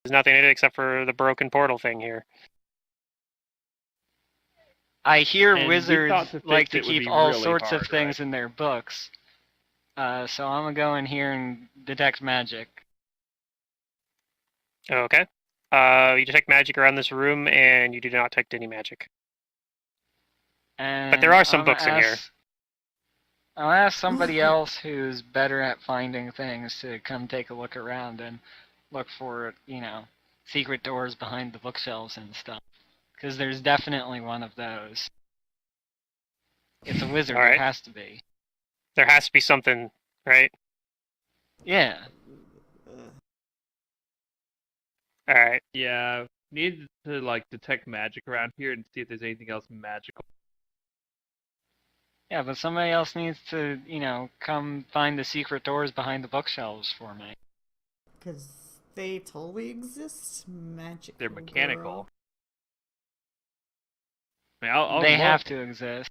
There's nothing in it except for the broken portal thing here. I hear And we wizards thought to like fix to it would keep be all really sorts of hard, things right? in their books. So I'm gonna go in here and detect magic. Okay. You detect magic around this room, and you do not detect any magic. And But there are some I'm gonna books in here. I'll ask somebody else who's better at finding things to come take a look around and look for, secret doors behind the bookshelves and stuff. Because there's definitely one of those. It's a wizard, All right. there has to be. There has to be something, right? Yeah. All right. Yeah, need to like detect magic around here and see if there's anything else magical. Yeah, but somebody else needs to, come find the secret doors behind the bookshelves for me. Because they totally exist. Magical. They're mechanical. Girl. I mean, I'll They look. have to exist.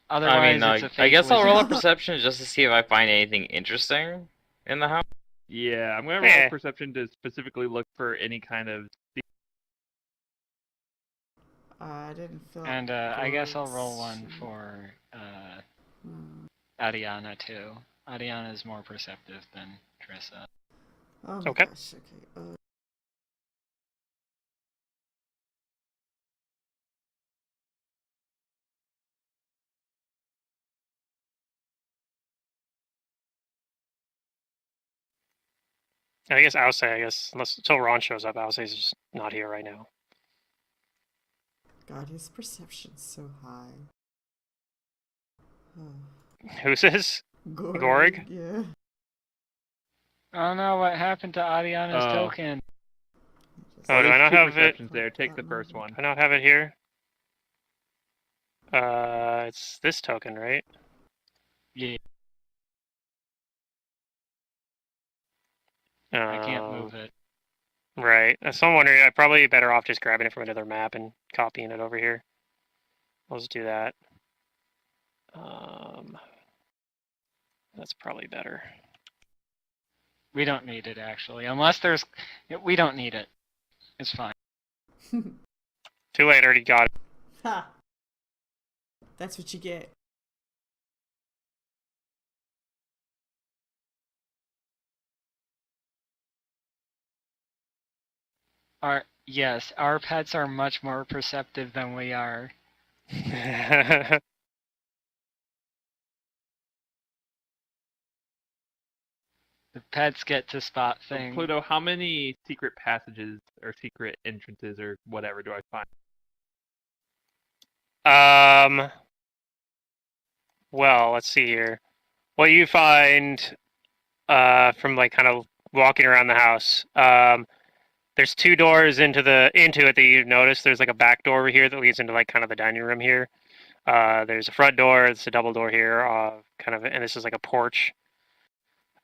Otherwise, it's a fake I guess I'll roll a wizard. perception just to see if I find anything interesting in the house. Yeah, I'm gonna roll perception to specifically look for any kind of. I didn't feel. And I guess I'll roll one for Ariana too. Ariana is more perceptive than Trissa. Oh my Okay. gosh. Okay. I guess unless until Ron shows up, Alcé's just not here right now. God, his perception's so high. Who's this? Gorg? Yeah. Oh no, what happened to Ariana's token? Oh, do I not two have it? perceptions there. Take the first one. Do I not have it here? It's this token, right? Yeah. I can't move it. Right. So I'm wondering, I'm probably better off just grabbing it from another map and copying it over here. I'll just do that. That's probably better. We don't need it, actually. Unless there's... We don't need it. It's fine. Too late, already got it. Ha! That's what you get. Yes, our pets are much more perceptive than we are. The pets get to spot things. Pluto, how many secret passages or secret entrances or whatever do I find? Well, let's see here. What you find from like kind of walking around the house. There's two doors into it that you notice. There's like a back door over here that leads into like kind of the dining room here. There's a front door. It's a double door here. And this is like a porch.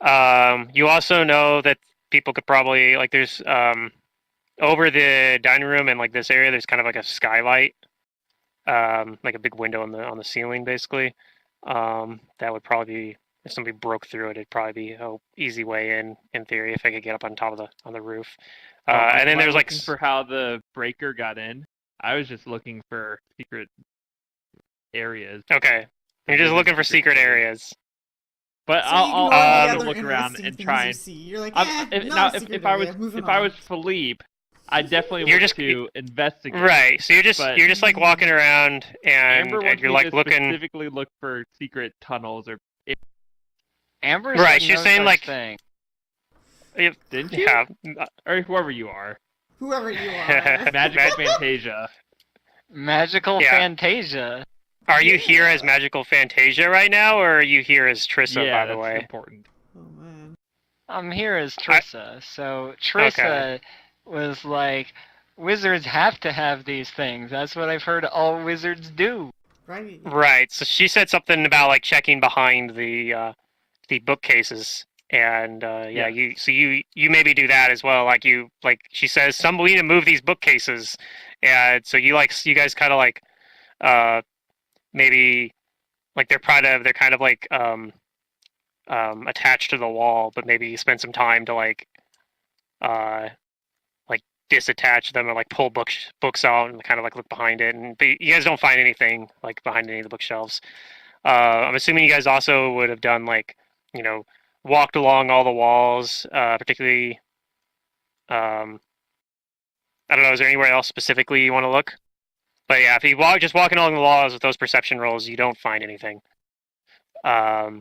You also know that people could probably like there's over the dining room and like this area. There's kind of like a skylight, like a big window on the ceiling, basically. That would probably be if somebody broke through it. It'd probably be an easy way in theory if I could get up on top of on the roof. And then there's like for how the breaker got in. I was just looking for secret areas. Okay, you're just looking for secret areas. But So I'll look around and try and. You're like, if I was Philippe, I definitely want to investigate. Right. So you're just like walking around and you're like looking. Specifically look for secret tunnels or. Amber. Right. She's saying like. Thing. Didn't you? Yeah. Or whoever you are. Whoever you are. Magical Fantasia. Magical Fantasia. Are you here as Magical Fantasia right now, or are you here as Trissa, by the way? That's important. Oh, man. I'm here as Trissa. So Trissa was like, wizards have to have these things. That's what I've heard all wizards do. Right. Right. So she said something about like checking behind the bookcases. And you maybe do that as well. Like she says, we need to move these bookcases, and so you guys kind of like maybe like they're kind of like attached to the wall, but maybe you spend some time to like disattach them or like pull books out and kind of like look behind it, but you guys don't find anything like behind any of the bookshelves. I'm assuming you guys also would have done like, walked along all the walls, particularly. I don't know. Is there anywhere else specifically you want to look? But yeah, if you just walking along the walls with those perception rolls, you don't find anything. I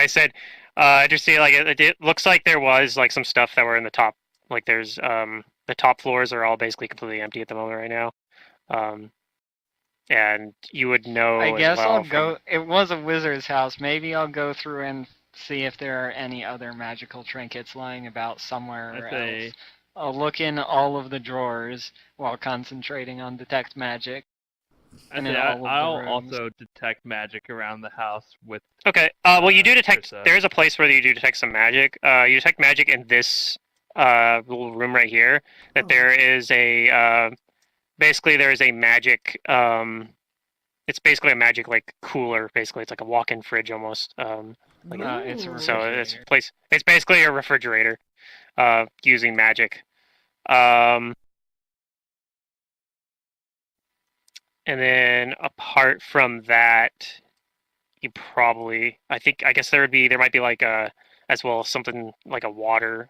said, interesting. Like it looks like there was like some stuff that were in the top. Like there's the top floors are all basically completely empty at the moment right now. And you would know. I guess as well I'll go. It was a wizard's house. Maybe I'll go through and see if there are any other magical trinkets lying about somewhere else. I'll look in all of the drawers while concentrating on detect magic. I'll also detect magic around the house with. Okay. Well, you do detect. There is a place where you do detect some magic. You detect magic in this little room right here. That there is a. Basically, there is a magic. It's basically a magic like cooler. Basically, it's like a walk-in fridge almost. It's a refrigerator. So it's a place. It's basically a refrigerator, using magic. And then apart from that, you probably, I guess there might be like as well something like a water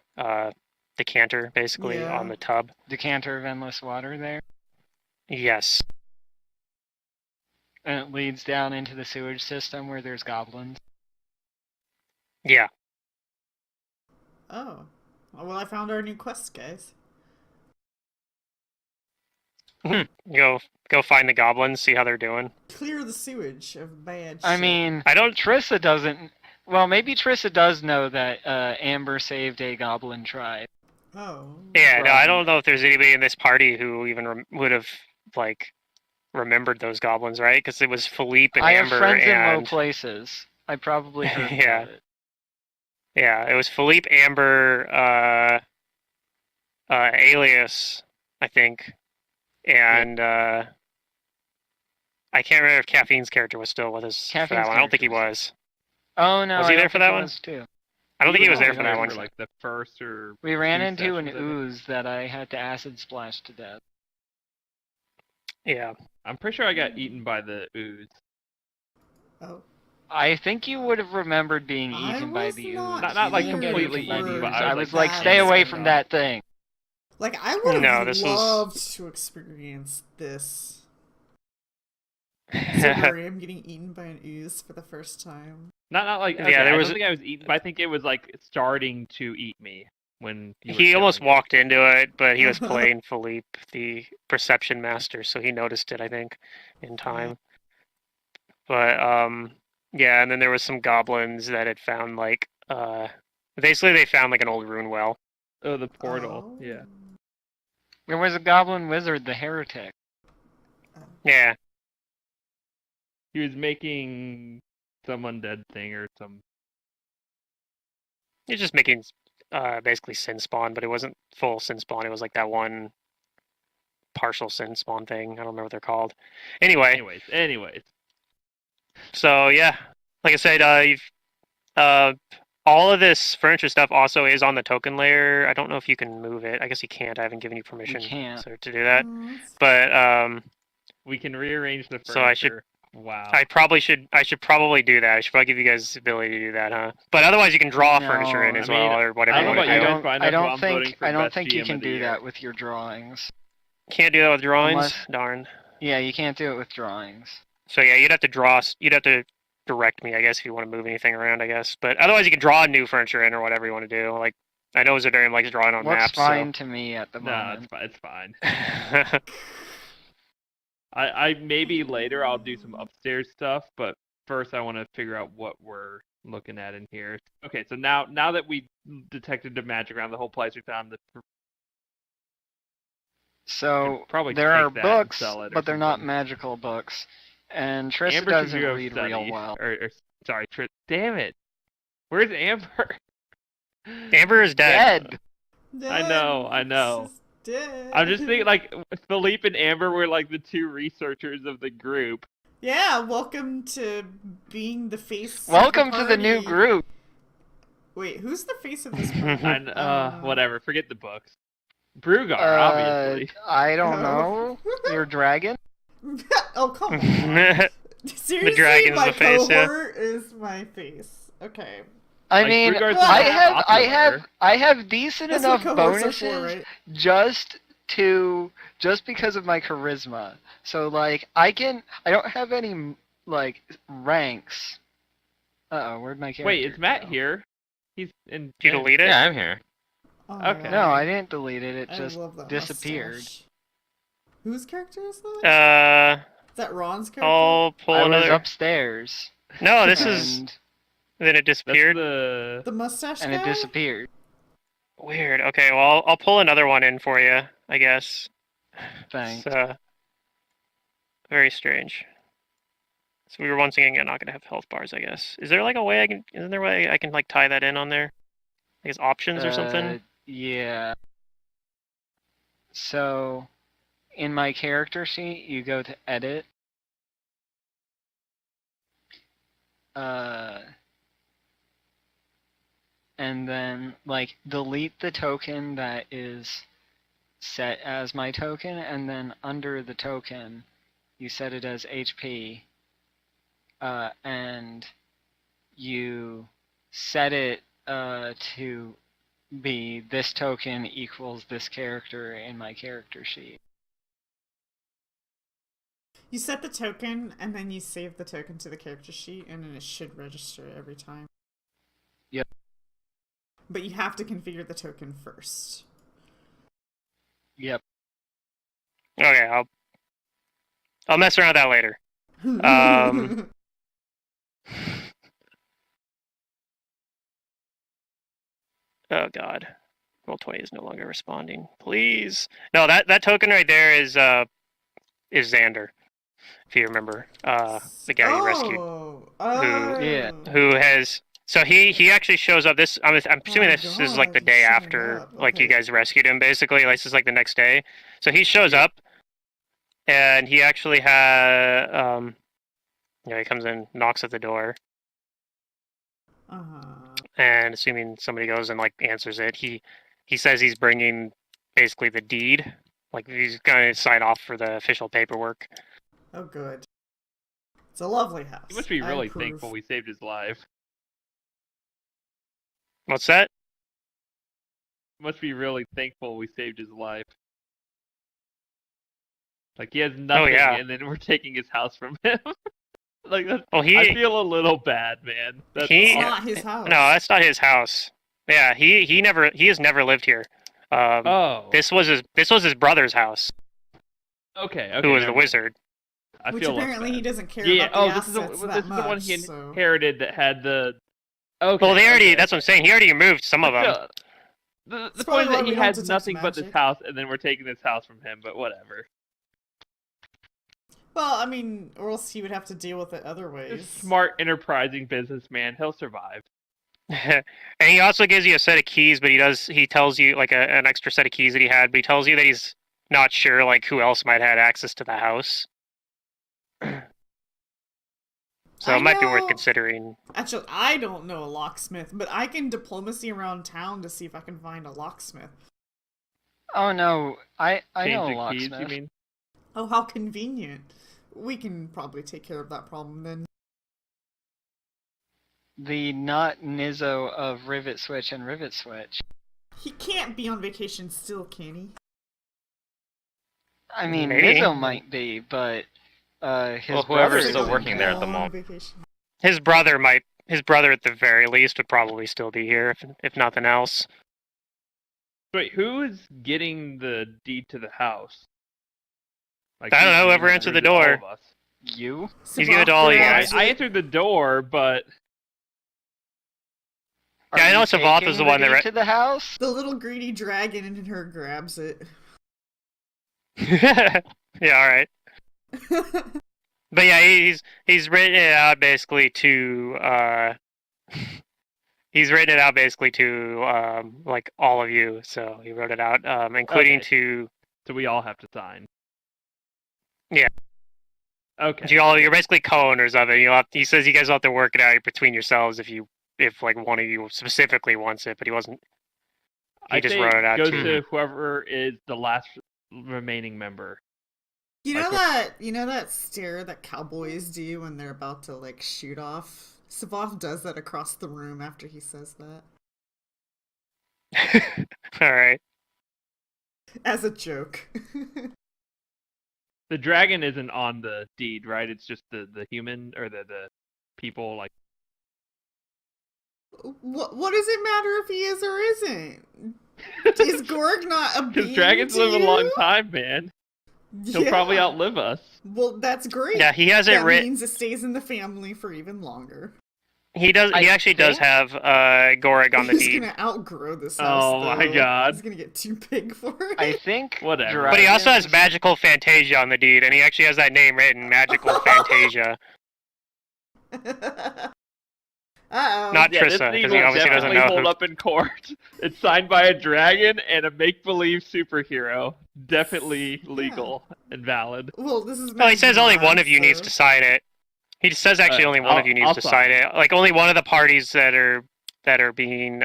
decanter basically on the tub. Decanter of endless water there. Yes. And it leads down into the sewage system where there's goblins. Yeah. Oh. Well, I found our new quest, guys. Go find the goblins, see how they're doing. Clear the sewage of bad shit. I mean, I don't. Trissa doesn't. Well, maybe Trissa does know that Amber saved a goblin tribe. Oh. Yeah, no, I don't know if there's anybody in this party who even would have like remembered those goblins, right? Because it was Philippe and I Amber. have friends and... in low places. I probably heard about it. Yeah, it was Philippe, Amber, Alias, I think, and I can't remember if Caffeine's character was still with us for that one. I don't think he was. Oh no, Was he there for that one? Too. I don't think he was there for that one. one. Like the first or. We ran into an ooze that I had to acid splash to death. Yeah. I'm pretty sure I got eaten by the ooze. Oh. I think you would have remembered being eaten by the ooze. Not like completely eaten, but I was like, stay away from that thing. Like, I would have loved to experience this. So here I am getting eaten by an ooze for the first time. Not like, okay, I don't think I was eaten, but I think it was like starting to eat me when he almost walked into it, but he was playing Philippe, the perception master, so he noticed it, I think, in time. But yeah, and then there was some goblins that had found like basically they found like an old rune well. Oh, the portal. Yeah. There was a goblin wizard, the heretic. Yeah. He was making some undead thing or some. He's just making basically sin spawn, but it wasn't full sin spawn. It was like that one partial sin spawn thing. I don't remember what they're called. Anyways. So yeah, like I said, all of this furniture stuff also is on the token layer. I don't know if you can move it. I guess you can't. I haven't given you permission to do that. But we can rearrange the furniture. So I should. Wow. I should probably do that. I should probably give you guys the ability to do that, huh? But otherwise, you can draw furniture in as well, or whatever you want to do. I don't think you can do that with your drawings. Can't do that with drawings? Darn. Yeah, you can't do it with drawings. So yeah, you'd have to draw. You'd have to direct me, I guess, if you want to move anything around, I guess. But otherwise, you can draw new furniture in or whatever you want to do. Like, I know Zedarium likes drawing on maps. Looks fine to me at the moment. No, it's fine. I maybe later I'll do some upstairs stuff, but first I want to figure out what we're looking at in here. Okay, so now that we detected the magic around the whole place, we found the. So there are books, but they're not magical books, and Trissa doesn't read real well. Sorry, damn it! Where's Amber? Amber is dead. I know. Dead. I'm just thinking, like, Philippe and Amber were, like, the two researchers of the group. Yeah, welcome to being the face Welcome to the new group. Wait, who's the face of this group? Whatever. Forget the books. Brugar, obviously. I don't know. Your dragon? Oh, come on. Seriously, dragon's my the face, yeah. cohort is my face. Okay. I Like, mean, Brugar's I popular. have decent That's enough what cohorts are bonuses for, right? just because of my charisma. So like I don't have any like ranks. Where'd my character Wait, is Matt go? here? He's in. Did you delete it? Yeah, I'm here. Oh, Okay. No, I didn't delete it. It I just love that disappeared. mustache. Whose character is that? Is that Ron's character? I'll pull I was another. upstairs. No, this is. and Then it That's disappeared. The mustache guy? it disappeared. Weird. Okay, well, I'll pull another one in for you, I guess. Thanks. It's, very strange. So we were once again not going to have health bars, I guess. Is there like a way I can? Isn't there a way I can like tie that in on there? I guess options or something. Yeah. So, in my character sheet, you go to edit. And then, like, delete the token that is set as my token, and then under the token, you set it as HP, and you set it to be this token equals this character in my character sheet. You set the token, and then you save the token to the character sheet, and then it should register every time. Yep. But you have to configure the token first. Yep. Okay, I'll mess around with that later. Oh god. Roll20 is no longer responding. Please. No, that token right there is Xander. If you remember. The guy you rescued. Yeah. Who has so he actually shows up I'm assuming this is like the God, day he's showing after up. like you Okay. guys rescued him basically. Like this is like the next day. So he shows up and he actually had he comes in, knocks at the door. And assuming somebody goes and like answers it, he says he's bringing basically the deed, like he's going to sign off for the official paperwork. Oh, good. It's a lovely house. You must be I really approve. thankful we saved his life. What's that? Must be really thankful we saved his life. Like he has nothing, yeah. and then we're taking his house from him. Like that. Well, I feel a little bad, man. That's It's He- not his house. No, that's not his house. Yeah, he has never lived here. Oh. This was his brother's house, Okay. who was the never mind. wizard. I Which feel less apparently bad. he doesn't care Yeah. about the This is assets the that much, one he so... inherited that had the. Okay. Well, okay. that's what I'm saying. He already removed some of them. Still, the It's point probably is why that we he don't has detect nothing but this magic. house, and then we're taking this house from him. But whatever. Well, I mean, or else he would have to deal with it other He's a ways. smart, enterprising businessman. He'll survive. And he also gives you a set of keys, but he tells you like an extra set of keys that he had, but he tells you that he's not sure like who else might have had access to the house. So I it might be know- worth considering. Actually, I don't know a locksmith, but I can diplomacy around town to see if I can find a locksmith. Oh no, I know a Change the locksmith. keys, you mean? Oh, how convenient. We can probably take care of that problem then. The not Nizzo of Rivet Switch and Rivet Switch. He can't be on vacation still, can he? I mean, Maybe. Nizzo might be, but his Well, whoever's brother's still on working there at the On moment. vacation. His brother at the very least would probably still be here if nothing else. Wait, who is getting the deed to the house? Like, I don't know, who's whoever giving it, answered or the is it all door. of us? You? He's giving it to all you Yeah, guys. I answered the door, but Are Yeah, I know you Savath was taking the one that deed to the house? The little greedy dragon in her grabs it. Yeah, all right. But yeah, he's written it out basically to like all of you. So he wrote it out, including Okay. to so we all have to sign. Yeah. Okay. you're basically co-owners of it. He says you guys will have to work it out between yourselves if you if like one of you specifically wants it, but he wasn't. He I just say wrote it out go to to whoever is the last remaining member. You Like, know that stare that cowboys do when they're about to like shoot off? Savov does that across the room after he says that. All right. As a joke. The dragon isn't on the deed, right? It's just the human or the people. Like, What does it matter if he is or isn't? Is Gorg not a being because dragons to live a you? long time, man. He'll probably outlive us. Well, that's great. Yeah, he has it That written. means it stays in the family for even longer. He does. He actually does have Gorg on the He's deed. gonna outgrow this house. Oh my though. god. He's gonna get too big for it. I think Whatever. But he also has dragons- Magical Fantasia on the deed, and he actually has that name written, Magical Fantasia. Uh-oh. Not Yeah, this Trissa, deed because he will obviously doesn't definitely know hold who. up in court. It's signed by a dragon and a make-believe superhero. Definitely legal and valid. Well, this is. No, he says only one of you so... needs to sign it. He says actually only one of you needs I'll to sign sign it. Like only one of the parties that are being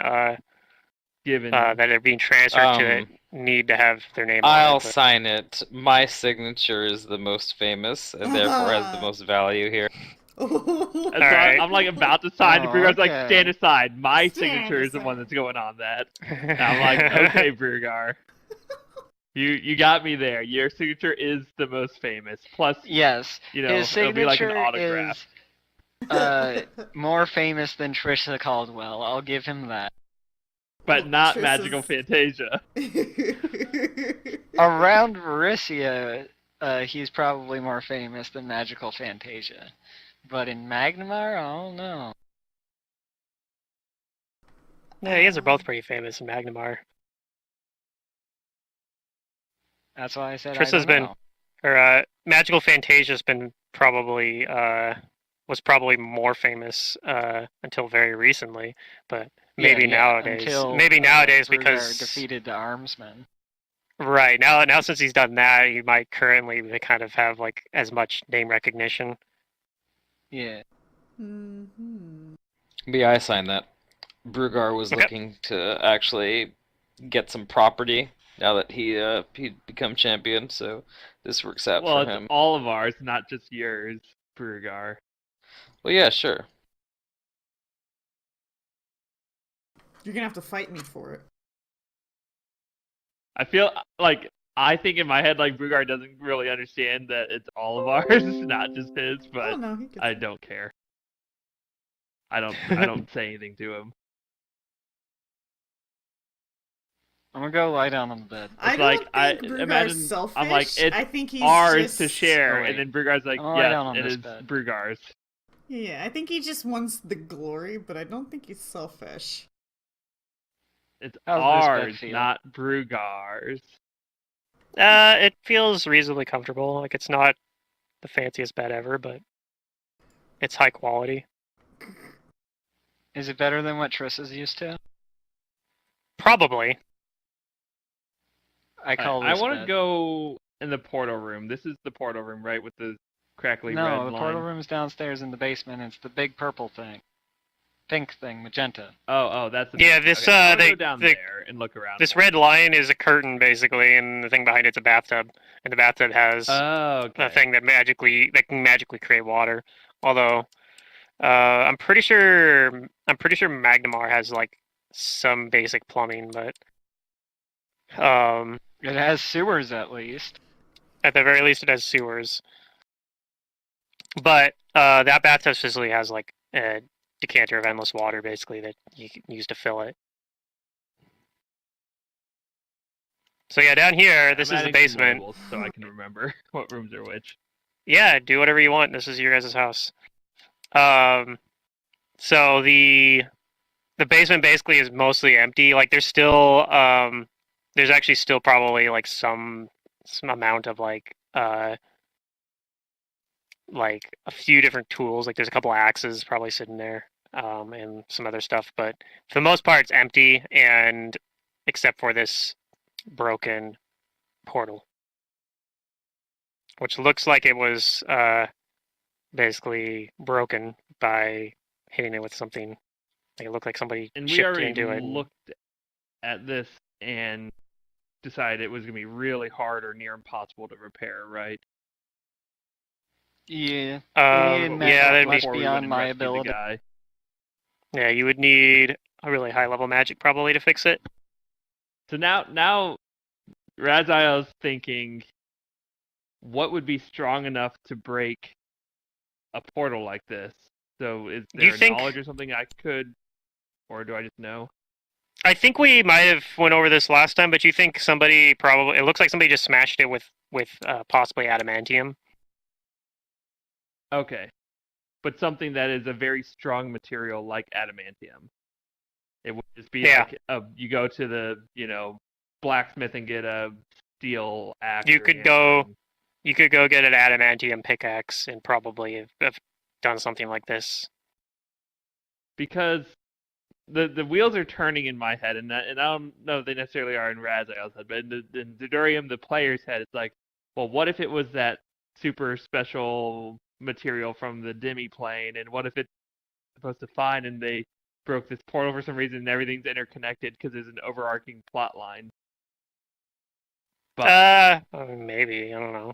Given that are being transferred to it need to have their name on I'll it. but- sign it. My signature is the most famous and therefore has the most value here. And so Alright. I'm like about to sign, and Brugar's like, okay. stand aside. My Stand signature is the aside. one that's going on that. And I'm like, okay, Brugar. You got me there. Your signature is the most famous. Plus, Yes, you know, his it'll be like an signature autograph. is more famous than Trisha Caldwell. I'll give him that. But not Tris's- Magical Fantasia. Around Varisia, he's probably more famous than Magical Fantasia. But in Magnamar, I don't know. Yeah, you guys are both pretty famous in Magnamar. That's why I said Trissa's I don't been- know. Or Magical Fantasia's been probably was probably more famous until very recently, but maybe nowadays. Until, Maybe nowadays Brugar because defeated the Armsmen. right now since he's done that, he might currently kind of have like as much name recognition. Yeah. Mhm. But yeah, I signed that. Brugar was Okay. looking to actually get some property now that he'd become champion, so this works out Well, for it's him. all of ours, not just yours, Brugar. Well, yeah, sure. You're gonna have to fight me for it. I feel like I think in my head like Brugar doesn't really understand that it's all of ours, not just his, Oh but no, he gets I it. don't care. I don't say anything to him. I'm gonna go lie down on the bed. I It's don't like, think I Brugar's imagine- selfish. I'm like, it's I think he's Ours just... to share, Oh, wait. and then Brugar's like, I'm gonna lie down yes, on it this is bed. Brugar's. Yeah, I think he just wants the glory, but I don't think he's selfish. It's How's this bed ours, feel? not Brugar's. It feels reasonably comfortable. Like it's not the fanciest bed ever, but it's high quality. Is it better than what Trissa's used to? Probably. I call I this want to bed. go in the portal room. This is the portal room, right, with the crackly red No, the line. portal room's downstairs in the basement. It's the big purple thing. Pink thing, magenta. Oh, that's the Yeah, this, okay, I wanna they- go down they- there and look around. This more. red line is a curtain basically, and the thing behind it's a bathtub, and the bathtub has Oh, okay. a thing that can magically create water. Although, I'm pretty sure Magnamar has like some basic plumbing, but It has sewers at least. at the very least it has sewers. But that bathtub facility has like a decanter of endless water basically that you can use to fill it. So yeah, down here, this I'm is the adding some basement. labels so I can remember what rooms are which. Yeah, do whatever you want. This is your guys' house. So the basement basically is mostly empty. Like there's still there's actually still probably like some amount of like a few different tools. Like there's a couple axes probably sitting there, and some other stuff. But for the most part, it's empty, and except for this broken portal, which looks like it was basically broken by hitting it with something Like it looked like somebody And we chipped already into it. looked at this and decided it was going to be really hard or near impossible to repair, right? Yeah. Yeah, that'd be much Before we beyond went and my rescued the ability. guy. Yeah, you would need a really high level magic probably to fix it. So now Raziel's thinking, what would be strong enough to break a portal like this? So is Do you there think- knowledge or something I could, or do I just know? I think we might have went over this last time, but you think somebody probably? It looks like somebody just smashed it with possibly adamantium. Okay, but something that is a very strong material like adamantium. It would just be Yeah. like you go to the blacksmith and get a steel axe. You or could go- hammer. You could go get an adamantium pickaxe and probably have done something like this. Because the wheels are turning in my head, and I don't know if they necessarily are in Raziel's head, but in Zidurium, the player's head, it's like, well, what if it was that super special material from the demi-plane, and what if it's supposed to find, and they broke this portal for some reason, and everything's interconnected because there's an overarching plot line. But Maybe, I don't know.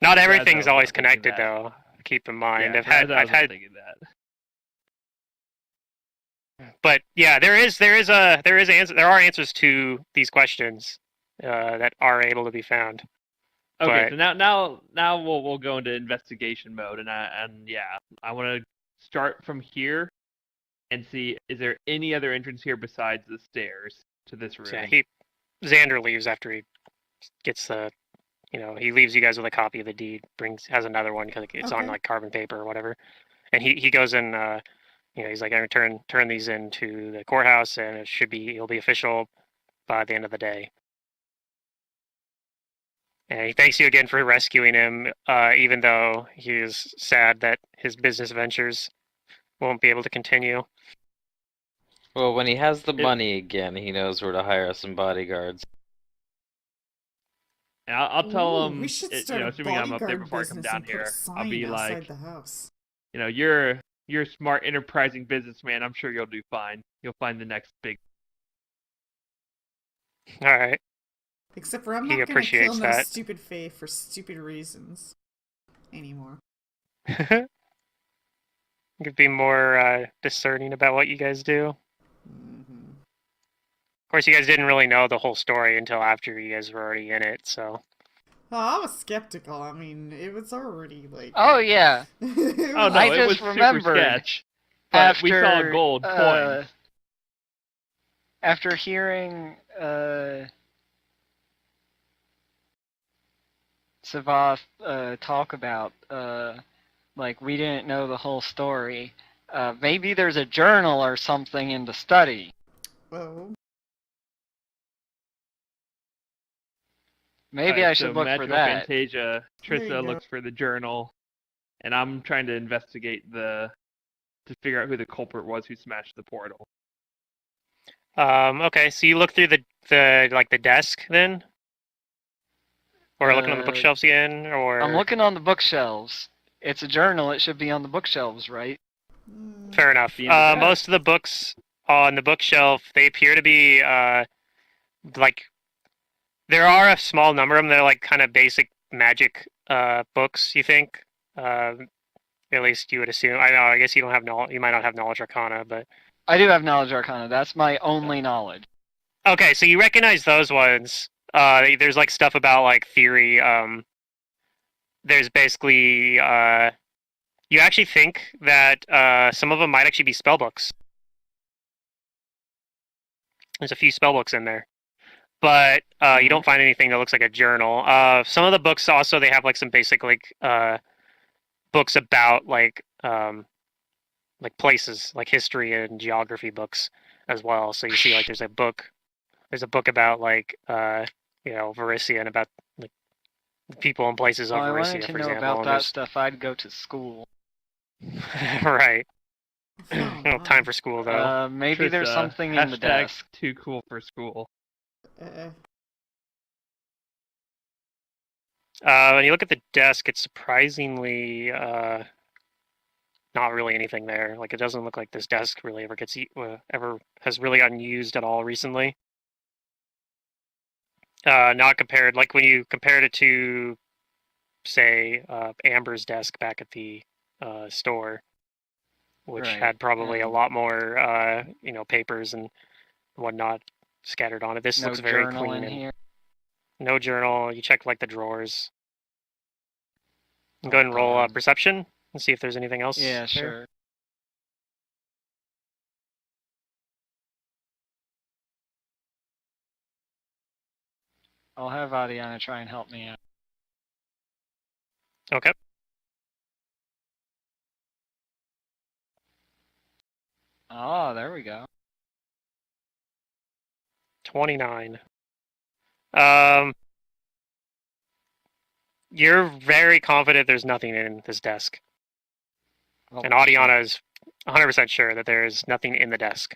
Not everything's Raziel's always not thinking connected, that. though. Keep in mind, yeah, I've had, Raziel's not thinking that. but yeah, there are answers to these questions that are able to be found. Okay, But- so now we'll go into investigation mode, and I want to start from here and see, is there any other entrance here besides the stairs to this room? So yeah, Xander leaves after he gets the, he leaves you guys with a copy of the deed. Has another one because it's on Okay. like carbon paper or whatever, and he goes in. He's like, I'm gonna turn these into the courthouse, and it'll be official by the end of the day. And he thanks you again for rescuing him, even though he is sad that his business ventures won't be able to continue. Well, when he has the money again, he knows where to hire some bodyguards. And I'll tell Ooh, him, we should start a assuming I'm up there bodyguard before I come business down and put a here, sign I'll be outside like, the house. you're a smart, enterprising businessman. I'm sure you'll do fine. You'll find the next big. All right. Except for I'm He not gonna kill appreciates no that. stupid fae for stupid reasons anymore. You could be more discerning about what you guys do. Mm-hmm. Of course, you guys didn't really know the whole story until after you guys were already in it, so. Oh, I was skeptical. I mean, it was already like. Oh yeah. It Oh was- no, I it just was super remembered sketch. But we saw a after, gold coin. After hearing Savath talk about like we didn't know the whole story. Maybe there's a journal or something in the study. Oh. Maybe Alright, I should so look for Magical that. Fantasia, There you Trissa go. looks for the journal, and I'm trying to investigate to figure out who the culprit was who smashed the portal. Okay, so you look through the desk then? Or looking on the Uh, bookshelves again, or... I'm looking on the bookshelves. It's a journal. It should be on the bookshelves, right? Mm. Fair enough. The end of that. Most of the books on the bookshelf, they appear to be, like... There are a small number of them that are, like, kind of basic magic, books, you think? At least you would assume. I know, I guess you don't have you might not have Knowledge Arcana, but... I do have Knowledge Arcana. That's my only knowledge. Okay, so you recognize those ones. There's like stuff about like theory. There's basically you actually think that some of them might actually be spell books. There's a few spell books in there, but you don't find anything that looks like a journal. Some of the books also they have like some basic like books about like places, like history and geography books as well. So you see like there's a book about like Varisian, about like people and places of Well, I Varisia, wanted to for know example. about and that there's- stuff. I'd go to school. Right. Oh, No time for school though. Maybe there's Trissa, something in the hashtag desk. Too cool for school. When you look at the desk, it's surprisingly not not really anything there. Like, it doesn't look like this desk really ever gets ever has really gotten used at all recently. Not compared, like when you compared it to, say, Amber's desk back at the store, which Right, had probably a and lot more, papers and whatnot scattered on it. This no looks very journal clean in and here. no journal. You check like the drawers. Oh, Go ahead and roll God. perception and see if there's anything else. Yeah, there. sure. I'll have Adiana try and help me out. Okay. Oh, there we go. 29. You're very confident there's nothing in this desk. Well, And Adiana is 100% sure that there is nothing in the desk.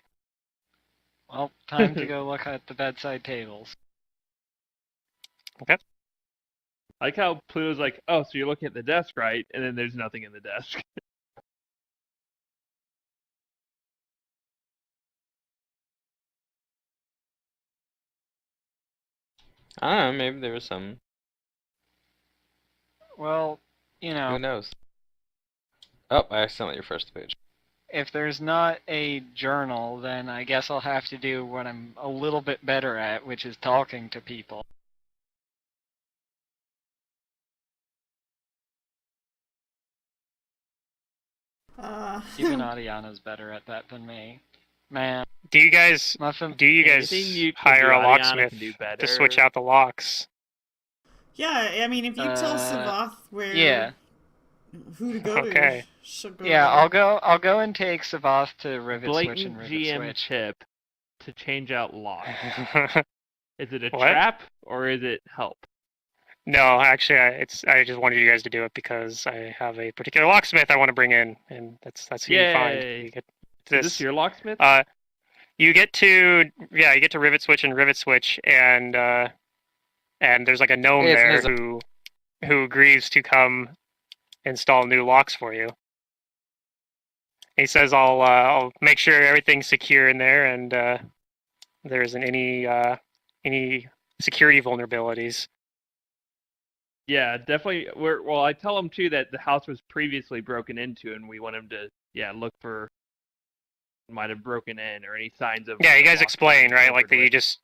Well, time to go look at the bedside tables. Okay. I like how Pluto's like, oh, so you're looking at the desk, right? And then there's nothing in the desk. I don't know, maybe there was some. Well, Who knows? Oh, I accidentally refreshed the page. if there's not a journal, then I guess I'll have to do what I'm a little bit better at, which is talking to people. Even Adiana's better at that than me. Man, Do you guys Muffin. Anything you can hire do, a Adiana locksmith can do better. to switch out the locks? Yeah, I mean, if you tell Savath where Yeah, who to go Okay. to, she'll go yeah. there. I'll go and take Savath to rivet switch Blatant and rivet GM switch. tip to change out locks. Is it a What? trap or is it help? No, actually, I just wanted you guys to do it because I have a particular locksmith I want to bring in, and that's who you find. Yay. You get Is this your locksmith? you get to rivet switch and rivet switch, and there's like a gnome It's there his- who agrees to come install new locks for you. He says I'll make sure everything's secure in there, and there isn't any security vulnerabilities. Yeah, definitely. Well, I tell him too that the house was previously broken into, and we want him to look for might have broken in or any signs of. Yeah, you guys locks explain, being right? Like tampered that with.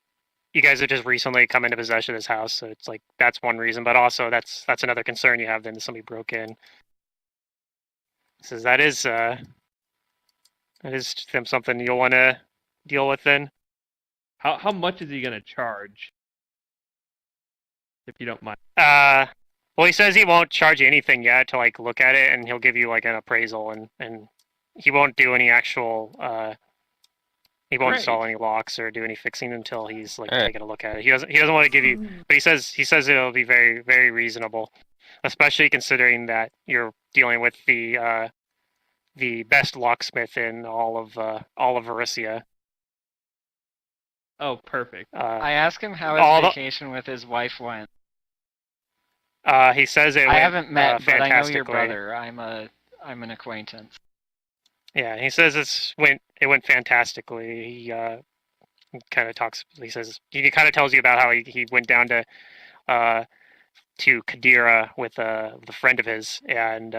you guys have just recently come into possession of this house, so it's like that's one reason, but also that's another concern you have then that somebody broke in. He says that is something you'll want to deal with then. How much is he gonna charge? If you don't mind. Well, he says he won't charge you anything yet to like look at it, and he'll give you like an appraisal, and he won't do any actual he won't Great. install any locks or do any fixing until he's like Alright. taken a look at it. He doesn't want to give you, but he says it'll be very very reasonable, especially considering that you're dealing with the best locksmith in all of Varissia. Oh, perfect. I asked him how all his the- vacation with his wife went. He says it I went haven't met, but I know your fantastically. brother. I'm an acquaintance. Yeah, he says it went fantastically. He kind of talks. He says he kind of tells you about how he went down to Kadira with the friend of his and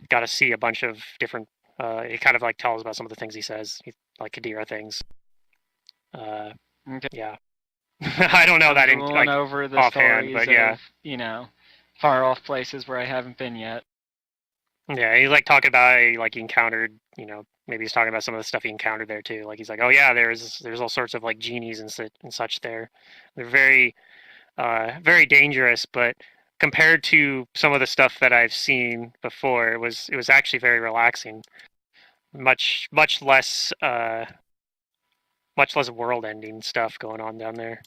got to see a bunch of different. He kind of like tells about some of the things he says, like Kadira things. Okay. Yeah, I don't know that in Rolling like over the offhand, stories but yeah. of, far off places where I haven't been yet. Yeah, he's like talking about like he encountered, maybe he's talking about some of the stuff he encountered there too. Like he's like, oh yeah, there's all sorts of like genies and such there. They're very, very dangerous, but compared to some of the stuff that I've seen before, it was actually very relaxing. Much less world-ending stuff going on down there.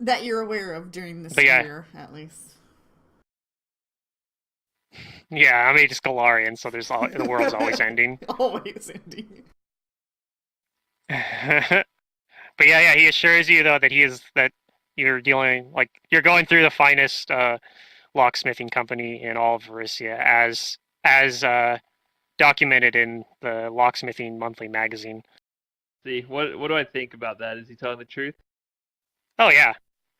That you're aware of during this But yeah. year, at least. Yeah, I mean it's Galarian, so the world's always ending. Always ending. But yeah, he assures you though that that you're dealing you're going through the finest locksmithing company in all of Varissia, as documented in the Locksmithing Monthly magazine. See, what do I think about that? Is he telling the truth? Oh yeah,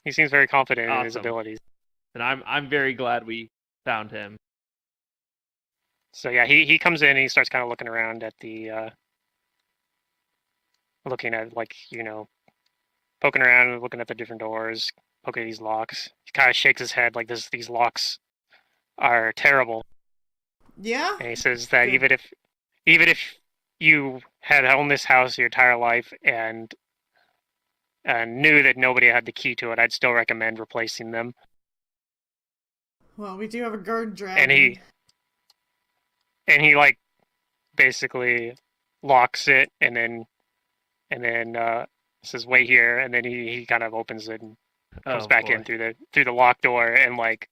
he seems very confident in his Awesome. abilities. And I'm very glad we found him. So yeah, he comes in and he starts kind of looking around at looking at, like, poking around and looking at the different doors, poking at these locks. He kind of shakes his head like these locks are terrible. Yeah. And he says that Good. even if you had owned this house your entire life and knew that nobody had the key to it, I'd still recommend replacing them. Well, we do have a guard dragon. And he like basically locks it and then says wait here, and then he kind of opens it and comes back in through the locked door in like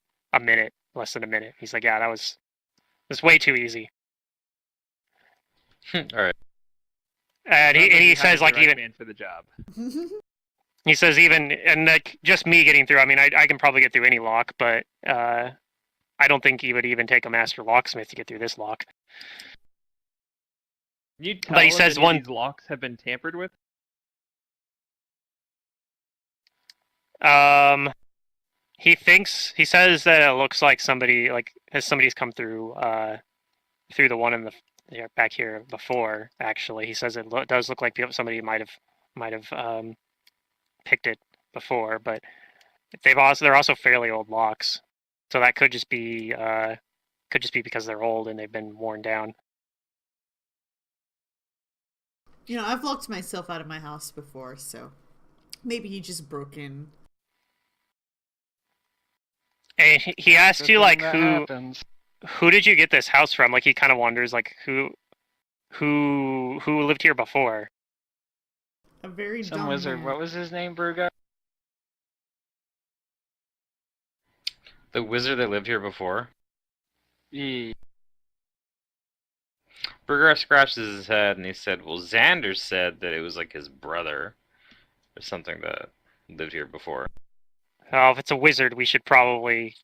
less than a minute. He's like, yeah, that's way too easy. All right. And he says like, right even man for the job. he says even, and like just me getting through. I mean, I can probably get through any lock, but I don't think he would even take a master locksmith to get through this lock. Can you tell But he us says any of one. these locks have been tampered with? He says that it looks like somebody's come through the one in the back here before. Actually, he says it does look like somebody might have picked it before, but they're also fairly old locks, so that could just be because they're old and they've been worn down. I've locked myself out of my house before, so maybe he just broke in. And he asks you like happens. who did you get this house from? Like he kind of wonders like who lived here before. A very Some dumb wizard. man. What was his name, Bruga? The wizard that lived here before? Yeah. Burger scratches his head and he said, well, Xander said that it was like his brother or something that lived here before. If it's a wizard, we should probably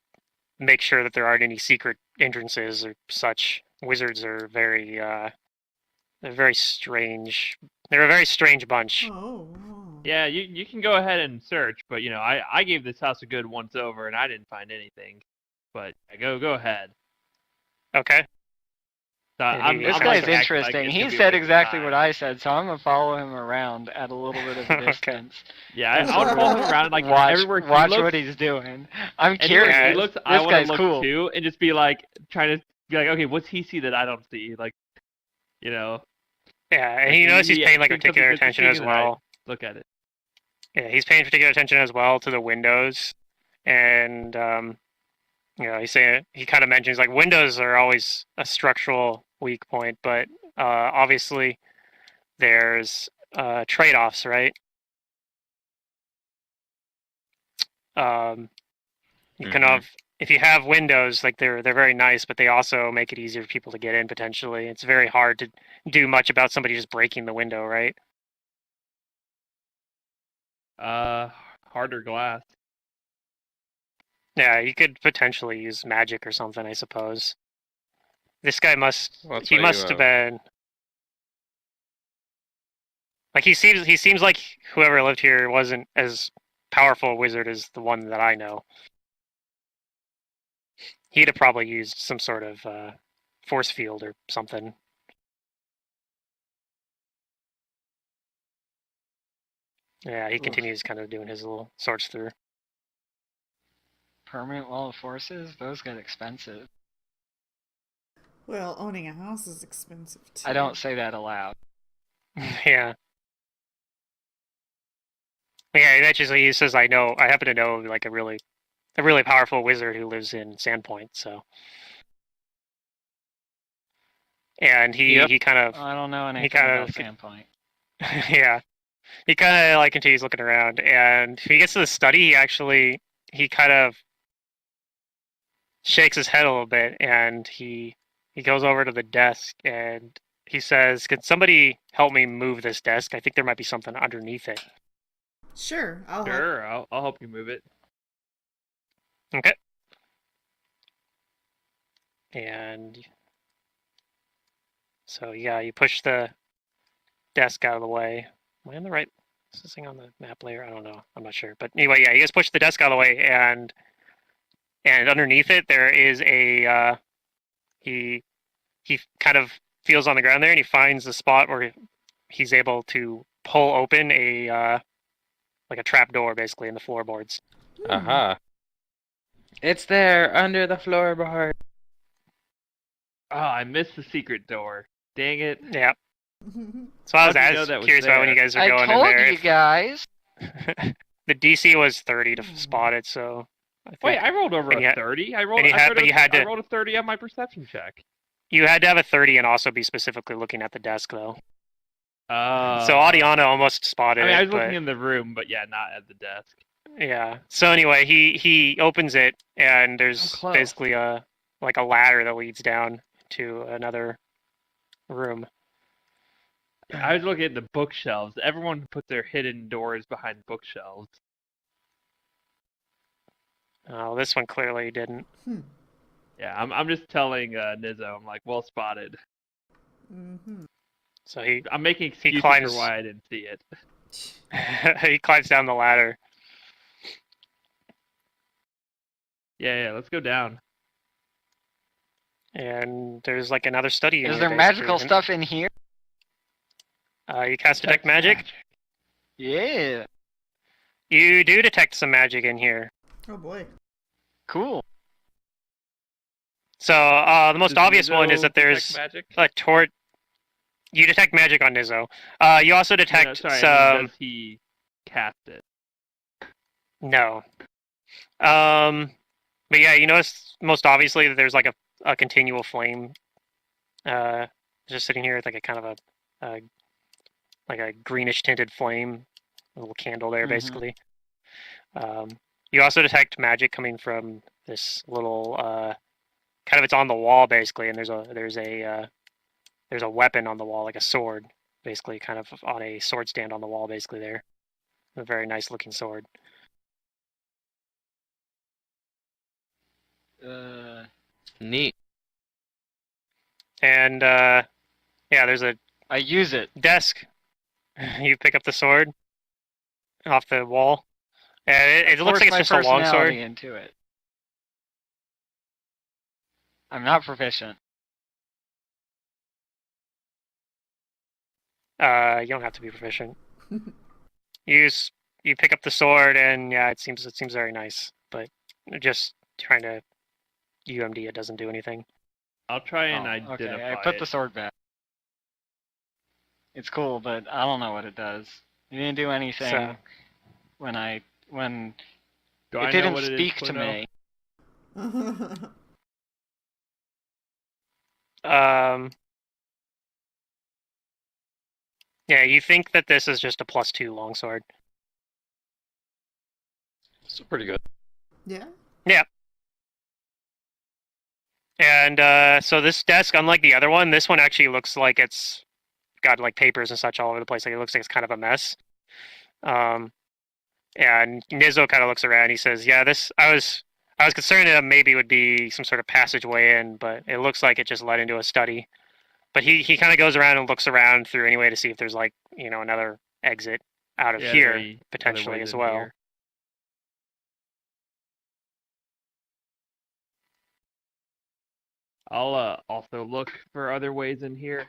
make sure that there aren't any secret entrances or such. Wizards are they're very strange. They're a very strange bunch. Oh. Yeah, you can go ahead and search, but I gave this house a good once over and I didn't find anything. But go ahead. Okay. So This guy's interesting. He said exactly what I said, so I'm gonna follow him around at a little bit of a distance. Yeah, I want to follow him around and like everywhere he watch looks, what he's doing. I'm anywhere curious. he looks, This I want guy's to look cool. too, and just be like trying to be like, okay, what's he see that I don't see? Like, Yeah, and he knows he's paying like particular attention as well. Look at it. Yeah, he's paying particular attention as well to the windows, and he kind of mentions like windows are always a structural weak point, but obviously there's trade-offs, right? You can have, if you have windows, like they're very nice, but they also make it easier for people to get in potentially. It's very hard to do much about somebody just breaking the window, right? Harder glass. Yeah, you could potentially use magic or something, I suppose. This guy must have been like he seems like whoever lived here wasn't as powerful a wizard as the one that I know. He'd have probably used some sort of force field or something. Yeah, he continues kind of doing his little sorts through. Permanent wall of forces? Those get expensive. Well, owning a house is expensive too. I don't say that aloud. Yeah. Yeah, eventually he says, I happen to know like a really powerful wizard who lives in Sandpoint, so. And he kind of I don't know anything about Sandpoint. Yeah. He kind of like continues looking around, and he gets to the study, he kind of shakes his head a little bit, and he goes over to the desk and he says, "Can somebody help me move this desk? I think there might be something underneath it." Sure, I'll I'll help you move it. Okay. And so yeah, you push the desk out of the way. Am I on the right? Is this thing on the map layer? I don't know. I'm not sure. But anyway, yeah, you just push the desk out of the way, and underneath it there is a he kind of feels on the ground there, and he finds the spot where he's able to pull open a like a trap door, basically, in the floorboards. Aha. It's there under the floorboard. Oh, I missed the secret door. Dang it. Yeah. So I was How'd you know that was curious about when there? you guys are I going in told there. you guys. The DC was 30 to spot it, so I think Wait, I rolled over and a you had- 30. I rolled. and you I had- rolled but a- you had I to- rolled a 30 on my perception check. you had to have a 30 and also be specifically looking at the desk, though. Oh. So Adiana almost spotted I mean, I was it, but looking in the room, but yeah, not at the desk. yeah. So anyway, he opens it, and there's close. basically a ladder that leads down to another room. I was looking at the bookshelves. Everyone put their hidden doors behind bookshelves. Oh, this one clearly didn't. Yeah, I'm just telling Nizzo. I'm like, well spotted. So he I'm making excuses climbs- for why I didn't see it. he climbs down the ladder. Yeah, let's go down. And there's like another study in Is here, there magical basically. stuff in here? You cast detect magic. Yeah. You do detect some magic in here. Oh boy. Cool. So the most Does obvious one is Nizzo that there's detect magic. a tort. You detect magic on Nizzo. You also No, detect sorry, I some. mean, does he cast it? No. But yeah, you notice most obviously that there's like a continual flame. Just sitting here with like a kind of a like a greenish tinted flame, a little candle there, Mhm. basically. You also detect magic coming from this little kind of, it's on the wall basically, and there's a weapon on the wall, like a sword, basically, kind of on a sword stand on the wall, basically there. A very nice looking sword. Neat. And yeah, there's a I use it. desk. You pick up the sword off the wall, and it looks like it's Force just my a long sword. personality into it. I'm not proficient. You don't have to be proficient. You pick up the sword, and yeah, it seems very nice, but just trying to UMD it doesn't do anything. I'll try and Oh, identify okay, I put it. the sword back. It's cool, but I don't know what it does. It didn't do anything So- when Do it I know didn't what it is, speak to Pluto? me. Yeah, you think that this is just a +2 longsword. Still pretty good. Yeah. And so this desk, unlike the other one, this one actually looks like it's got like papers and such all over the place. Like it looks like it's kind of a mess. And Nizzo kind of looks around. He says, "Yeah, this I was concerned that maybe it would be some sort of passageway in, but it looks like it just led into a study." But he kind of goes around and looks around through anyway to see if there's like another exit out of Yeah, here there are other potentially ways as in well. here. I'll also look for other ways in here.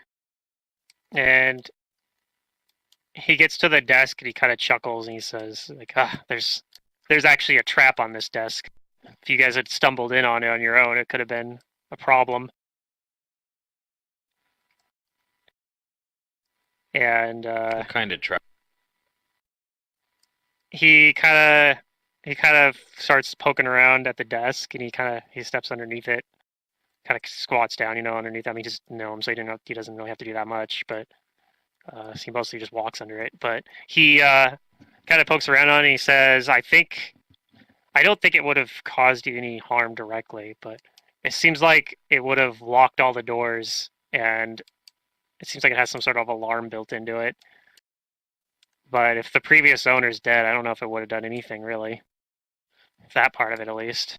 And he gets to the desk and he kind of chuckles and he says, like, there's actually a trap on this desk. If you guys had stumbled in on it on your own, it could have been a problem." And What kind of trap? he kind of starts poking around at the desk, and he steps underneath it, kind of squats down, underneath. I mean, he just knows him, so he doesn't really have to do that much, but so he mostly just walks under it. But he kind of pokes around on it, and he says, I don't think it would have caused you any harm directly, but it seems like it would have locked all the doors, and it seems like it has some sort of alarm built into it. But if the previous owner's dead, I don't know if it would have done anything, really. That part of it, at least.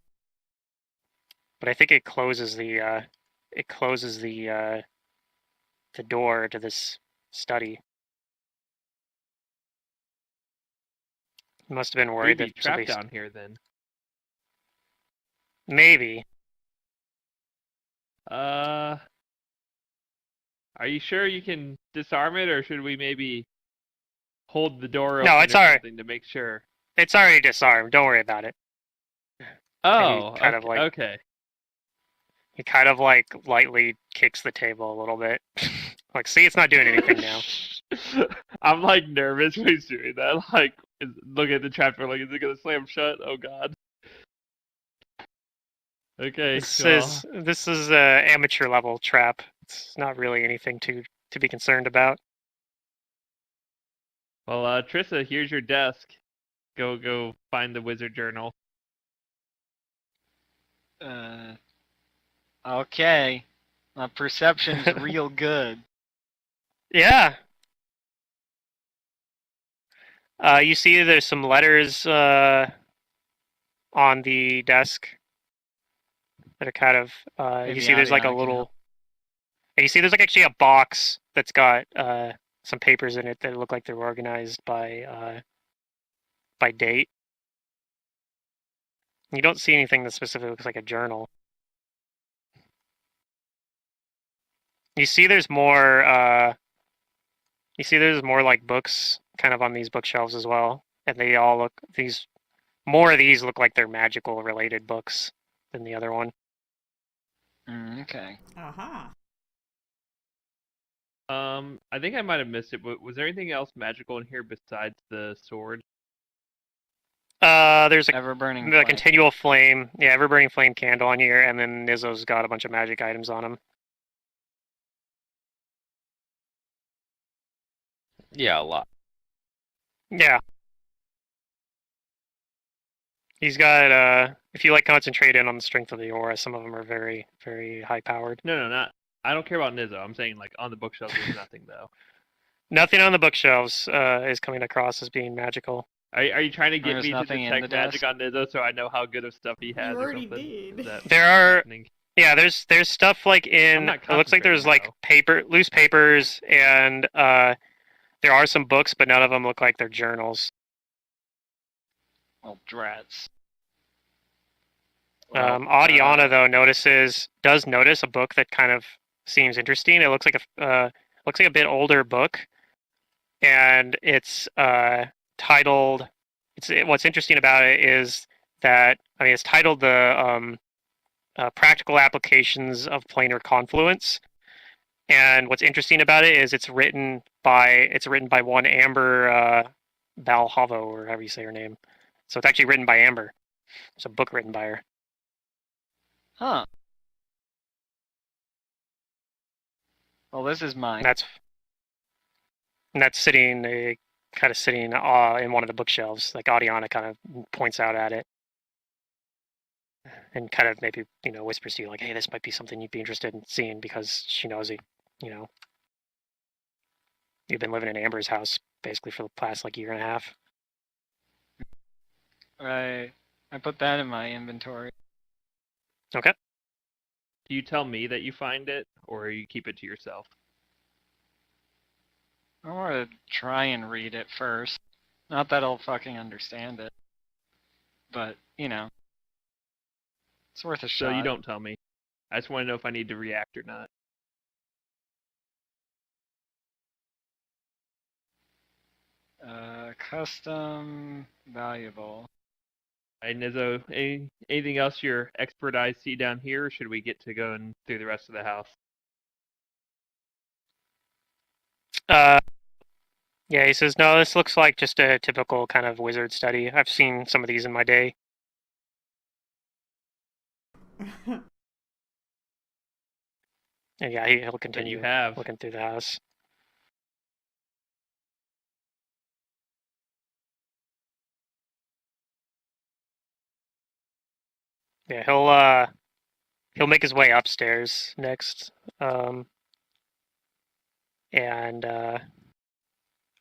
But I think it closes the it closes the door to this study. He must have been worried Maybe that trapped somebody... down here then. Maybe. Are you sure you can disarm it, or should we maybe hold the door No, open it's or alright. something to make sure? It's already disarmed. Don't worry about it. Oh, kind of okay, like- okay. He kind of like lightly kicks the table a little bit. Like, see, it's not doing anything now. I'm like nervous when he's doing that. Like, look at the trap door. Like, is it gonna slam shut? Oh God. Okay. This is a amateur level trap. It's not really anything to be concerned about. Well, Trissa, here's your desk. Go find the wizard journal. Okay. My perception's real good. Yeah. You see there's some letters on the desk that are kind of you see there's like a Aviatica, little and you see there's like actually a box that's got some papers in it that look like they're organized by date. You don't see anything that specifically looks like a journal. You see there's more like books kind of on these bookshelves as well. And they all look more of these look like they're magical related books than the other one. Okay. Aha. I think I might have missed it, but was there anything else magical in here besides the sword? There's a Ever-burning the flame. continual flame, yeah, ever-burning flame candle on here, and then Nizzo's got a bunch of magic items on him. Yeah, a lot. Yeah. He's got, if you like concentrate in on the strength of the aura, some of them are very, very high-powered. No, not. I don't care about Nizzo. I'm saying like on the bookshelf there's nothing though. Nothing on the bookshelves is coming across as being magical. Are you trying to get There's me to nothing in detect the magic desk? on Nizzo so I know how good of stuff he has You or already something? did. Is that There are- happening? Yeah, there's stuff like I'm not it looks like there's like concentrating, loose papers, and there are some books, but none of them look like they're journals. Well, drats. Audiana though does notice a book that kind of seems interesting. It looks like a bit older book, and it's titled. What's interesting about it is that it's titled the Practical Applications of Planar Confluence. And what's interesting about it is it's written by one Amber Balhavo, or however you say her name. So it's actually written by Amber. It's a book written by her. Huh. Well, this is mine. And that's sitting in one of the bookshelves. Like Audiana kind of points out at it, and kind of maybe whispers to you like, "Hey, this might be something you'd be interested in seeing," because she knows you've been living in Amber's house basically for the past like year and a half. Right. I put that in my inventory. Okay. Do you tell me that you find it, or you keep it to yourself? I want to try and read it first. Not that I'll fucking understand it. But, it's worth a shot. So you don't tell me. I just want to know if I need to react or not. Custom valuable. Hey, Nizzo, anything else your expert eyes see down here, or should we get to going through the rest of the house? Yeah, he says, no, this looks like just a typical kind of wizard study. I've seen some of these in my day. And yeah, he'll continue looking through the house. Yeah, he'll make his way upstairs next. And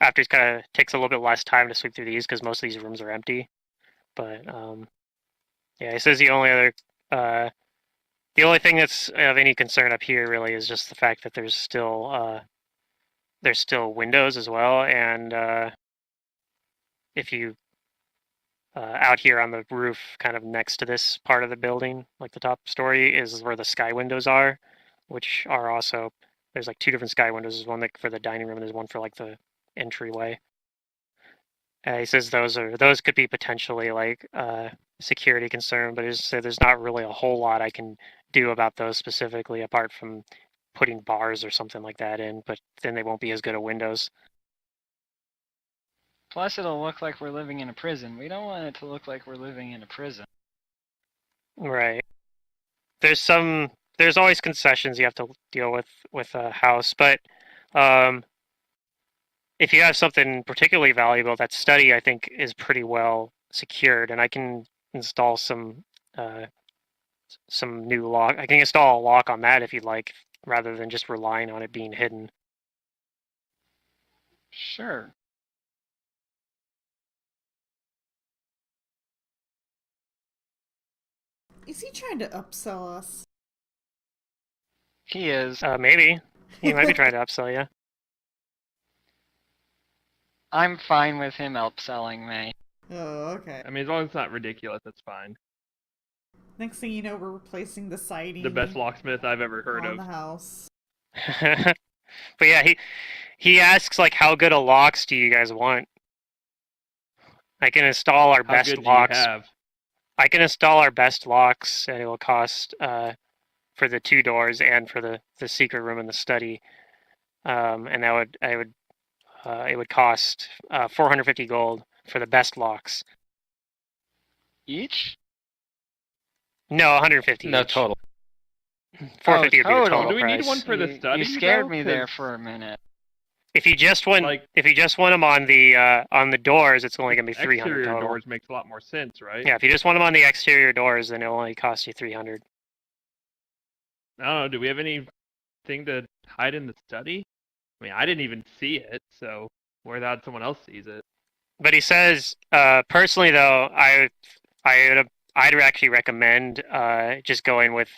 after he's kind of takes a little bit less time to sweep through these because most of these rooms are empty. But yeah, he says the The only thing that's of any concern up here really is just the fact that there's still windows as well, and if you out here on the roof, kind of next to this part of the building, like the top story, is where the sky windows are, which are also there's like 2 different sky windows. There's one for the dining room, and there's one for like the entryway. He says those could be potentially like security concern, but he said there's not really a whole lot I can do about those specifically, apart from putting bars or something like that in. But then they won't be as good at windows. Plus, it'll look like we're living in a prison. We don't want it to look like we're living in a prison. Right. There's always concessions you have to deal with a house, but if you have something particularly valuable, that study I think is pretty well secured, and I can install some new lock. I can install a lock on that if you'd like, rather than just relying on it being hidden. Sure. Is he trying to upsell us? He is. Maybe. He might be trying to upsell you. I'm fine with him upselling me. Oh, okay. I mean, as long as it's not ridiculous, that's fine. Next thing you know, we're replacing the siding. The best locksmith I've ever heard on of. the house. But yeah, he asks like, how good of locks do you guys want? I can install our How best good locks. do you have? I can install our best locks, and it will cost for the 2 doors and for the secret room and the study, and it would cost 450 gold for the best locks. Each? No, 150. No, each. total. 450 would be the total. total Do we need price. one for the study? You scared though? me there 'Cause, for a minute. If you just want, like, if you just want them on the doors, it's only gonna be 300 exterior total. doors makes a lot more sense, right? Yeah, if you just want them on the exterior doors, then it'll only cost you 300. I don't know. Do we have anything to hide in the study? I mean, I didn't even see it, so without someone else sees it. But he says, personally though, I'd actually recommend just going with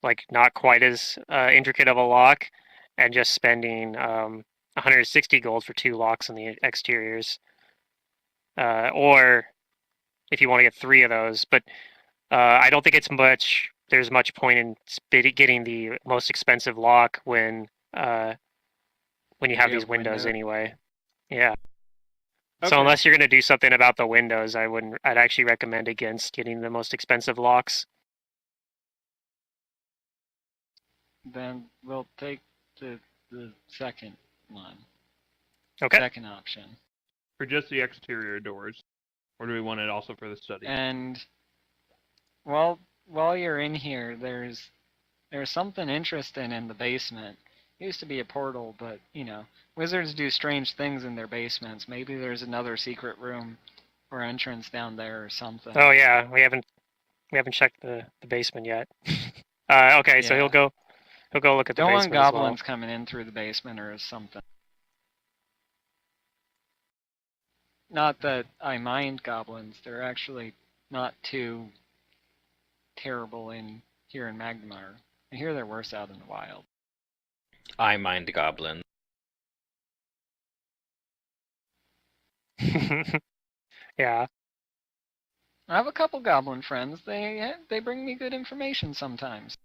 like not quite as intricate of a lock, and just spending 160 gold for 2 locks on the exteriors, or if you want to get 3 of those. But I don't think there's much point in getting the most expensive lock when you have these windows anyway. Yeah. Okay. So unless you're going to do something about the windows, I'd actually recommend against getting the most expensive locks. Then we'll take the second one. Okay. Second option. For just the exterior doors, or do we want it also for the study? And while you're in here, there's something interesting in the basement. It used to be a portal, but wizards do strange things in their basements. Maybe there's another secret room or entrance down there or something. Oh yeah, we haven't checked the basement yet. Okay, so Yeah. he'll go look at the Don't want basement as well. goblins coming in through the basement or something. Not that I mind goblins. They're actually not too terrible here in Magmar. I hear they're worse out in the wild. I mind goblins. Yeah. I have a couple goblin friends. They bring me good information sometimes.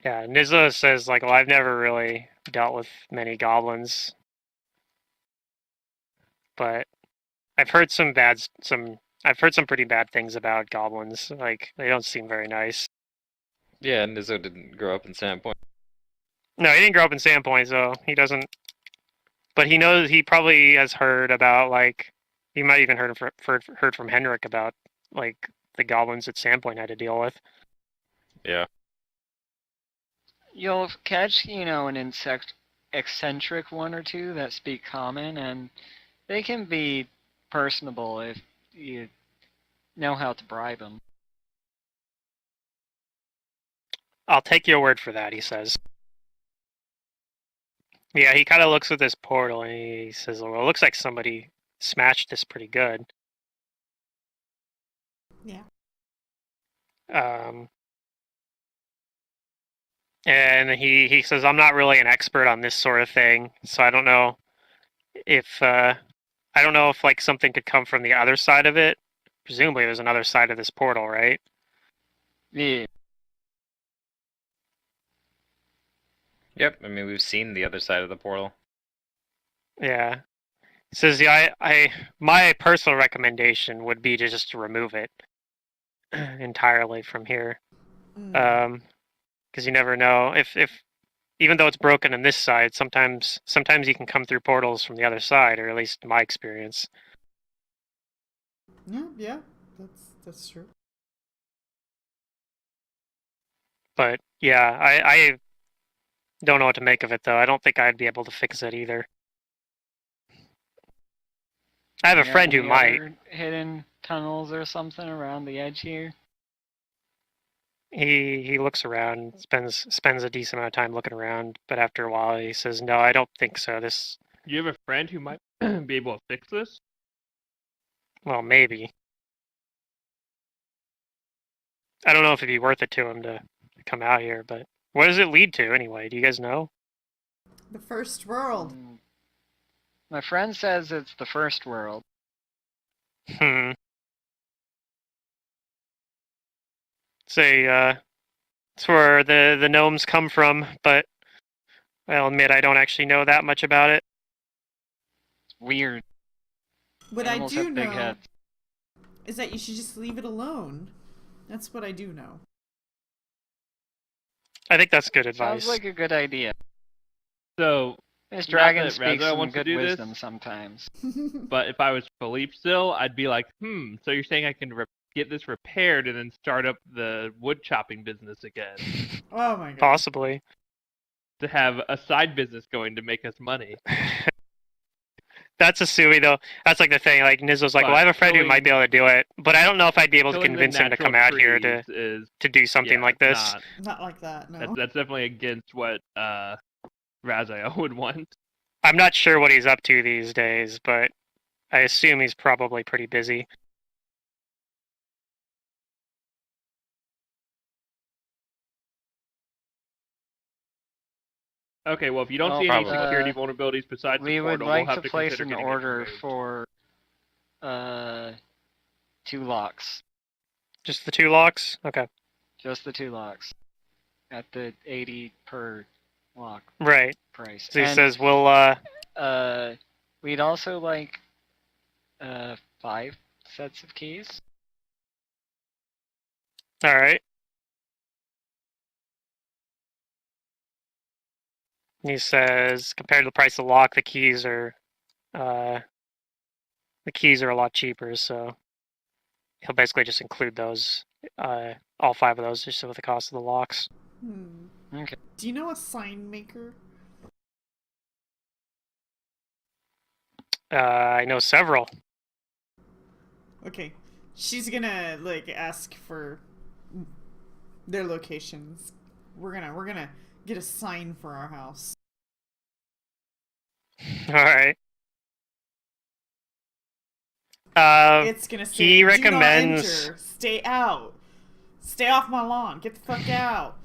Yeah, Nizla says like, well, I've never really dealt with many goblins, but I've heard some pretty bad things about goblins. Like, they don't seem very nice. Yeah, Nizzo didn't grow up in Sandpoint. No, he didn't grow up in Sandpoint, so he doesn't. But he knows, he probably has heard about, like, he might even heard from Henrik about like the goblins that Sandpoint had to deal with. Yeah. You'll catch, an eccentric one or two that speak common, and they can be personable if you know how to bribe them. I'll take your word for that, he says. Yeah, he kind of looks at this portal and he says, well, it looks like somebody smashed this pretty good. Yeah. And he says, I'm not really an expert on this sort of thing, so I don't know if like something could come from the other side of it. Presumably there's another side of this portal, right? Yeah. Yep, I mean, we've seen the other side of the portal. Yeah. He says, yeah, my personal recommendation would be to just remove it entirely from here. Because you never know if even though it's broken on this side, sometimes you can come through portals from the other side, or at least in my experience. Yeah, that's true. But yeah, I don't know what to make of it though. I don't think I'd be able to fix it either. I have a friend who might. Other hidden tunnels or something around the edge here? He looks around, spends a decent amount of time looking around, but after a while he says, "No, I don't think so. This." You have a friend who might be able to fix this? Well, maybe. I don't know if it'd be worth it to him to come out here, but what does it lead to anyway? Do you guys know? The first world. My friend says it's the first world. Say, it's where the gnomes come from, but I'll admit I don't actually know that much about it. It's weird. What Animals I do have big know heads. is that you should just leave it alone. That's what I do know. I think that's good advice. Sounds like a good idea. So, This not dragon that speaks Reza some wants to good do this, wisdom sometimes. but if I was Philippe still, I'd be like, so you're saying I can get this repaired and then start up the wood chopping business again? Oh my god. Possibly. To have a side business going to make us money. That's assuming, though. That's like the thing. Like Nizzo's like, But well, I have a friend who might be able to do it, but I don't know if I'd be able to killing the convince him to natural come out here trees to do something like this. Not like that, no. That's definitely against what Raziel would want. I'm not sure what he's up to these days, but I assume he's probably pretty busy. Okay, well, if you don't see any security vulnerabilities besides the we portal, would like we'll have to to place consider an getting it order removed. for 2 locks. Just the 2 locks? Okay. Just the 2 locks. At the 80 per lock Right. price. So he says, we'll, we'd also like 5 sets of keys. Alright. He says, compared to the price of the lock, the keys are a lot cheaper, so he'll basically just include those, all 5 of those, just with the cost of the locks. Okay. Do you know a sign maker? I know several. Okay. She's gonna, like, ask for their locations. We're gonna get a sign for our house. Alright. It's gonna say, he recommends... do not enter. Stay out. Stay off my lawn. Get the fuck out.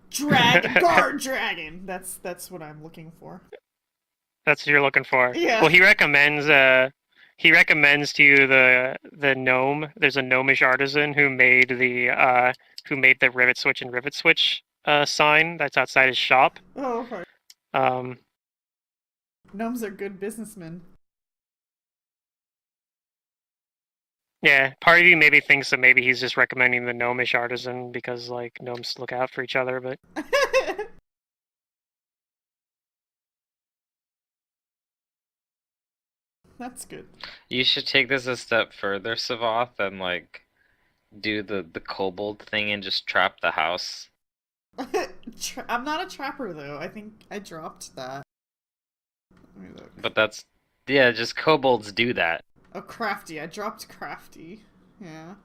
Dragon, guard dragon. That's what I'm looking for. That's what you're looking for. Yeah. Well, he recommends to you the gnome. There's a gnomish artisan who made the rivet switch and rivet switch sign that's outside his shop. Oh, okay. Gnomes are good businessmen. Yeah, part of you maybe thinks that maybe he's just recommending the gnomish artisan because like gnomes look out for each other, but That's good. You should take this a step further, Savath, and like do the kobold thing and just trap the house. I'm not a trapper though. I think I dropped that. Let me look. But that's just kobolds do that. Oh, crafty. I dropped crafty. Yeah.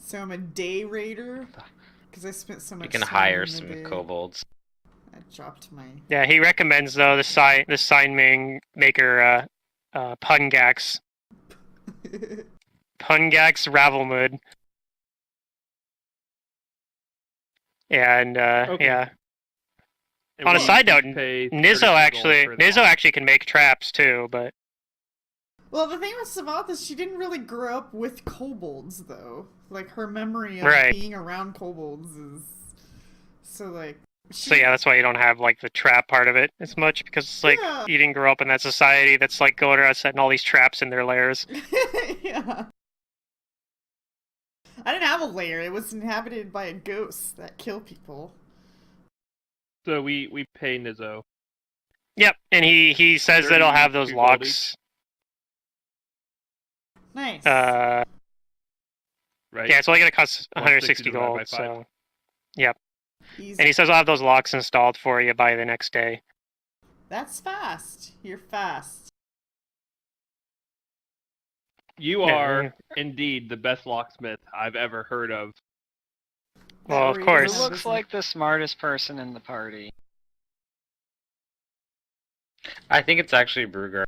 So I'm a day raider because I spent so much. You can time hire in the some day. kobolds. I dropped my. yeah, he recommends though the sign maker Pungax. Pungax Ravelmood. And Okay. yeah. And On a we side note, pay 32 Nizzo gold for the Nizzo lock. actually can make traps too, but Well, the thing with Savant is she didn't really grow up with kobolds, though. Like, her memory of Right. being around kobolds is... So, like... so yeah, that's why you don't have like the trap part of it as much, because it's like Yeah. you didn't grow up in that society that's like going around setting all these traps in their lairs. Yeah. I didn't have a lair. It was inhabited by a ghost that kill people. So we pay Nizzo. Yep, and he says that he'll have those 32 gold locks. Nice. Right? Yeah, it's only gonna cost 160 160 divided by gold. 5. So, yep. Easy. And he says I'll have those locks installed for you by the next day. That's fast. You're fast. You Yeah. are indeed the best locksmith I've ever heard of. Well, of That course. Who looks like the smartest person in the party? I think it's actually Bruger.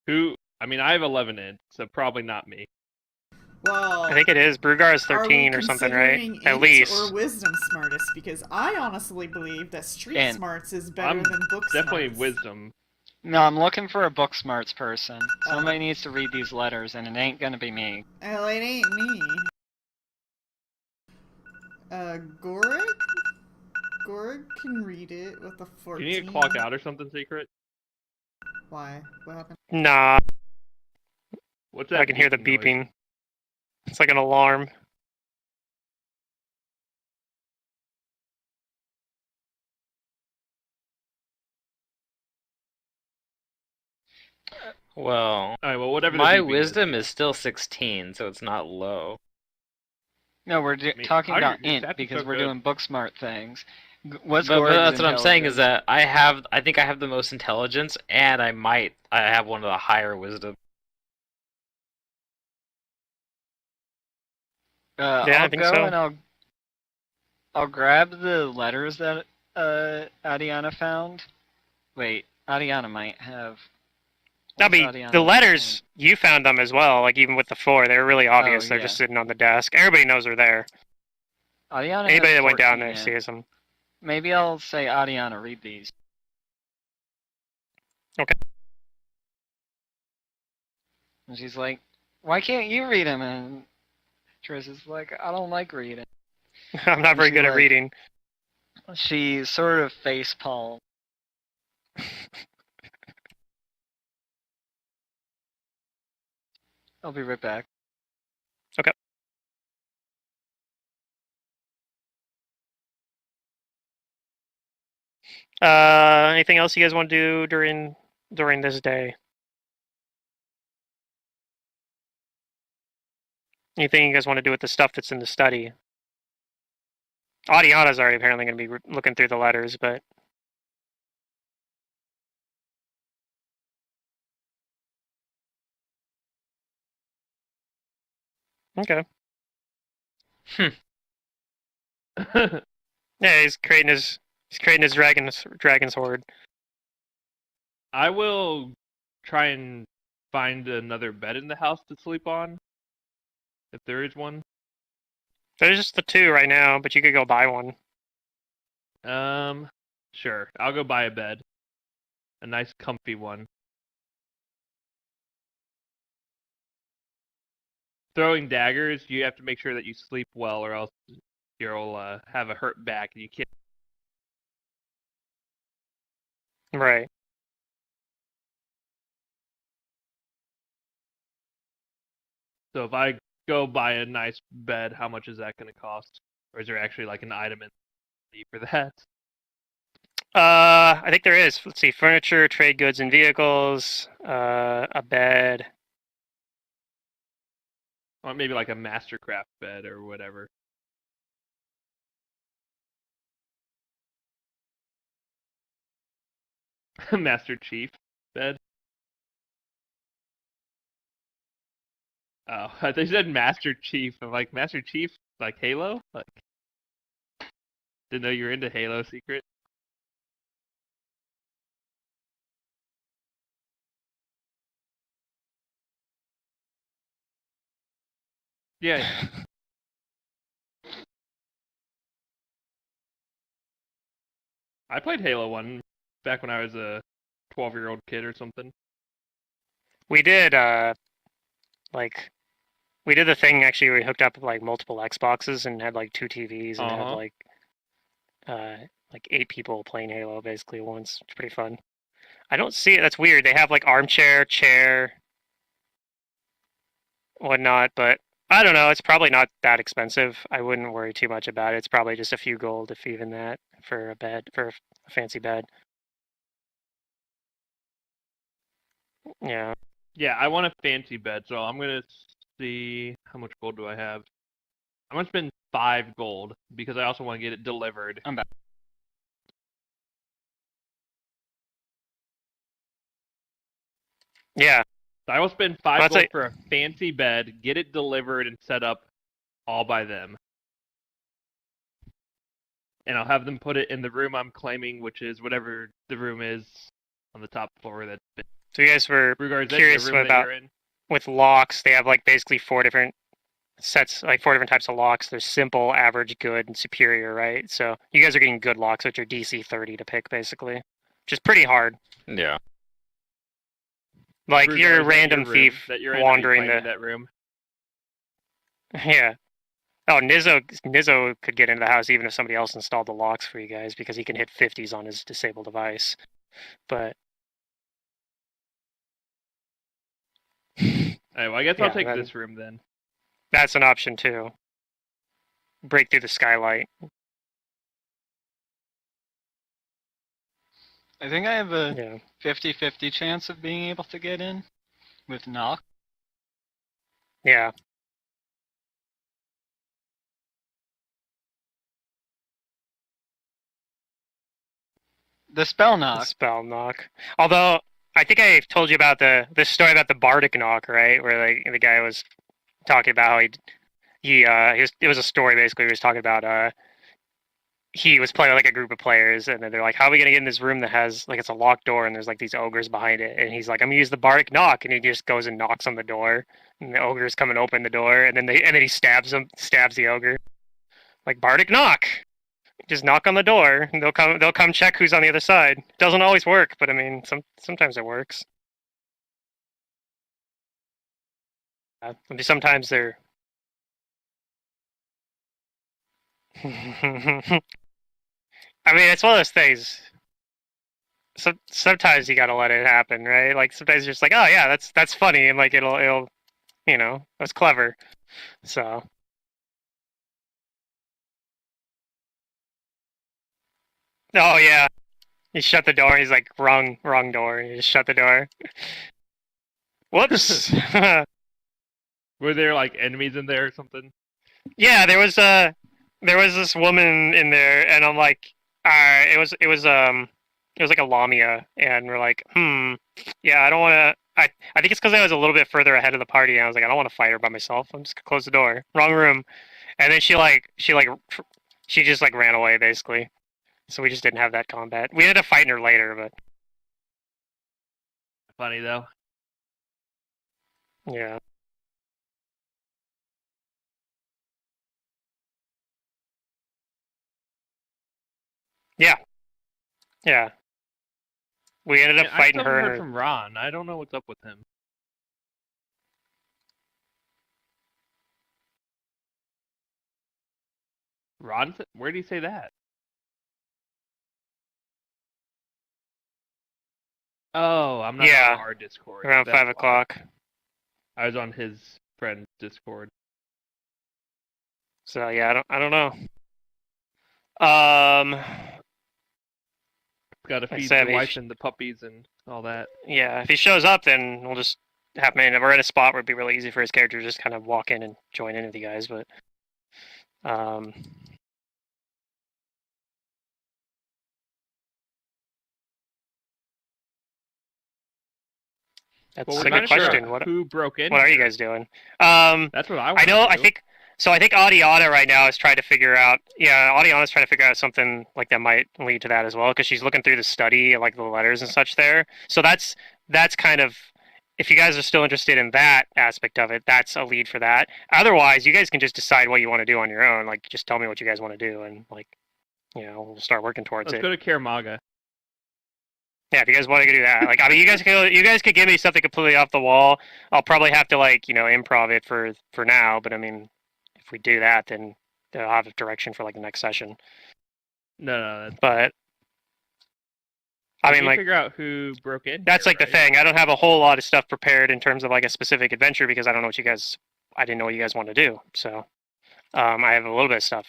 Who? I mean, I have 11 in, so probably not me. Well, I think it is. Brugar is are we 13 or something, right? considering At int least. or wisdom smartest? Because I honestly believe that street Int. smarts is better I'm than book Definitely smarts. wisdom. No, I'm looking for a book smarts person. Somebody needs to read these letters, and it ain't gonna be me. Well, it ain't me. Gorig? Gorig can read it with a 14. Do you need to clock out or something secret? Why? What happened? Nah, What's that? I can hear the noise? beeping. It's like an alarm. Well, Alright, well, whatever the my beeping wisdom is. is still 16, so it's not low. No, we're mean, talking how about your int stats are because so we're good. doing book smart things. What's But Gorg's that's what I'm saying is intelligence? that I think I have the most intelligence, and I have one of the higher wisdom. Yeah, I I'll think go so. and I'll grab the letters that Adiana found. Wait, Adiana might have. I mean, what's Adiana's the letters, you found them as well, like even with the 4, they were really obvious. Oh, They're yeah. just sitting on the desk. Everybody knows they're there. Adiana Anybody has that went down 14 there in. sees them. Maybe I'll say Adiana, read these. Okay. And she's like, "Why can't you read them?" And Trish is like, "I don't like reading." I'm not And very she's good at like- reading. She sort of face palm. I'll be right back. Anything else you guys want to do during this day? Anything you guys want to do with the stuff that's in the study? Adiana's already apparently going to be looking through the letters, but okay. Yeah, he's creating his dragon's horde. I will try and find another bed in the house to sleep on. If there is one. There's just the 2 right now, but you could go buy one. Sure. I'll go buy a bed. A nice comfy one. Throwing daggers, you have to make sure that you sleep well or else you'll have a hurt back and you can't. Right. So if I go buy a nice bed, how much is that going to cost? Or is there actually like an item in for that? I think there is. Let's see, furniture, trade goods and vehicles, a bed. Or maybe like a Mastercraft bed or whatever. Master Chief bed. Oh, they said Master Chief. I'm like, Master Chief? Like Halo? Like, didn't know you were into Halo Secret. Yeah. I played Halo 1 back when I was a 12-year-old kid or something. We did like we did the thing actually where we hooked up like multiple Xboxes and had like 2 TVs and had like 8 people playing Halo basically at once. It's pretty fun. I don't see it. That's weird. They have like armchair, chair, whatnot, but I don't know. It's probably not that expensive. I wouldn't worry too much about it. It's probably just a few gold, if even that, for a bed, for a fancy bed. Yeah. Yeah, I want a fancy bed, so I'm gonna see how much gold do I have. I'm gonna spend 5 gold because I also want to get it delivered. I'm back. Yeah. So I will spend 5 That's gold like- for a fancy bed, get it delivered and set up all by them. And I'll have them put it in the room I'm claiming, which is whatever the room is on the top floor. That So you guys were regards curious the room about- that you're in. with locks. They have like basically 4 different sets, like 4 different types of locks. There's simple, average, good, and superior, right? So you guys are getting good locks, which are DC 30 to pick, basically, which is pretty hard. Yeah. Like Regardless you're a of random your room thief that you're in, wandering claiming the that room. yeah. Oh, Nizzo could get into the house even if somebody else installed the locks for you guys because he can hit 50s on his disabled device. But Alright, well, I guess Yeah, I'll take that- this room then. that's an option too. Break through the skylight. I think I have a Yeah. 50-50 chance of being able to get in with knock. Yeah. The spell The knock. spell knock. Although I think I told you about the story about the bardic knock, right? Where like the guy was talking about how it was a story basically. He was talking about he was playing with, like a group of players, and then they're like, "How are we gonna get in this room that has like it's a locked door and there's like these ogres behind it?" And he's like, "I'm gonna use the bardic knock," and he just goes and knocks on the door, and the ogres come and open the door, and then he stabs the ogre, like bardic knock. Just knock on the door, and they'll come check who's on the other side. Doesn't always work, but I mean, sometimes it works. Sometimes they're. I mean, it's one of those things. Sometimes you gotta let it happen, right? Like sometimes you're just like, oh yeah, that's funny, and like it'll, that's clever. So. Oh yeah, you shut the door. And he's like, wrong door. And you just shut the door. Whoops. Were there like enemies in there or something? Yeah, there was this woman in there, and I'm like, it was like a lamia, and we're like, yeah, I don't want to. I think it's because I was a little bit further ahead of the party, and I was like, I don't want to fight her by myself. I'm just gonna close the door. Wrong room, and then she just like ran away basically. So we just didn't have that combat. We ended up fighting her later, but Funny though. yeah. Yeah. We ended up Yeah, fighting I still her. haven't And heard from Ron. I don't know what's up with him. Ron, where did he say that? Oh, I'm not Yeah, on our Discord. around That's 5 why. o'clock. I was on his friend's Discord. So yeah, I don't know. Got to I feed said the he wife sh- and the puppies and all that. Yeah, if he shows up, then we'll just have him in. We're at a spot where it'd be really easy for his character to just kind of walk in and join in with you guys. But that's Well, a we're good not sure question. who broke in. What are you here. guys doing? That's what I want I know. to do. I think Adiana right now is trying to figure out. Yeah, Adiana's trying to figure out something like that might lead to that as well, because she's looking through the study, like the letters and such there. So that's kind of if you guys are still interested in that aspect of it, that's a lead for that. Otherwise, you guys can just decide what you want to do on your own. Like, just tell me what you guys want to do, and like, we'll start working towards Let's it. go to Kaer Maga. Yeah, if you guys want to do that, like, I mean, you guys could give me something completely off the wall. I'll probably have to like, improv it for now. But I mean, if we do that, then I'll have a direction for like the next session. No, But I mean, like, figure out who broke in. That's here, like right? the thing. I don't have a whole lot of stuff prepared in terms of like a specific adventure because I don't know what you guys. I didn't know what you guys want to do. So I have a little bit of stuff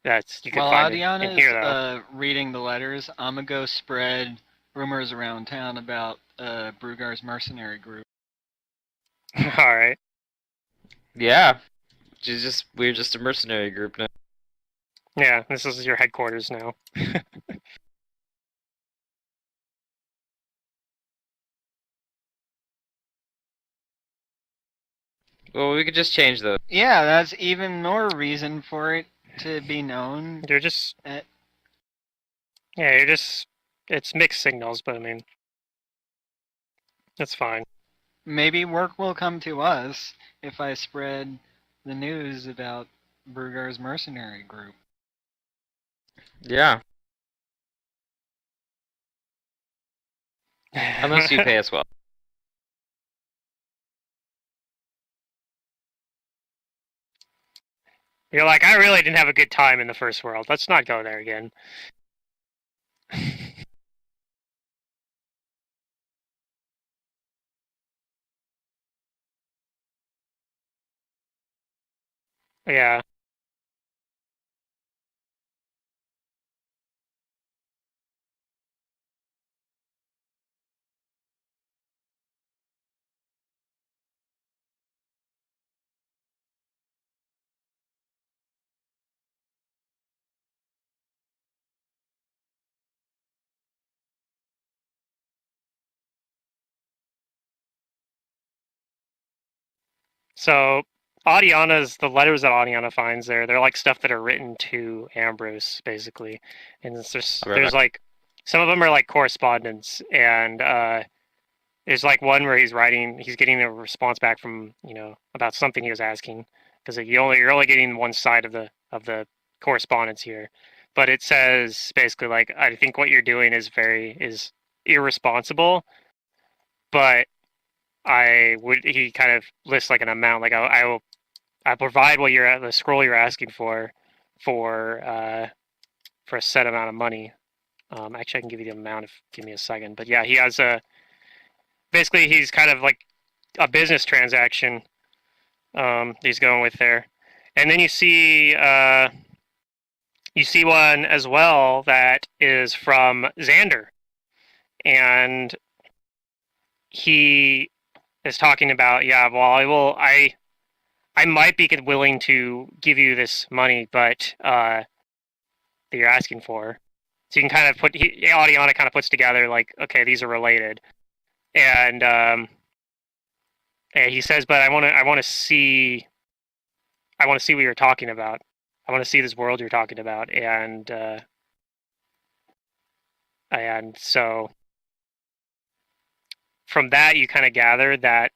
that's you can While find in Adiana's here though. reading the letters, I'm gonna go spread rumors around town about Brugar's mercenary group. All right. Yeah. We're just a mercenary group now. Yeah, this is your headquarters now. Well, we could just change those. Yeah, that's even more reason for it to be known. You're just. At... Yeah, you're just. It's mixed signals, but I mean, that's fine. Maybe work will come to us if I spread the news about Brugar's mercenary group. Yeah. Unless you pay us well. You're like, I really didn't have a good time in the first world. Let's not go there again. Yeah. So the letters that Adiana finds they're like stuff that are written to Ambrose, basically. And there's like some of them are like correspondence, and there's like one where he's getting a response back from, about something he was asking, because you're only getting one side of the correspondence here. But it says basically like, I think what you're doing is irresponsible, but he kind of lists like an amount, like I provide what the scroll you're asking for a set amount of money. Actually, I can give you the amount if give me a second. But yeah, he has basically he's kind of like a business transaction. He's going with there, and then you see one as well that is from Xander, and he is talking about, yeah, well, I might be willing to give you this money, but that you're asking for. So you can kind of Adiana kind of puts together like, okay, these are related, and he says, but I want to see what you're talking about. I want to see this world you're talking about, and so from that you kind of gather that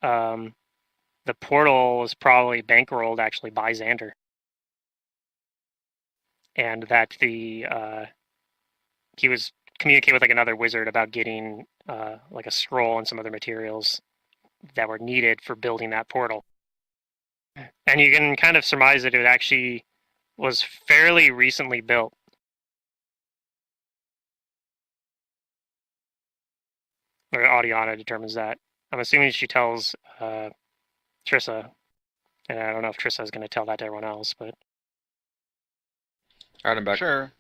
the portal was probably bankrolled actually by Xander, and that he was communicating with like another wizard about getting like a scroll and some other materials that were needed for building that portal. And you can kind of surmise that it actually was fairly recently built. Or Adiana determines that. I'm assuming she tells Trissa. And I don't know if Trissa is going to tell that to everyone else, but... Alright, I'm back. Sure.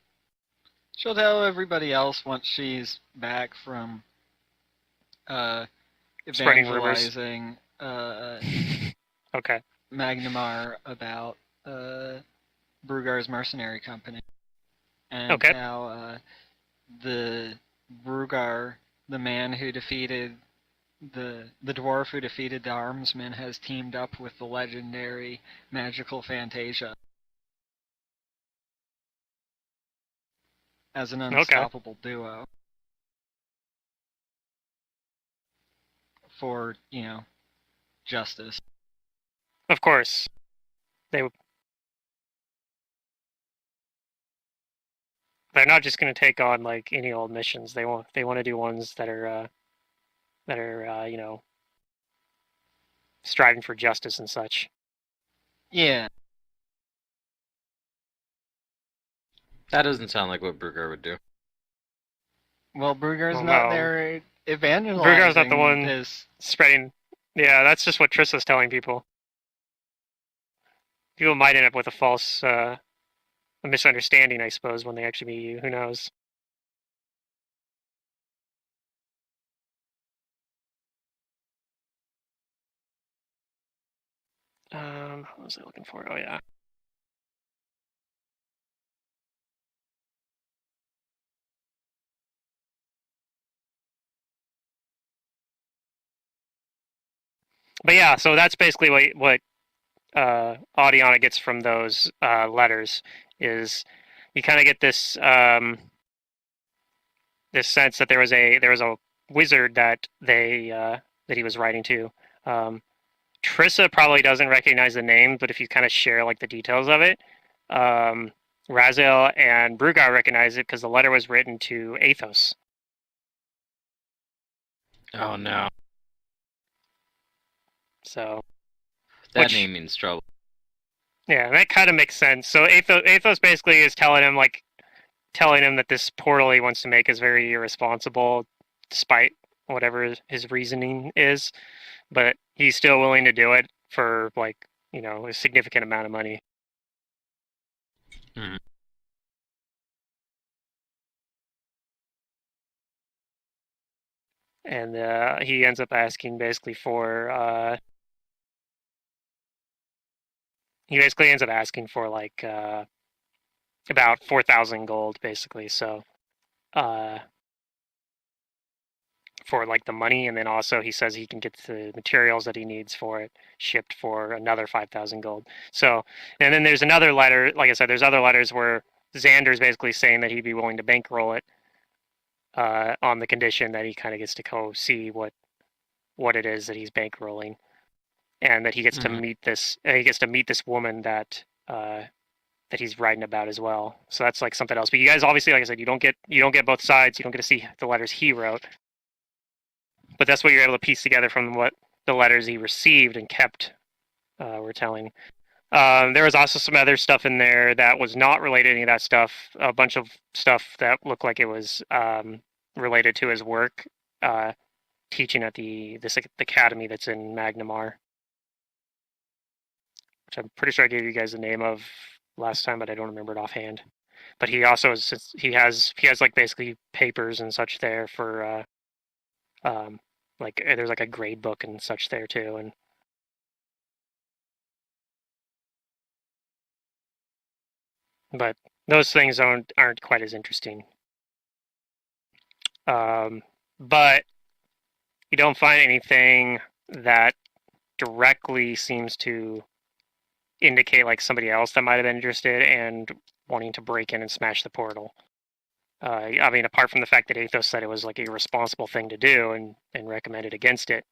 She'll tell everybody else once she's back from Spreading rumors. evangelizing Okay. Magnamar about Brugar's mercenary company. And Okay. how the Brugar, the man who defeated the dwarf who defeated the Armsman, has teamed up with the legendary magical Fantasia as an unstoppable duo. for, justice. Of course, they're not just going to take on like any old missions. They want to do ones that are striving for justice and such. Yeah. That doesn't sound like what Bruger would do. Well, Bruger's Well, not no. there evangelizing Bruger's not the one this. spreading. Yeah, that's just what Trissa's telling people. People might end up with a false a misunderstanding, I suppose, when they actually meet you. Who knows? What was I looking for? Oh yeah. But yeah, so that's basically what Audiana gets from those letters is you kind of get this this sense that there was a wizard that that he was writing to. Trissa probably doesn't recognize the name, but if you kind of share like the details of it, Raziel and Brugar recognize it because the letter was written to Athos. Oh no. So That name means trouble. Yeah, that kind of makes sense. So Athos basically is telling him that this portal he wants to make is very irresponsible, despite whatever his reasoning is. But he's still willing to do it for a significant amount of money. Hmm. And he ends up asking basically for like about 4,000 gold basically. So for like the money, and then also he says he can get the materials that he needs for it shipped for another 5,000 gold. So, and then there's another letter. Like I said, there's other letters where Xander's basically saying that he'd be willing to bankroll it on the condition that he kind of gets to go see what it is that he's bankrolling, and that he gets to meet this. He gets to meet this woman that that he's writing about as well. So that's like something else. But you guys obviously, like I said, you don't get both sides. You don't get to see the letters he wrote. But that's what you're able to piece together from what the letters he received and kept were telling. There was also some other stuff in there that was not related to any of that stuff. A bunch of stuff that looked like it was related to his work teaching at this academy that's in Magnamar, which I'm pretty sure I gave you guys the name of last time, but I don't remember it offhand. But he also he has like basically papers and such there for like there's like a grade book and such there too, and but those things aren't quite as interesting. But you don't find anything that directly seems to indicate like somebody else that might have been interested and wanting to break in and smash the portal. I mean, apart from the fact that Athos said it was like a irresponsible thing to do and recommended against it.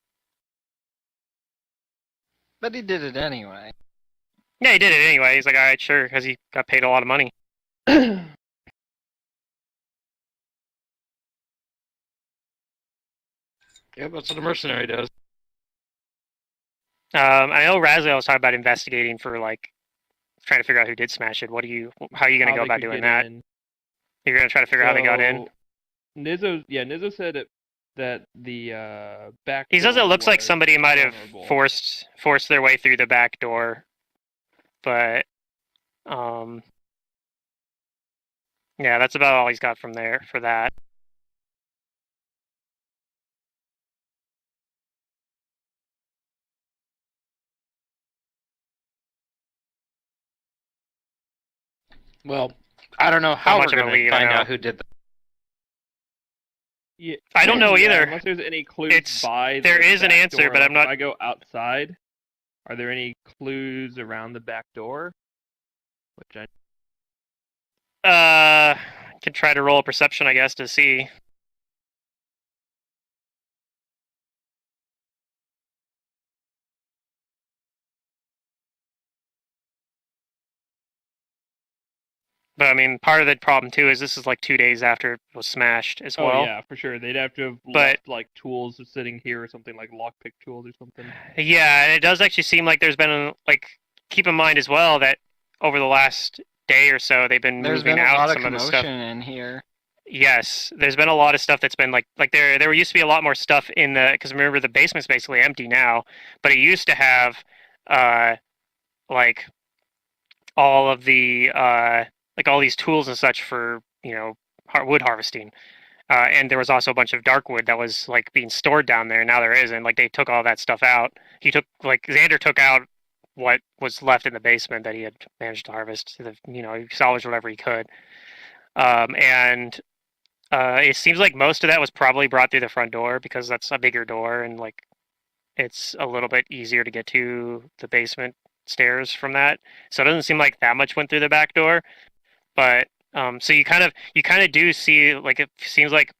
But he did it anyway. Yeah, he did it anyway. He's like, all right, sure, because he got paid a lot of money. Yeah, that's what a mercenary does. I know Raziel was talking about investigating for like trying to figure out who did smash it. How are you going to go about doing that? You're going to try to figure out how they got in? Nizzo said that the back. He says it looks like somebody might have forced their way through the back door, but yeah, that's about all he's got from there for that. Well, I don't know how much we're of a going to lead, find I know. out who did that. Yeah, I don't know either. Unless there's any clues there is an back answer, door. but I'm not. If I go outside, are there any clues around the back door? Which Can try to roll a perception, I guess, to see. But I mean, part of the problem too is this is like 2 days after it was smashed as well. Oh yeah, for sure. They'd have to have But- left like tools sitting here or something, like lockpick tools or something. Yeah, and it does actually seem like there's been keep in mind as well that over the last day or so they've been There's moving been a out lot of some of the commotion stuff. in here. Yes, there's been a lot of stuff that's been like there used to be a lot more stuff in the, because remember the basement's basically empty now, but it used to have like all of the like all these tools and such for wood harvesting. And there was also a bunch of dark wood that was like being stored down there. Now there isn't. Like they took all that stuff out. Xander took out what was left in the basement that he had managed to harvest. He salvaged whatever he could. And it seems like most of that was probably brought through the front door because that's a bigger door and like it's a little bit easier to get to the basement stairs from that. So it doesn't seem like that much went through the back door. But so you kind of do see, like, it seems like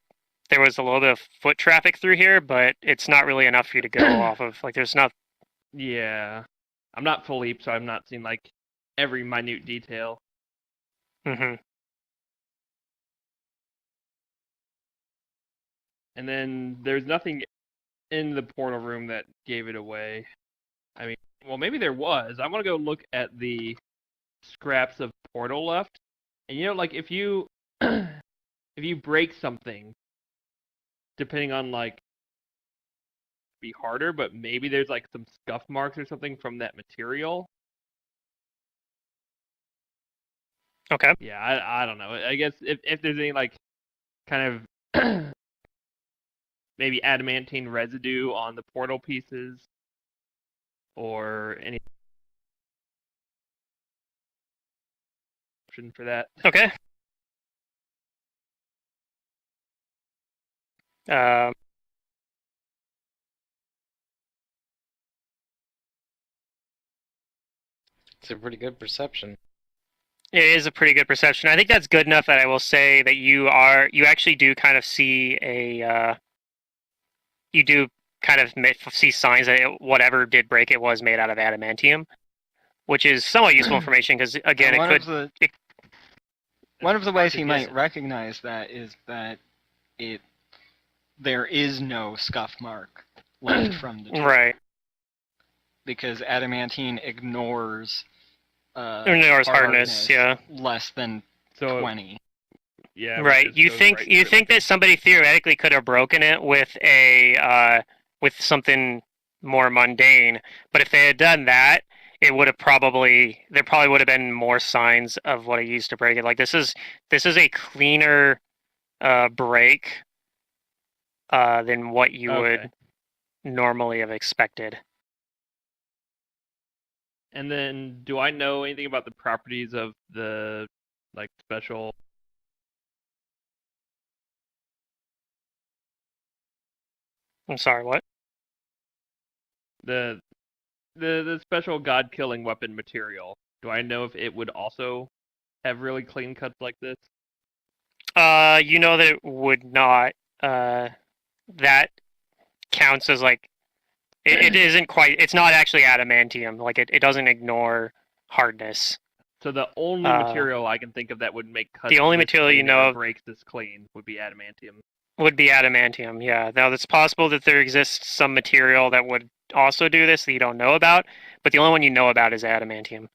there was a little bit of foot traffic through here, but it's not really enough for you to go off of. Like, there's not. Yeah, I'm not Philippe, so I'm not seeing like every minute detail. Mm-hmm. And then there's nothing in the portal room that gave it away. I mean, well, maybe there was. I'm gonna go look at the scraps of portal left. And like if you if you break something, depending on like, be harder, but maybe there's like some scuff marks or something from that material. Okay. Yeah, I don't know. I guess if there's any like kind of maybe adamantine residue on the portal pieces or any option for that. Okay. It's a pretty good perception. It is a pretty good perception. I think that's good enough that I will say that you actually do kind of see you do kind of see signs that whatever did break it was made out of adamantium, which is somewhat useful information because again, One of the ways he might recognize that is that there is no scuff mark left from the tool. Right. Because adamantine ignores hardness, yeah. less than 20. Yeah. Right. You think that somebody theoretically could have broken it with with something more mundane, but if they had done that, there probably would have been more signs of what it used to break it. Like this is a cleaner break than what you would normally have expected. And then, do I know anything about the properties of the like special? I'm sorry, what? The special god-killing weapon material. Do I know if it would also have really clean cuts like this? You know that it would not. That counts as like it isn't quite. It's not actually adamantium. Like it doesn't ignore hardness. So the only material I can think of that would make cuts. The only material you know of breaks this clean would be adamantium. Would be adamantium, yeah. Now it's possible that there exists some material that would also do this that you don't know about, but the only one you know about is adamantium.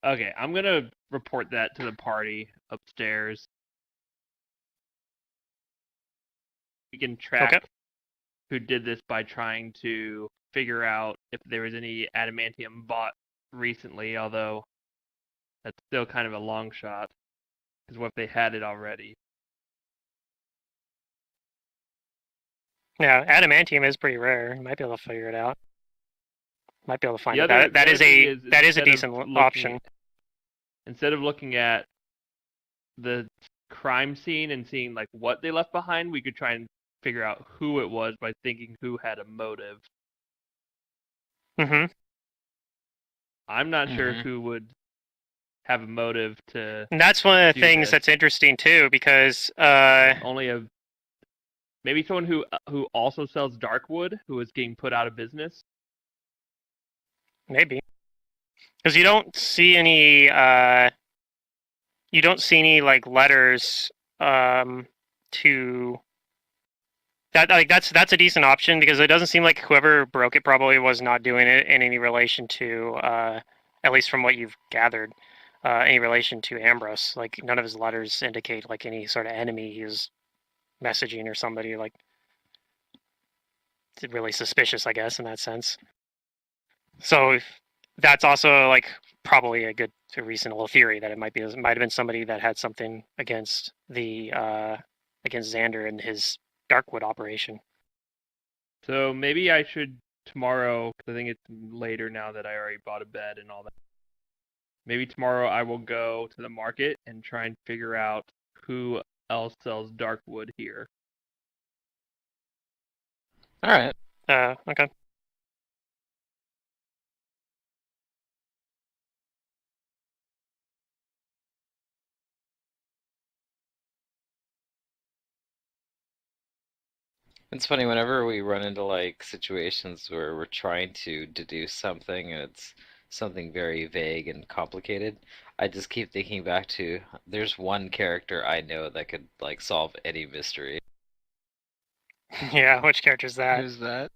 Okay, I'm gonna report that to the party upstairs. We can track who did this by trying to figure out if there was any adamantium bought recently, although that's still kind of a long shot, because what if they had it already? Yeah, adamantium is pretty rare. You might be able to figure it out. Might be able to find it. That is a decent option. Instead of looking at the crime scene and seeing like what they left behind, we could try and figure out who it was by thinking who had a motive. Mm-hmm. I'm not sure who would have a motive to. And that's one of the things that's interesting too, because maybe someone who also sells dark wood who is getting put out of business. Maybe, because you don't see any you don't see any like letters to that. Like that's a decent option because it doesn't seem like whoever broke it probably was not doing it in any relation to at least from what you've gathered, any relation to Ambrose. Like none of his letters indicate like any sort of enemy he was messaging or somebody like really suspicious, I guess, in that sense. So if that's also like probably a good, a reasonable theory that it might have been somebody that had something against the against Xander and his Darkwood operation. So maybe I should tomorrow, because I think it's later now that I already bought a bed and all that. Maybe tomorrow I will go to the market and try and figure out who else sells Darkwood here. All right. Okay. It's funny whenever we run into like situations where we're trying to deduce something and it's something very vague and complicated. I just keep thinking back to there's one character I know that could like solve any mystery. Yeah, which character's that? Who's that?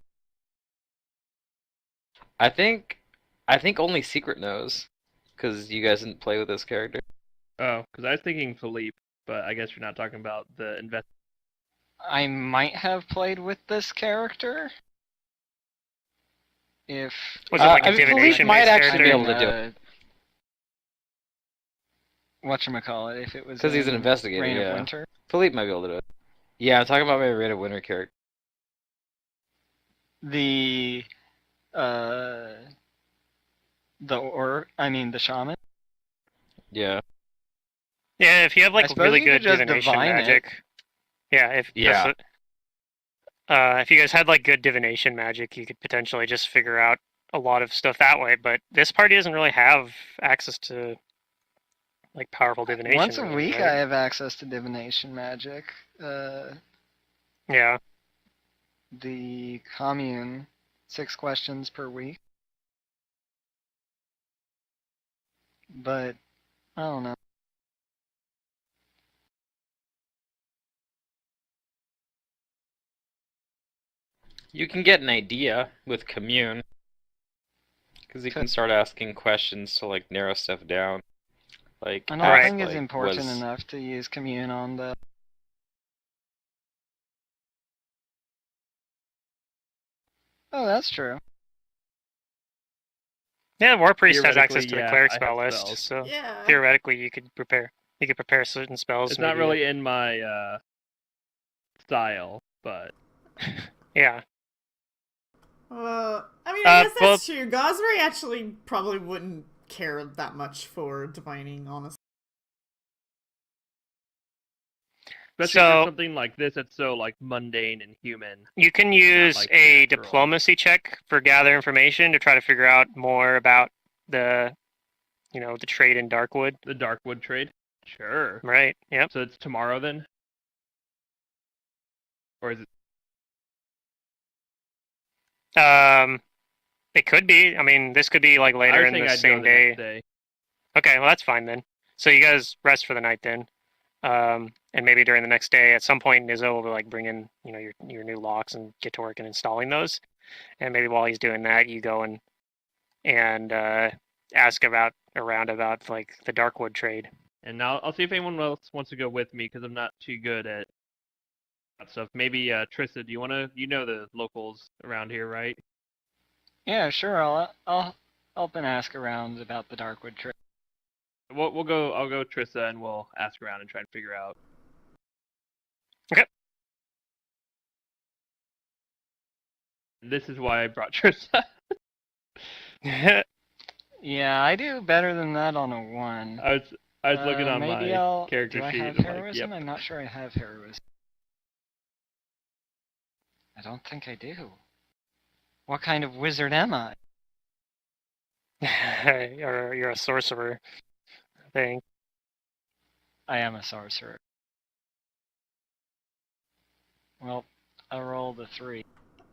I think I think only Secret knows because you guys didn't play with this character. Oh, because I was thinking Philippe, but I guess you're not talking about the invest. I might have played with this character. If Was it like a I mean, Philippe divination might based actually be character? able to do it. Whatchamacallit, if it was 'Cause he's an in investigator, Reign yeah. of Winter. Philippe might be able to do it. Yeah, I'm talking about my Raid of Winter character. The the shaman. Yeah. Yeah, if you have I like suppose really you could good just divination divine it. magic. Yeah, if you guys had like good divination magic, you could potentially just figure out a lot of stuff that way. But this party doesn't really have access to like powerful divination. Once a really, week, right? I have access to divination magic. Yeah. The commune, 6 questions per week. But I don't know. You can get an idea with Commune. Because you can start asking questions to like narrow stuff down. Like, I don't Right. think it's like, important was enough to use commune on the. Oh, that's true. Yeah, War Priest has access Theoretically, to the yeah, cleric I have spell list, spells. so Yeah. theoretically you could prepare certain spells. It's not maybe. really in my style, but Yeah. I mean, I guess well- that's true. Gosbury actually probably wouldn't care that much for divining, honestly. especially So- for something like this that's so like mundane and human. You can use like a natural. diplomacy check for gather information to try to figure out more about the, the trade in Darkwood. The Darkwood trade. Sure. Right. Yep. So it's tomorrow then? Or is it? It could be. I mean, this could be like I later was in thinking the I'd same go the next day. day. Okay, well that's fine then. So you guys rest for the night then, and maybe during the next day, at some point, Nizzo will like bring in your new locks and get to work in installing those, and maybe while he's doing that, you go and ask around about like the Darkwood trade. And now I'll see if anyone else wants to go with me because I'm not too good at that stuff. Maybe Trista, do you want to? You know the locals around here, right? Yeah, sure. I'll help and ask around about the Darkwood trade. We'll go. I'll go Trista, and we'll ask around and try and figure out. Okay. This is why I brought Trista. Yeah, I do better than that on a 1. I was looking on maybe my I'll, character do I sheet. have and like, heroism? yep. I'm not sure I have heroism. I don't think I do. What kind of wizard am I? you're a sorcerer, I think. I am a sorcerer. Well, I'll roll the 3.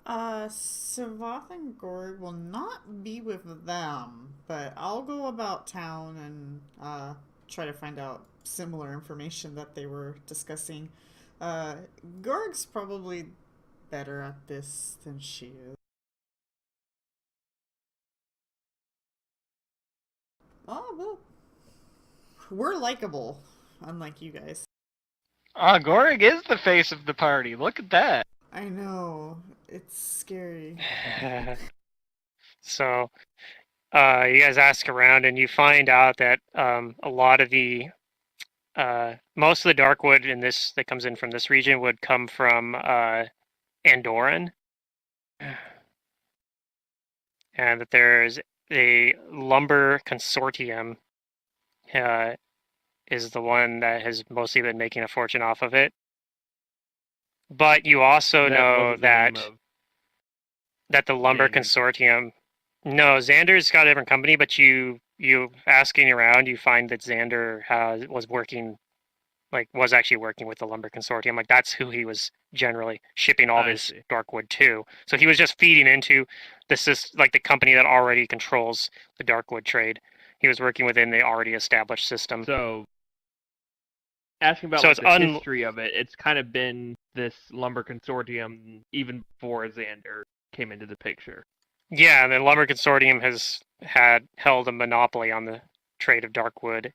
Savath and Gorg will not be with them, but I'll go about town and try to find out similar information that they were discussing. Gorg's probably better at this than she is. Oh, well. We're likable, unlike you guys. Gorig is the face of the party. Look at that. I know. It's scary. So, you guys ask around, and you find out that a lot of the most of the dark wood in this that comes in from this region would come from Andoran, and that there's a lumber consortium is the one that has mostly been making a fortune off of it. But you also know that the lumber consortium. No, Xander's got a different company, but you asking around, you find that Xander was actually working with the lumber consortium. Like, that's who he was generally shipping all this dark wood to. So he was just feeding into the company that already controls the dark wood trade. He was working within the already established system. So, asking about the history of it, it's kind of been this lumber consortium even before Xander came into the picture. Yeah, the lumber consortium has held a monopoly on the trade of dark wood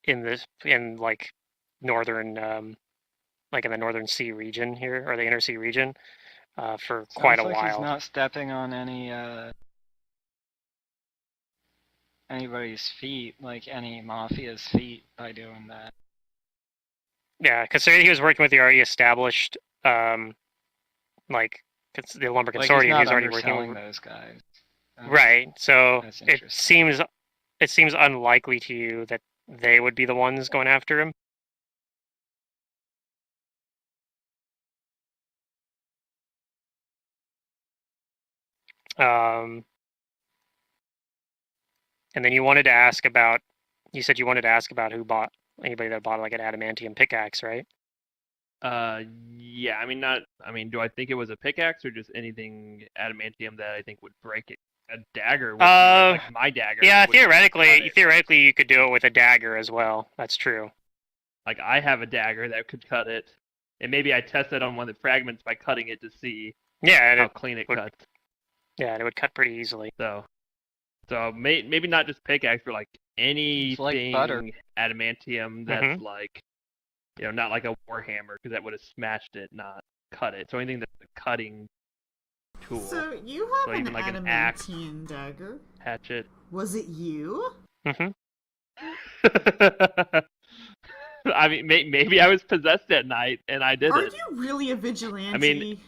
in northern in the Northern Sea region here, or the Inner Sea region, for quite a while. He's not stepping on anybody's feet, like any mafia's feet, by doing that. Yeah, considering he was working with the already established the lumber consortium, he's already working with those guys. Right. So it seems unlikely to you that they would be the ones going after him. And then you said you wanted to ask about anybody that bought like an adamantium pickaxe, right? Yeah, do I think it was a pickaxe or just anything adamantium that I think would break it? A dagger would be like my dagger. Yeah, theoretically you could do it with a dagger as well. That's true. Like, I have a dagger that could cut it, and maybe I tested on one of the fragments by cutting it to see how clean it cuts. Yeah, and it would cut pretty easily. So maybe not just pickaxe, but like anything adamantium that's like, not like a warhammer, because that would have smashed it, not cut it. So anything that's a cutting tool. So you have an adamantium dagger. Hatchet. Was it you? Mm-hmm. I mean, maybe I was possessed at night and I did it. Are you really a vigilante? I mean,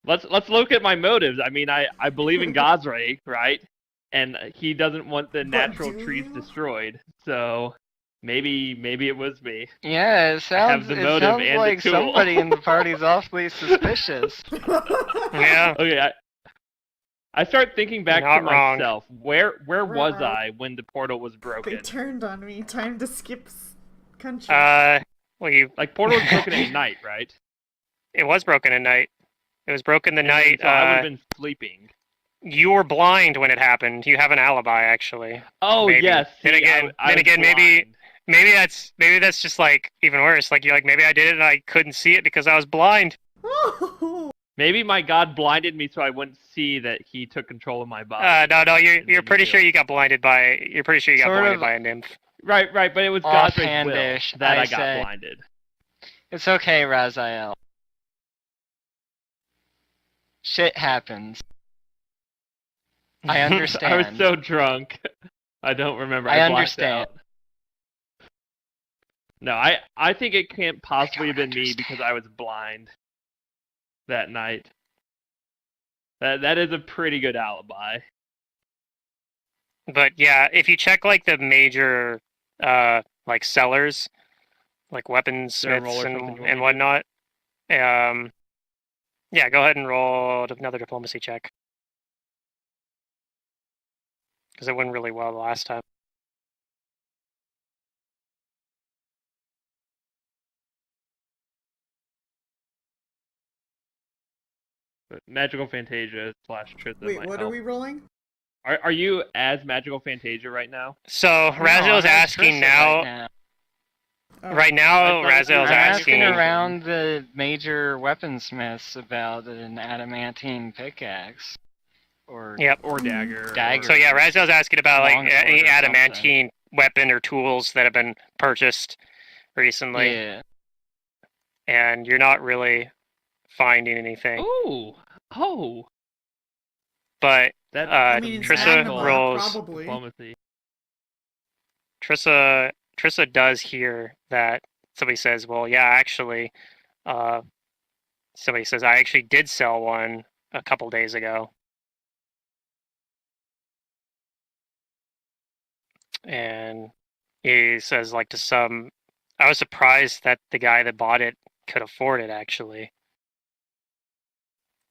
let's look at my motives. I mean, I believe in Gosray, right? And he doesn't want the natural trees destroyed. So maybe it was me. Yeah, it sounds like somebody in the party's awfully suspicious. Yeah. Okay, I start thinking back to myself. Where was I when the portal was broken? They turned on me. Time to skip country. Portal was broken at night, right? It was broken at night. It was broken the night. So I would have been sleeping. You were blind when it happened. You have an alibi, actually. Oh, maybe. Yes. Then again, maybe that's just like even worse. Like, you're like, maybe I did it and I couldn't see it because I was blind. Maybe my god blinded me so I wouldn't see that he took control of my body. No, you're pretty sure you got blinded by. You're pretty sure you got blinded by a nymph. Right, but it was God's will that I got blinded. It's okay, Raziel. Shit happens. I understand. I was so drunk. I don't remember. I understand. Out. No, I think it can't possibly have been me because I was blind that night. That is a pretty good alibi. But yeah, if you check like the major like sellers, like weaponsmiths and whatnot, yeah, go ahead and roll another diplomacy check. Because it went really well the last time. Magical Fantasia / Tristan. Wait, what are we rolling? Are you as Magical Fantasia right now? So Raziel is asking now. Right now, I'd like to- Raziel's I'm asking. asking around the major weaponsmiths about an adamantine pickaxe. Or Yep. Or dagger. Dagger. So yeah, Raziel's asking about like Longsword any or something. adamantine weapon or tools that have been purchased recently, Yeah. and you're not really finding anything. Oh, But that. I mean, it's Trissa Magma, rolls. probably. Diplomacy. Trissa does hear that somebody says, "Well, yeah, actually," somebody says, "I actually did sell one a couple days ago," and he says, like to some, I was surprised that the guy that bought it could afford it actually,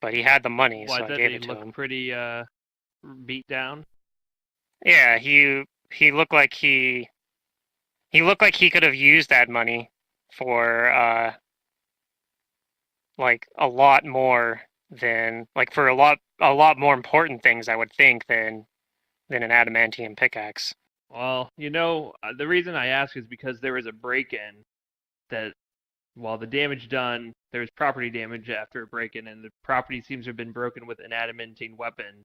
but he had the money, Why so I that gave they it to look him. pretty beat down? Yeah, he looked like he could have used that money for like a lot more than like for a lot more important things I would think than an adamantium pickaxe. Well, the reason I ask is because there was a break-in that, while the damage done, there was property damage after a break-in, and the property seems to have been broken with an adamantine weapon.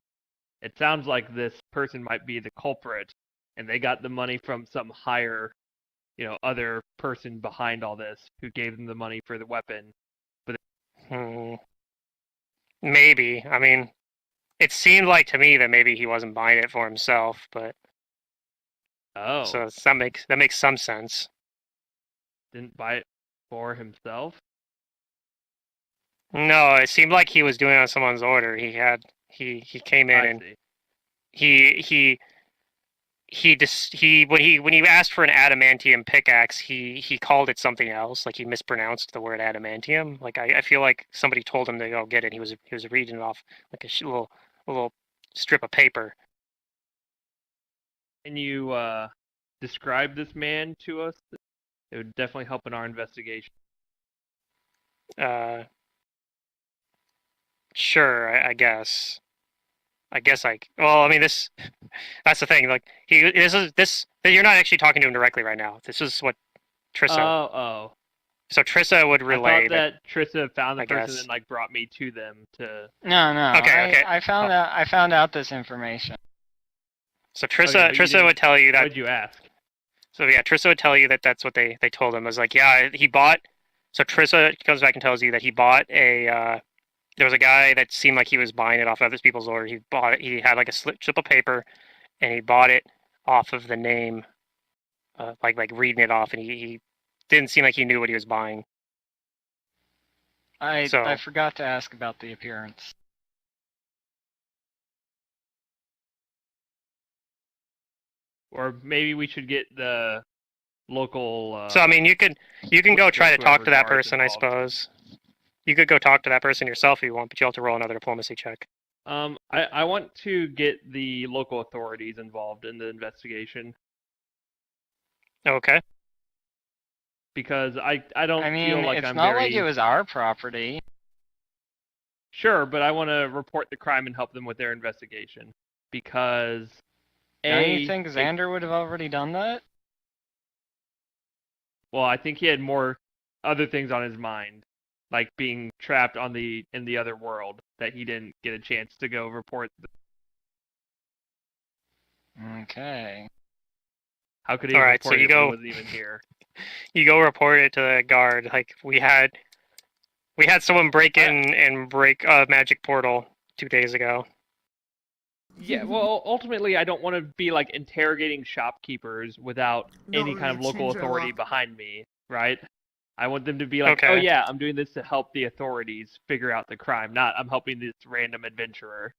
It sounds like this person might be the culprit, and they got the money from some higher, other person behind all this who gave them the money for the weapon. Maybe. I mean, it seemed like to me that maybe he wasn't buying it for himself, but so that makes some sense. Didn't buy it for himself? No, it seemed like he was doing it on someone's order. He came in I and see. he when he asked for an adamantium pickaxe, he called it something else. Like he mispronounced the word adamantium. Like I feel like somebody told him to go get it. He was reading it off like a little strip of paper. Can you describe this man to us? It would definitely help in our investigation. Sure, I guess. Well, I mean, that's the thing. Like, you're not actually talking to him directly right now. This is what Trissa. Oh. So Trissa would relay I thought that Trissa found the I person guess. and like brought me to them to. No. Okay. I found out this information. So Trissa would tell you that. What'd you ask? So yeah, Trissa would tell you that that's what they told him. It was like, yeah, he bought. So Trissa comes back and tells you that he bought a. There was a guy that seemed like he was buying it off other people's order. He bought it. He had like a slip of paper, and he bought it off of the name, like reading it off, and he didn't seem like he knew what he was buying. I forgot to ask about the appearance. Or maybe we should get the local. So I mean, you can go try to talk to that whoever person, I guards involved. suppose. You could go talk to that person yourself if you want, but you'll have to roll another diplomacy check. I want to get the local authorities involved in the investigation Okay. because I don't feel like it's I'm not very like it was our property. sure, but I want to report the crime and help them with their investigation because Don't you think Xander would have already done that? Well, I think he had more other things on his mind, like being trapped in the other world that he didn't get a chance to go report. Okay. How could he All right, report so you it when go- he wasn't even here? You go report it to the guard. Like we had someone break in and break a magic portal 2 days ago. Yeah, well, ultimately, I don't want to be like interrogating shopkeepers without No, any kind of you local change your authority lock. behind me, right? I want them to be like, Okay. oh yeah, I'm doing this to help the authorities figure out the crime, not I'm helping this random adventurer.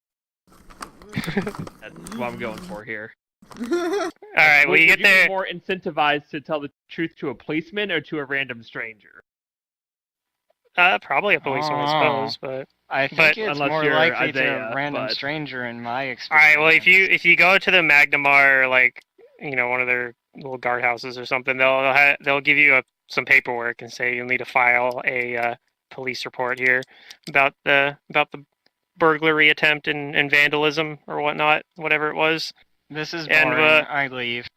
That's what I'm going for here. All right, well, Would you get be there. more incentivized to tell the truth to a policeman or to a random stranger? Probably a policeman, I suppose, but. I think But it's unless more you're likely to Isaiah, a random but- stranger in my All experience. right, well, if you go to the Magnamar, like one of their little guardhouses or something, they'll give you some paperwork and say you'll need to file a police report here about the burglary attempt and vandalism or whatnot, whatever it was. This is and, boring. I leave.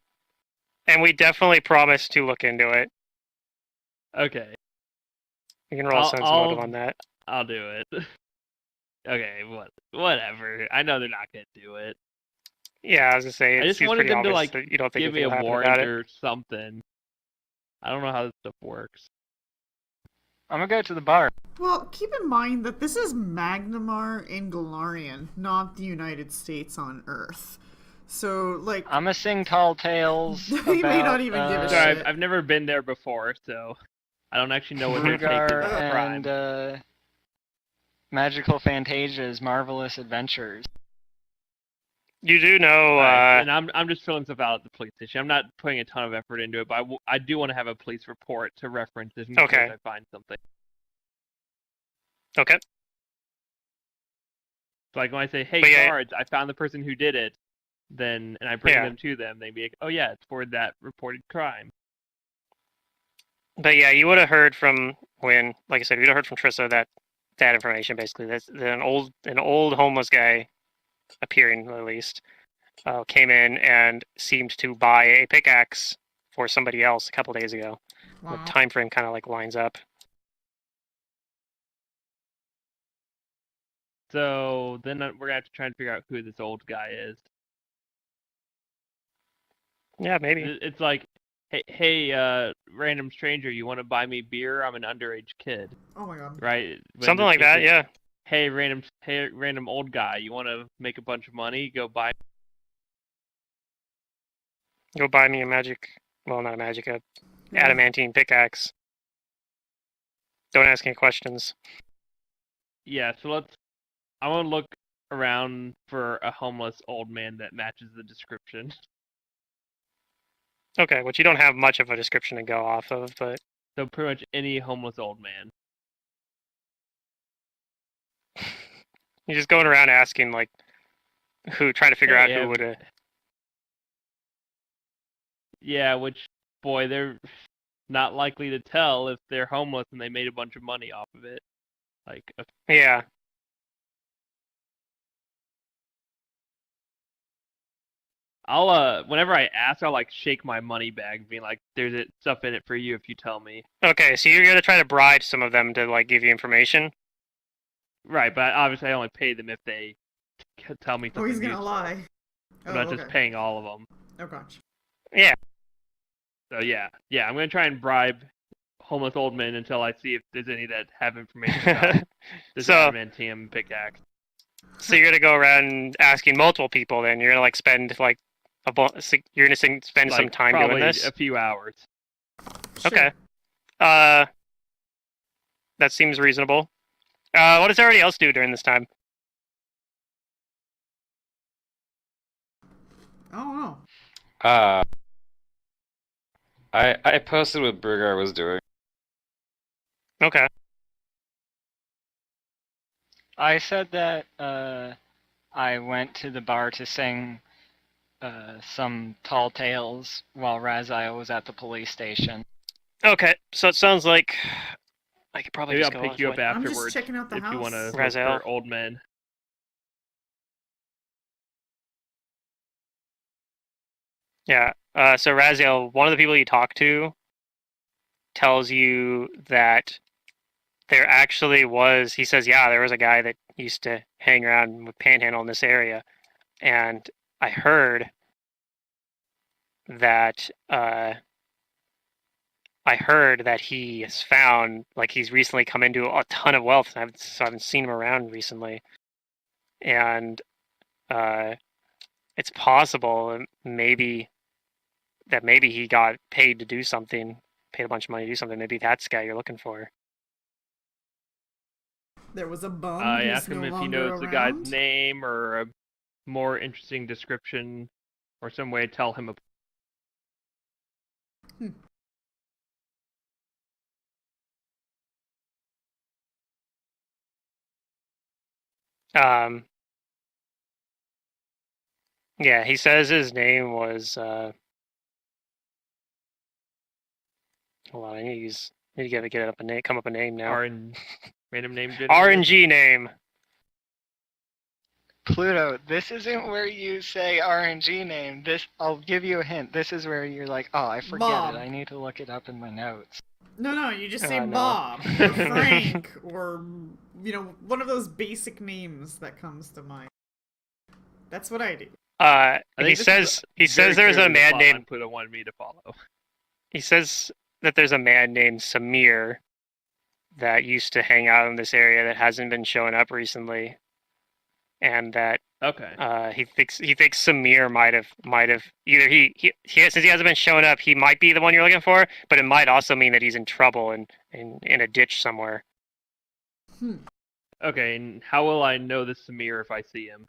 And we definitely promise to look into it. Okay. You can roll sense motive on that. I'll do it. Okay, whatever. I know they're not gonna do it. Yeah, I was gonna say I it just seems wanted pretty them to obvious like that you don't think give me anything a will happen warrant about it. or something. I don't know how this stuff works. I'm gonna go to the bar. Well, keep in mind that this is Magnamar in Galarian, not the United States on Earth. So, like, I'm gonna sing tall tales. He may not even give a Sorry, shit. I've never been there before, so I don't actually know what their take is Brugar on crime. and Magical Fantasia's Marvelous Adventures. You do know. Right, and I'm just filling stuff out at the police station. I'm not putting a ton of effort into it, but I do want to have a police report to reference just in case I find something. Okay. So like when I say, "Hey guards, I found the person who did it," and I bring them to them, they'd be like, "Oh yeah, it's for that reported crime." But yeah, you would have heard from like I said, you would have heard from Trissa that information basically. That's an old homeless guy, appearing at least, came in and seemed to buy a pickaxe for somebody else a couple days ago. Wow. The time frame kind of like lines up. So then we're gonna have to try and figure out who this old guy is. Yeah, maybe. It's like, hey, random stranger, you want to buy me beer? I'm an underage kid. Oh my god. Right? Something like that, yeah. Hey, random old guy, you want to make a bunch of money? Go buy me a magic, well, not a magic, a adamantine pickaxe. Don't ask any questions. Yeah, so I want to look around for a homeless old man that matches the description. Okay, which you don't have much of a description to go off of, but... So pretty much any homeless old man. You're just going around asking, like, trying to figure out who would... Yeah, which, boy, they're not likely to tell if they're homeless and they made a bunch of money off of it. Like, yeah. I'll whenever I ask, I'll like shake my money bag, being like, "There's stuff in it for you if you tell me." Okay, so you're gonna try to bribe some of them to like give you information. Right, but obviously I only pay them if they tell me something. Oh, he's gonna useful. lie. I'm not just paying all of them. Oh gosh. Yeah. So yeah, I'm gonna try and bribe homeless old men until I see if there's any that have information about this adamantium pickaxe. So you're gonna go around asking multiple people. Then you're gonna like spend like you're gonna spend some time doing this. A few hours. Sure. Okay. That seems reasonable. What does everybody else do during this time? I don't know. I posted what Brugar was doing. Okay. I said that I went to the bar to sing some tall tales while Raziel was at the police station. Okay, so it sounds like I could probably Maybe just I'll go pick you up I'm afterwards just checking out the if house. you want to look Raziel. for old men. Yeah. So Raziel, one of the people you talk to tells you that there actually was. He says, "Yeah, there was a guy that used to hang around with Panhandle in this area, and I heard that he has found, like, he's recently come into a ton of wealth. So I haven't seen him around recently, and it's possible maybe he got paid to do something, paid a bunch of money to do something. Maybe that's the guy you're looking for." There was a bum I who's ask him no if he longer knows around. the guy's name or a more interesting description or some way to tell him apart. Yeah, he says his name was hold on, I need to get up a name, come up a name now. Random name generator? RNG name. Pluto, this isn't where you say RNG name. I'll give you a hint. This is where you're like, oh, I forget Mom. it. I need to look it up in my notes. No, you just say No. Bob or Frank or, one of those basic names that comes to mind. That's what I do. I He think says very there's a clearly the man plotline named. Pluto wanted me to follow. He says that there's a man named Samir that used to hang out in this area that hasn't been showing up recently, and that Okay. he thinks Samir might have either he since he hasn't been showing up, he might be the one you're looking for, but it might also mean that he's in trouble and in a ditch somewhere. Okay, and how will I know this Samir if I see him?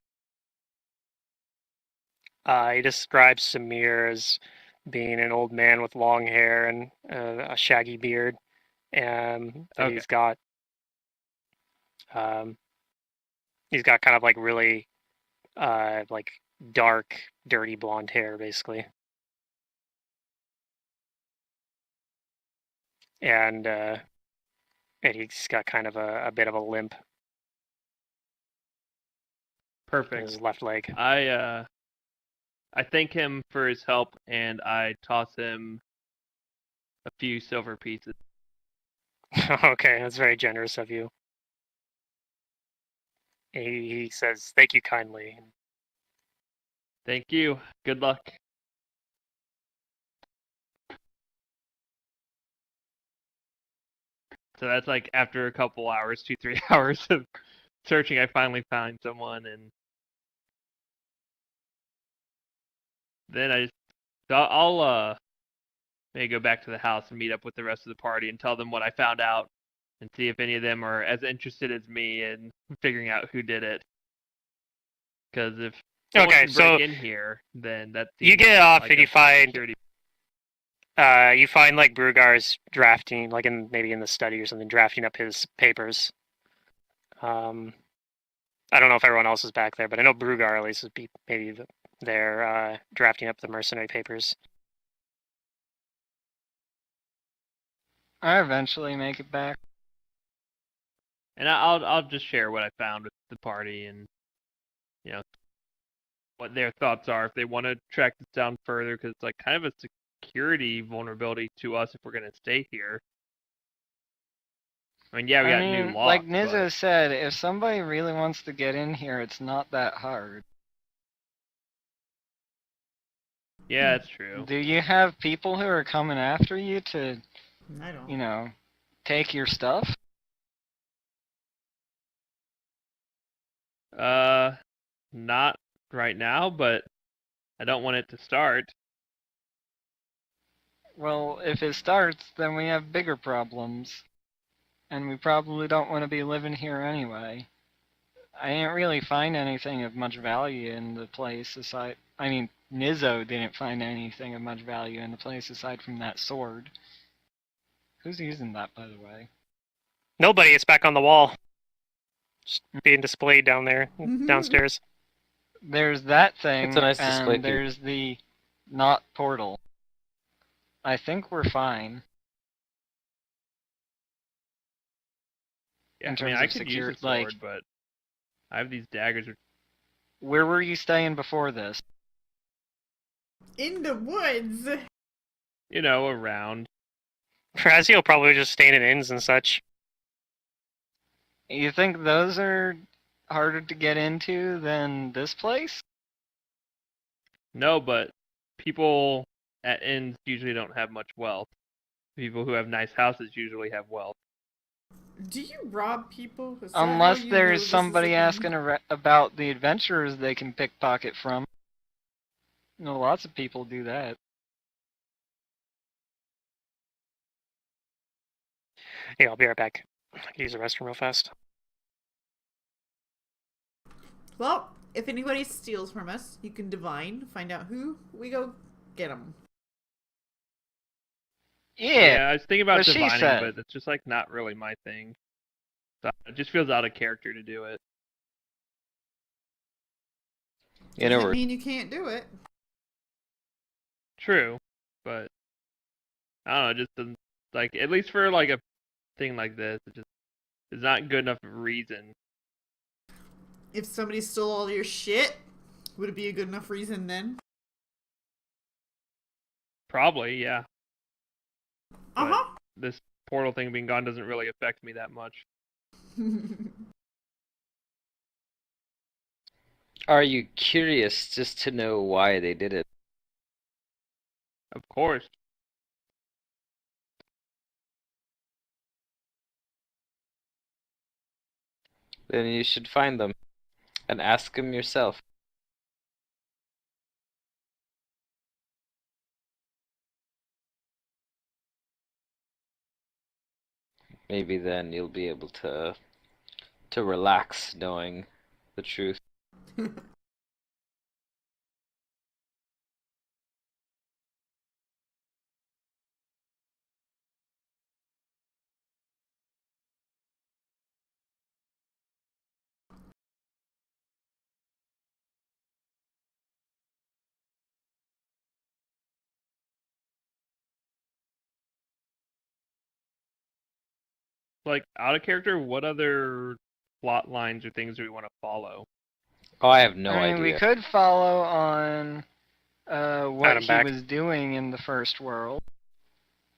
He describes Samir as being an old man with long hair and a shaggy beard, and that Okay. he's got kind of like really like dark, dirty blonde hair, basically, and he's got kind of a bit of a limp in Perfect. his left leg. I thank him for his help, and I toss him a few silver pieces. Okay, that's very generous of you. He says, "Thank you kindly." Thank you. Good luck. So that's like after a couple hours, 2-3 hours of searching, I finally find someone, and then I'll maybe go back to the house and meet up with the rest of the party and tell them what I found out, and see if any of them are as interested as me in figuring out who did it. Because if someone Okay, can so break in here, then that you seems get off like and a you find security. you find like Brugar's drafting, like maybe in the study or something, drafting up his papers. I don't know if everyone else is back there, but I know Brugar at least is maybe they're drafting up the mercenary papers. I eventually make it back. And I'll just share what I found with the party, and what their thoughts are if they want to track this down further, because it's like kind of a security vulnerability to us if we're gonna stay here. I mean, yeah, we got new laws. Like Nizzo said, if somebody really wants to get in here, it's not that hard. Yeah, that's true. Do you have people who are coming after you to, I don't. take your stuff? Not right now, but I don't want it to start. Well, if it starts, then we have bigger problems. And we probably don't want to be living here anyway. I didn't really find anything of much value in the place aside. I mean, Nizzo didn't find anything of much value in the place aside from that sword. Who's using that, by the way? Nobody. It's back on the wall, just being displayed down there, downstairs. There's that thing, It's a nice display and piece. there's the not portal. I think we're fine. Yeah, In I mean, terms I of could secure- use a sword, but I have these daggers. Where were you staying before this? In the woods. Around. Razio probably just staying in inns and such. You think those are harder to get into than this place? No, but people at inns usually don't have much wealth. People who have nice houses usually have wealth. Do you rob people? Unless there's somebody asking about the adventurers they can pickpocket from. Lots of people do that. Yeah, I'll be right back. I can use the restroom real fast. Well, if anybody steals from us, you can divine, find out who, we go get them. Yeah, I was thinking about what she divining, said. but it's just like not really my thing. So it just feels out of character to do it. Doesn't mean you can't do it. True, but I don't know. It just doesn't like, at least for like a thing like this, it just is not good enough reason. If somebody stole all your shit, would it be a good enough reason then? Probably, yeah. Uh-huh. This portal thing being gone doesn't really affect me that much. Are you curious just to know why they did it? Of course. Then you should find them and ask them yourself. Maybe then you'll be able to relax knowing the truth. Like, out of character, what other plot lines or things do we want to follow? Oh, I have no I mean, idea. we could follow on what him he back. was doing in the first world.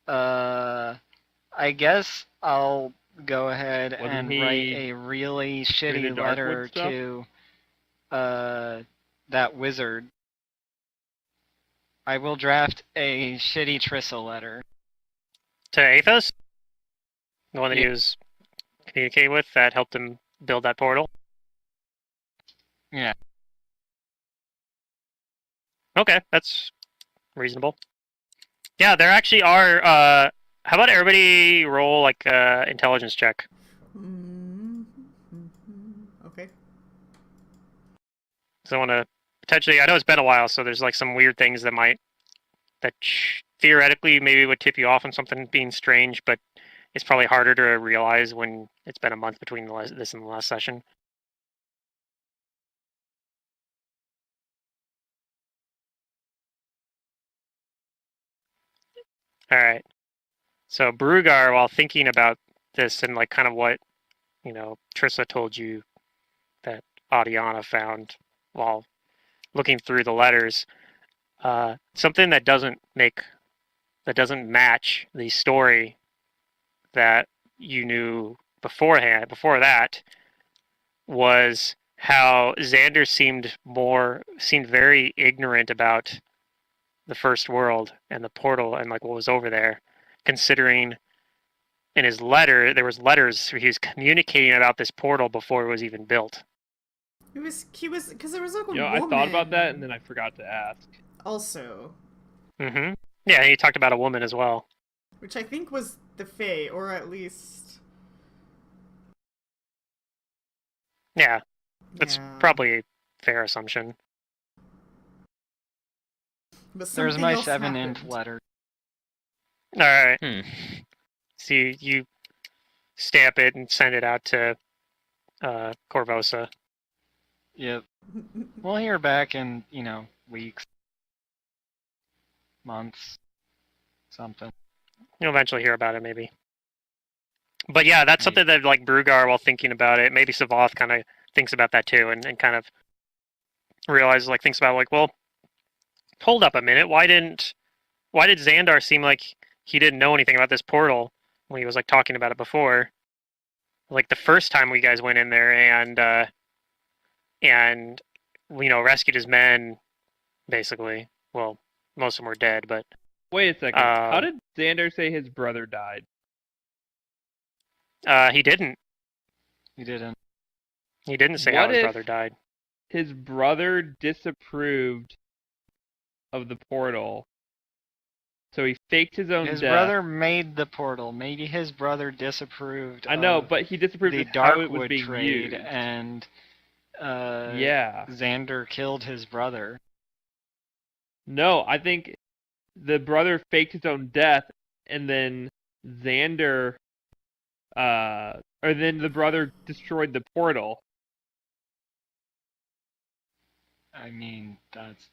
I guess I'll go ahead Wasn't and he write a really the shitty Darkwood letter stuff? to that wizard. I will draft a shitty Trissa letter. To Athos? The one that he Yeah. was communicating with that helped him build that portal? Yeah. Okay, that's reasonable. Yeah, there actually are, how about everybody roll, like, intelligence check? Okay. So I want to, potentially, I know it's been a while, so there's, like, some weird things that theoretically maybe would tip you off on something being strange, but it's probably harder to realize when it's been a month between this and the last session. All right. So Brugar, while thinking about this and like kind of what, Trissa told you that Adiana found while looking through the letters, something that doesn't match the story that you knew before that was how Xander seemed very ignorant about the first world and the portal and like what was over there, considering in his letter there was letters where he was communicating about this portal before it was even built. He was, because there was like a You know, woman. I thought about that and then I forgot to ask. Also, Mm-hmm. Yeah, and he talked about a woman as well. which I think was the Fae, or at least. Yeah, that's Yeah. probably a fair assumption. But There's something my else 7-int happened. letter. All right. Hmm. So you stamp it and send it out to Corvosa. Yep. We'll hear back in, weeks, months, something. You'll eventually hear about it, maybe. But yeah, that's something that like Brugar, while thinking about it, maybe Savoth kind of thinks about that too, and kind of realizes, like, thinks about, like, well, hold up a minute, why did Xandar seem like he didn't know anything about this portal when he was like talking about it before? Like the first time we guys went in there and rescued his men, basically. Well, most of them were dead, but Wait a second. How did Xander say his brother died? he didn't. He didn't. He didn't say What how his if brother died. His brother disapproved of the portal, so he faked his own His death. brother made the portal. Maybe his brother disapproved. I know, of but he disapproved the of how it was Darkwood being trade, used. and Yeah. Xander killed his brother. No, I think the brother faked his own death, and then Xander, or then the brother destroyed the portal. I mean, that's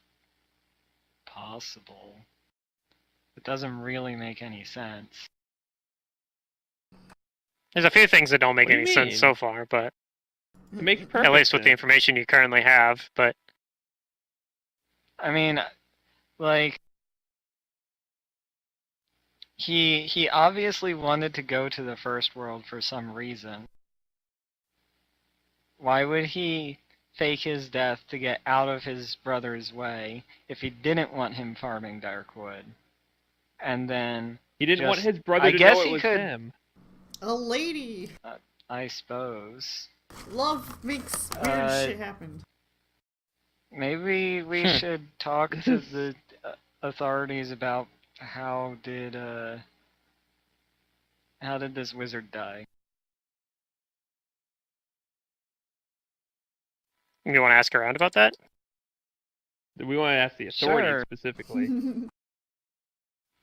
possible. It doesn't really make any sense. There's a few things that don't make What do you any sense mean? so far, but It makes perfect at least with the sense. information you currently have. But I mean, like, He obviously wanted to go to the first world for some reason. Why would he fake his death to get out of his brother's way if he didn't want him farming Darkwood? And then He didn't want just- his brother I to guess know it he was could- him. A lady. I suppose. Love makes weird shit happen. Maybe we should talk to the authorities about how did this wizard die? You want to ask around about that? We want to ask the authorities Sure. specifically.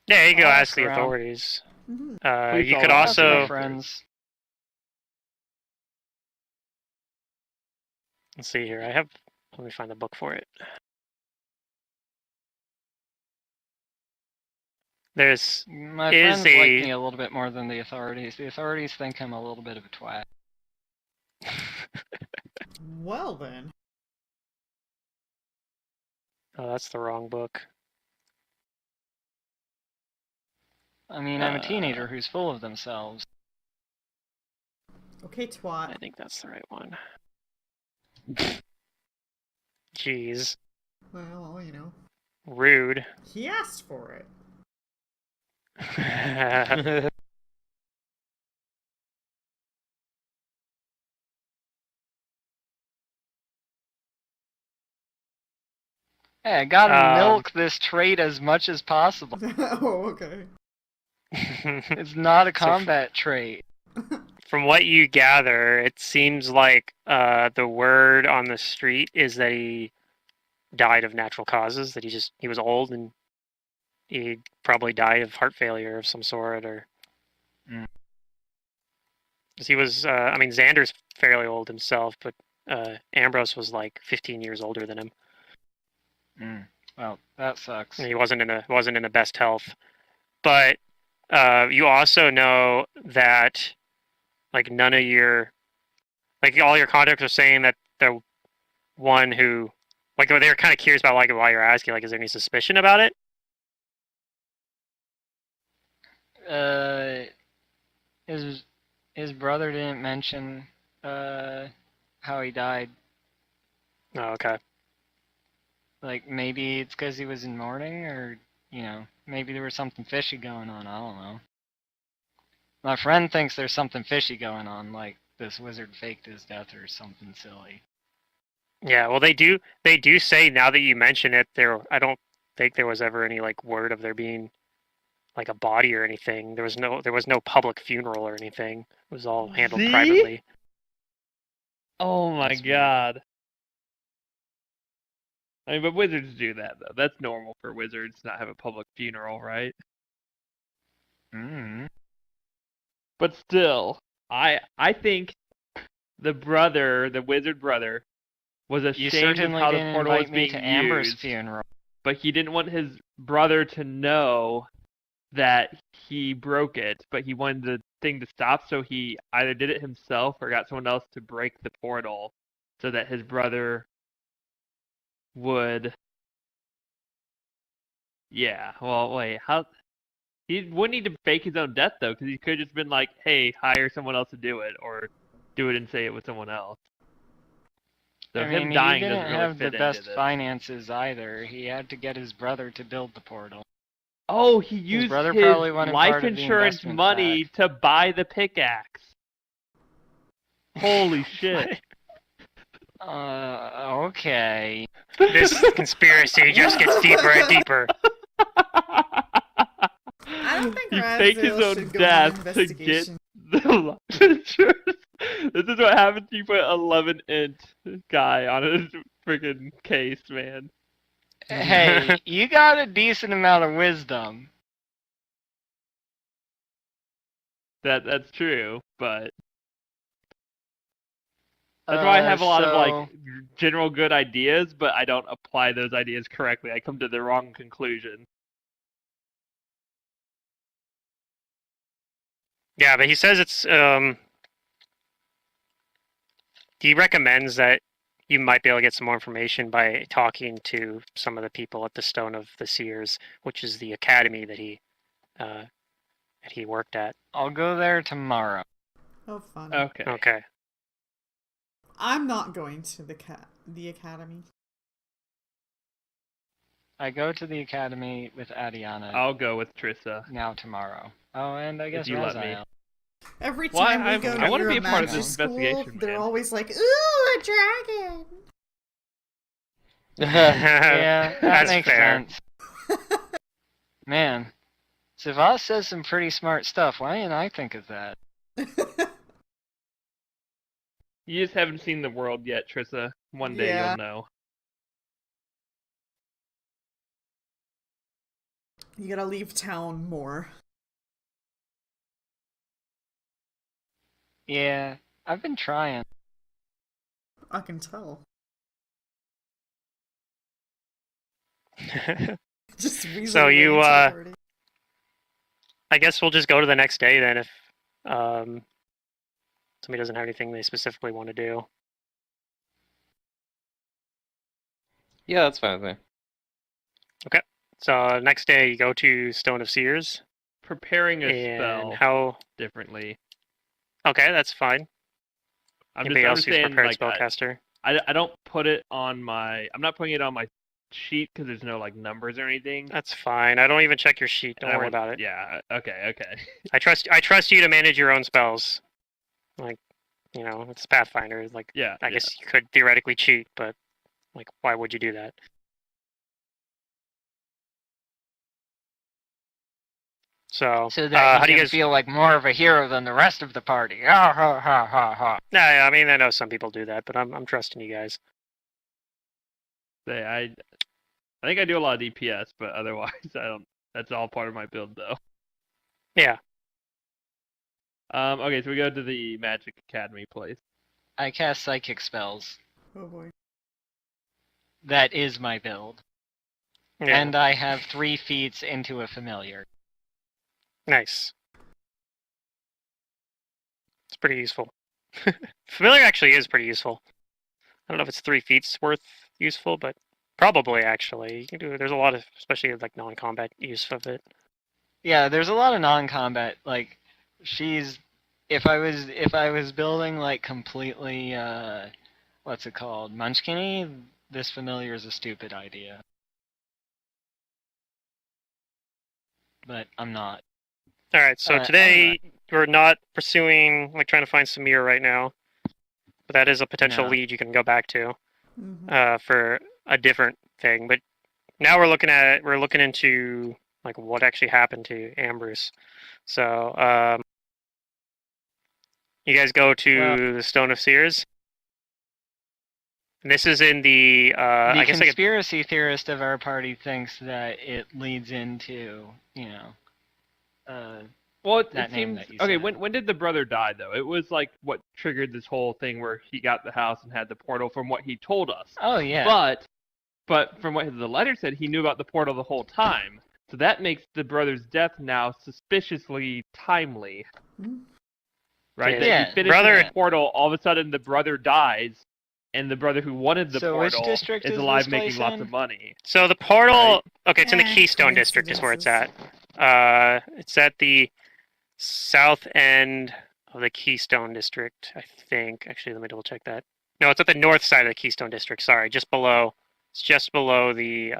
Yeah, you go I'll ask ask the around. authorities. Mhm. Please You all could ask Ask my also friends. let's see here. Let me find the book for it. There's My is friends like a- me a little bit more than the authorities. The authorities think I'm a little bit of a twat. Well then. Oh, that's the wrong book. I mean, I'm a teenager who's full of themselves. Okay, I twat. think that's the right one. Jeez, Well, you know. rude. He asked for it. Hey, I gotta Um, milk this trait as much as possible. Oh, okay. It's not a combat trait. From what you gather, it seems like the word on the street is that he died of natural causes. That he was old and he probably died of heart failure of some sort, or 'cause he was. I mean, Xander's fairly old himself, but Ambrose was like 15 years older than him. Well, that sucks. And he wasn't in the best health. But you also know that like none of your like all your contacts are saying that the one who like they were kind of curious about like why you're asking, like, is there any suspicion about it? His brother didn't mention how he died. Oh, okay. Like, maybe it's because he was in mourning, or, you know, maybe there was something fishy going on. I don't know. My friend thinks there's something fishy going on, like this wizard faked his death or something silly. Yeah, well, they do say, now that you mention it, I don't think there was ever any like word of there being like a body or anything. There was no public funeral or anything. It was all handled See? privately. Oh my That's weird. god. I mean, but wizards do that, though. That's normal for wizards to not have a public funeral, right? But still, I think the wizard brother, was You ashamed of certainly how the didn't portal was invite me being to Amber's used, funeral. but he didn't want his brother to know that he broke it, but he wanted the thing to stop, so he either did it himself or got someone else to break the portal so that his brother would... Yeah, well, wait, how... He wouldn't need to fake his own death, though, because he could have just been like, hey, hire someone else to do it, or do it and say it was someone else. So I him mean, dying he didn't doesn't really have the fit into best this. finances either. He had to get his brother to build the portal. Oh, he used brother his probably wanted life part of the insurance investment money back. to buy the pickaxe. Holy shit. Okay. This conspiracy just gets deeper and deeper. I don't think He faked his Razil own should go on death to get investigation. the life insurance. This is what happens if you put 11 int guy on a freaking case, man. Hey, you got a decent amount of wisdom. That's true, but that's why I have a lot of So- like general good ideas, but I don't apply those ideas correctly. I come to the wrong conclusion. Yeah, but he says it's he recommends that you might be able to get some more information by talking to some of the people at the Stone of the Seers, which is the academy that he that he worked at. I'll go there tomorrow. Oh, fun. Okay. Okay. I'm not going to the academy. I go to the academy with Adiana I'll go with Trissa. now tomorrow. Oh, and I guess you let me. Raziel. Every Well, time we I go wanna near be a a part of magic this school, investigation, they're man. always like, "Ooh, a dragon!" Yeah, that That's makes fair. sense. Man, Savas says some pretty smart stuff. Why didn't I think of that? You just haven't seen the world yet, Trissa. One day Yeah. you'll know. You gotta leave town more. Yeah, I've been trying. I can tell. Just weasel So away you, into the party. I guess we'll just go to the next day then if somebody doesn't have anything they specifically want to do. Yeah, that's fine with me. So next day you go to Stone of Seers. Preparing a And spell how? differently. Okay, that's fine. I'm Anybody just else who's saying, prepared like, spellcaster? I don't put it on my. I'm not putting it on my sheet because there's no like numbers or anything. That's fine. I don't even check your sheet. And Don't I worry want- about it. Yeah. Okay. I trust you to manage your own spells. Like, you know, it's Pathfinder. Like, Yeah. I guess you could theoretically cheat, but like, why would you do that? So So that how do he you can guys feel like more of a hero than the rest of the party. Ah, ha, ha, ha, ha. Nah, I mean, I know some people do that, but I'm trusting you guys. Say I think I do a lot of DPS, but otherwise I don't. That's all part of my build though. Yeah. Okay, so we go to the Magic Academy place. I cast psychic spells. Oh boy. That is my build. Yeah. And I have 3 feats into a familiar. Nice. It's pretty useful. Familiar actually is pretty useful. I don't know if it's 3 feats worth useful, but probably actually. You can do. There's a lot of, especially like non-combat use of it. Yeah, there's a lot of non-combat. Like, she's. If I was building like completely, what's it called, Munchkin-y, this familiar is a stupid idea. But I'm not. All right. So today we're not pursuing like trying to find Samir right now, but that is a potential No. lead you can go back to Mhm. for a different thing. But now we're looking into like what actually happened to Ambrose. So you guys go to the Stone of Seers. And this is in the The I guess conspiracy theorist of our party thinks that it leads into, Well, it that name seems that you okay. said. When did the brother die though? It was like what triggered this whole thing where he got the house and had the portal, from what he told us. Oh yeah. But from what the letter said, he knew about the portal the whole time. So that makes the brother's death now suspiciously timely, Mhm. right? Yeah. That Yeah. he finished Brother- the portal, all of a sudden the brother dies, and the brother who wanted the So which portal district is is alive, this making place lots in? of money. So the portal, Right. okay, it's in the Keystone District is where it's at. It's at the south end of the Keystone District, I think. Actually, let me double check that. No, it's at the north side of the Keystone District. Sorry, just below. It's just below the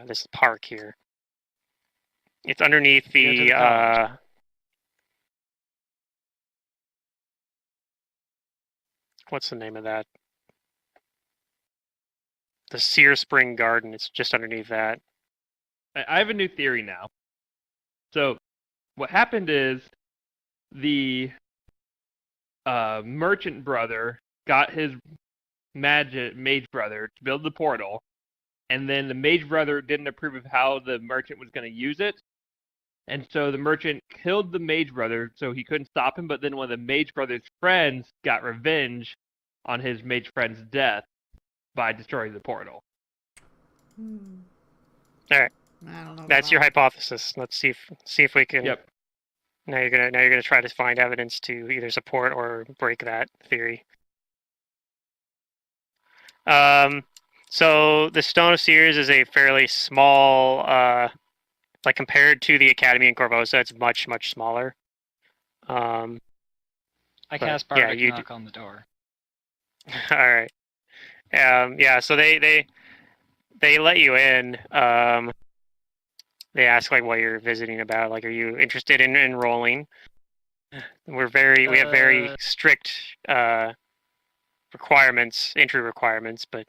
this park here. It's underneath Go to the college. what's the name of that? The Sear Spring Garden. It's just underneath that. I have a new theory now. So, what happened is the merchant brother got his mage brother to build the portal, and then the mage brother didn't approve of how the merchant was going to use it, and so the merchant killed the mage brother so he couldn't stop him. But then one of the mage brother's friends got revenge on his mage friend's death by destroying the portal. Hmm. All right. I don't know. That's your hypothesis. Let's see if we can. Yep. Now you're gonna try to find evidence to either support or break that theory. So the Stone of Seers is a fairly small like compared to the academy in Corvosa, it's much smaller. I but, cast yeah, Bardic you Knock on the door. All right. Yeah. So they let you in. They ask like what you're visiting about. Like, are you interested in enrolling? We have very strict requirements, entry requirements. But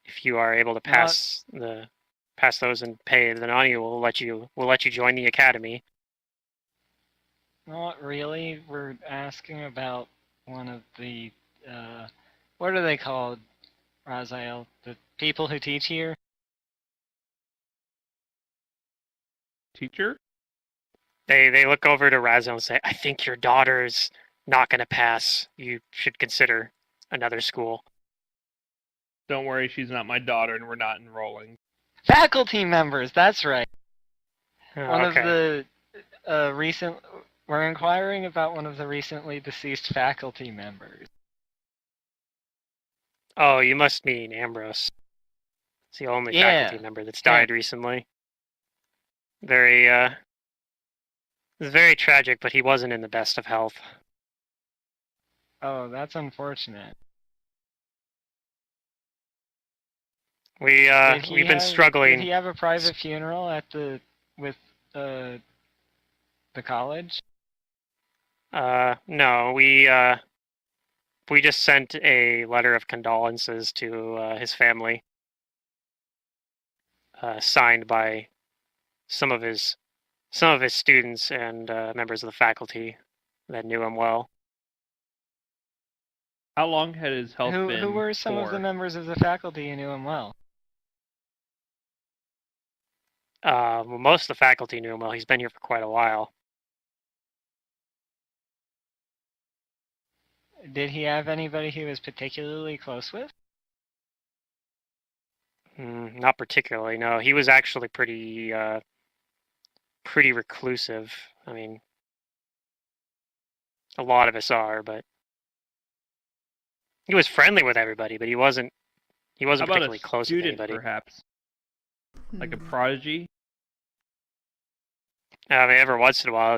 if you are able to pass those and pay the money, we'll let you join the academy. Not really. We're asking about one of the what are they called, Raziel? The people who teach here? Teacher? They look over to Raziel and say, "I think your daughter's not going to pass. You should consider another school." Don't worry, she's not my daughter, and we're not enrolling. Faculty members, that's right. One Okay. of the we're inquiring about one of the recently deceased faculty members. Oh, you must mean Ambrose. It's the only faculty member that's died recently. It was very tragic, but he wasn't in the best of health. Oh, that's unfortunate. We've been struggling. Did he have a private funeral with the college? No, we just sent a letter of condolences to his family, signed by some of his students and members of the faculty that knew him well. How long had his health been? Who were some of the members of the faculty who knew him well? Well, most of the faculty knew him well. He's been here for quite a while. Did he have anybody he was particularly close with? Not particularly, no. He was actually pretty reclusive. I mean, a lot of us are, but he was friendly with everybody, but he wasn't particularly close with anybody. Perhaps? Like a prodigy? I mean, every once in a while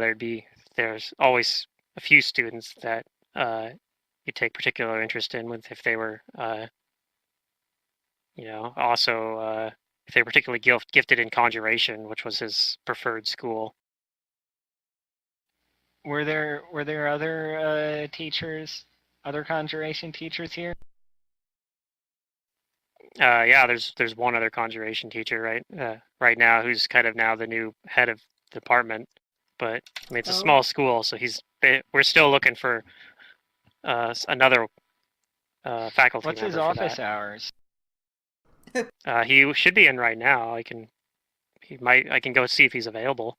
there's always a few students that you take particular interest in, if they were also if they were particularly gifted in conjuration, which was his preferred school. Were there other teachers, other conjuration teachers here? Yeah, there's one other conjuration teacher right now who's kind of now the new head of the department, but I mean it's a small school, so we're still looking for another faculty. What's his office hours? He should be in right now. I can go see if he's available.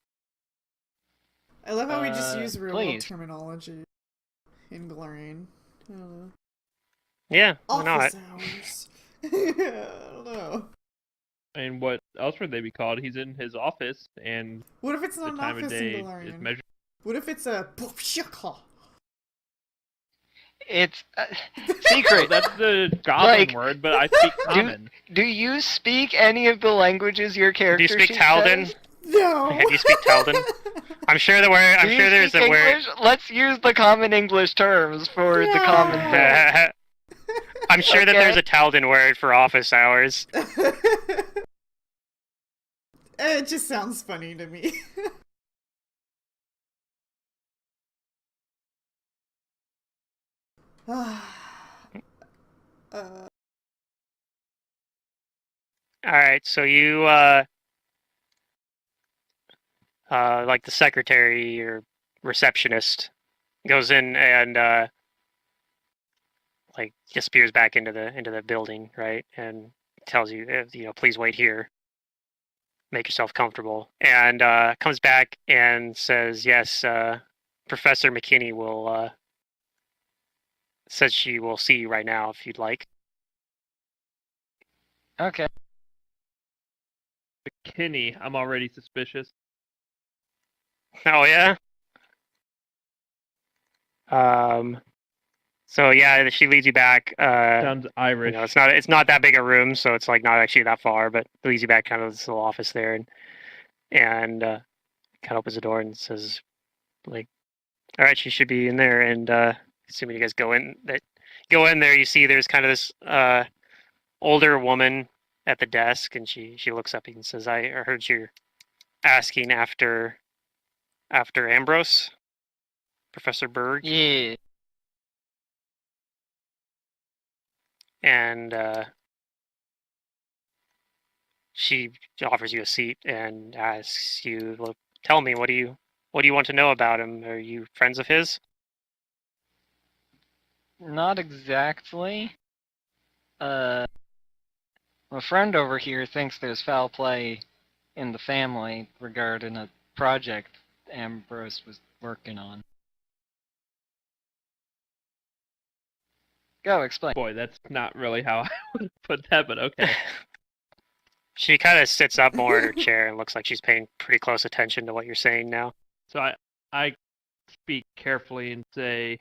I love how we just use real world terminology in Galarian. Yeah, office hours. I don't know. And what else would they be called? He's in his office, and what if it's not the an time office of day in Galarian? is measured. What if it's a It's secret. That's the goblin word, but I speak common. Do you speak any of the languages your character? Do you speak Taldan? No. Do you speak Taldan? I'm sure there's a word. Let's use the common English terms for the common thing. I'm sure that there's a Taldan word for office hours. It just sounds funny to me. Alright, so you like the secretary or receptionist goes in and like disappears back into the building, right? And tells you, please wait here. Make yourself comfortable. And comes back and says, yes, Professor McKinney says she will see you right now if you'd like. Okay. McKinney, I'm already suspicious. Oh yeah. So yeah, she leads you back. Sounds Irish. It's not that big a room, so it's like not actually that far, but leads you back kind of this little office there, and and kind of opens the door and says, like, "All right, she should be in there." And assuming you guys go in there, you see there's kind of this older woman at the desk, and she looks up and says, "I heard you're asking after Ambrose, Professor Berg." Yeah. And she offers you a seat and asks you, "Well, tell me, what do you want to know about him? Are you friends of his?" Not exactly. A friend over here thinks there's foul play in the family regarding a project Ambrose was working on. Go, explain. Boy, that's not really how I would put that, but okay. She kind of sits up more in her chair and looks like she's paying pretty close attention to what you're saying now. So I speak carefully and say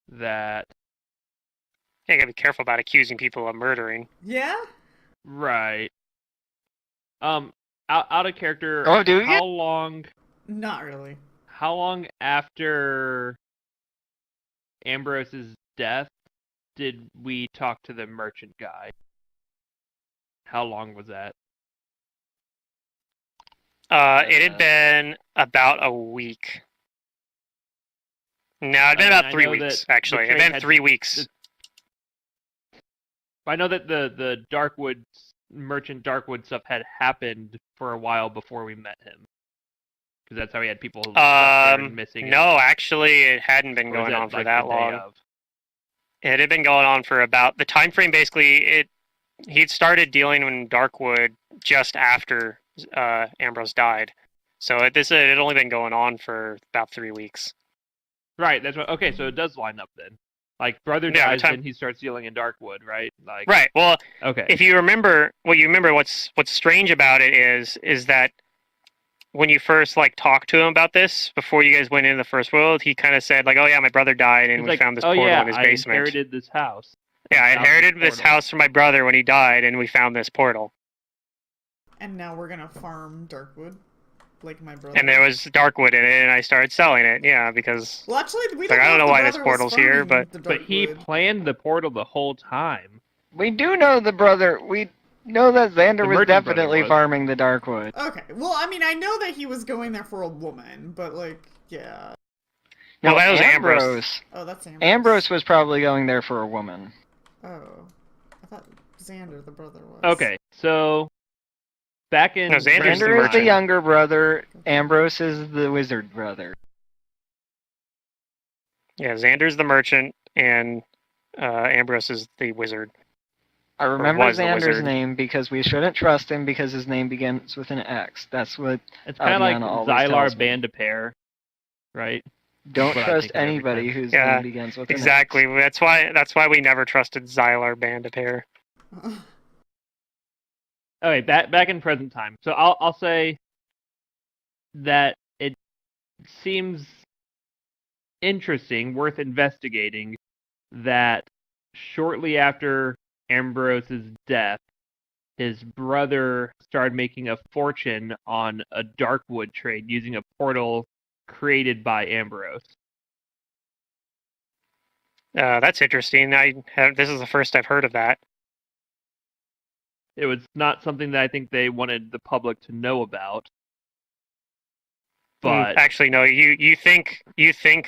that Yeah, you gotta be careful about accusing people of murdering. Yeah? right. Out of character. Oh, do you? How long Not really. after Ambrose's death did we talk to the merchant guy? How long was that? It had been about a week. No, it'd been about 3 weeks, actually. It'd been 3 weeks. I know that the merchant Darkwood stuff had happened for a while before we met him. Because that's how he had people missing. No, actually, it hadn't been going on for that long. It had been going on for about the time frame. Basically, he'd started dealing in Darkwood just after Ambrose died, so it had only been going on for about 3 weeks. Right. That's what. Okay, so it does line up then. Like brother dies, and he starts dealing in Darkwood, right? Like. Right. Well. Okay. If you remember, what's strange about it is that when you first talked to him about this before you guys went into the first world, he kind of said like, "Oh yeah, my brother died, and we found this portal in his basement." I inherited this house. Yeah, I inherited this house from my brother when he died, and we found this portal. And now we're gonna farm Darkwood, like my brother. And there was Darkwood in it, and I started selling it. Yeah, because well, actually, we I don't know why this portal's here, but he planned the portal the whole time. We do know the brother. We know that Xander was definitely farming the Darkwood. Okay, well, I mean, I know that he was going there for a woman, but yeah. No, that was Ambrose. Oh, that's Ambrose. Ambrose was probably going there for a woman. Oh, I thought Xander, the brother, was. Okay, so back in Xander is the younger brother. Ambrose is the wizard brother. Yeah, Xander's the merchant, and Ambrose is the wizard. I remember Xander's name because we shouldn't trust him because his name begins with an X. That's what. It's kind of like Xylar Bandapair, right? Don't trust anybody whose name begins with an X. Exactly. That's why we never trusted Xylar Bandapair. Okay, back in present time. So I'll say that it seems interesting, worth investigating, that shortly after Ambrose's death, his brother started making a fortune on a Darkwood trade using a portal created by Ambrose. That's interesting. This is the first I've heard of that. It was not something that I think they wanted the public to know about. But actually, no. You think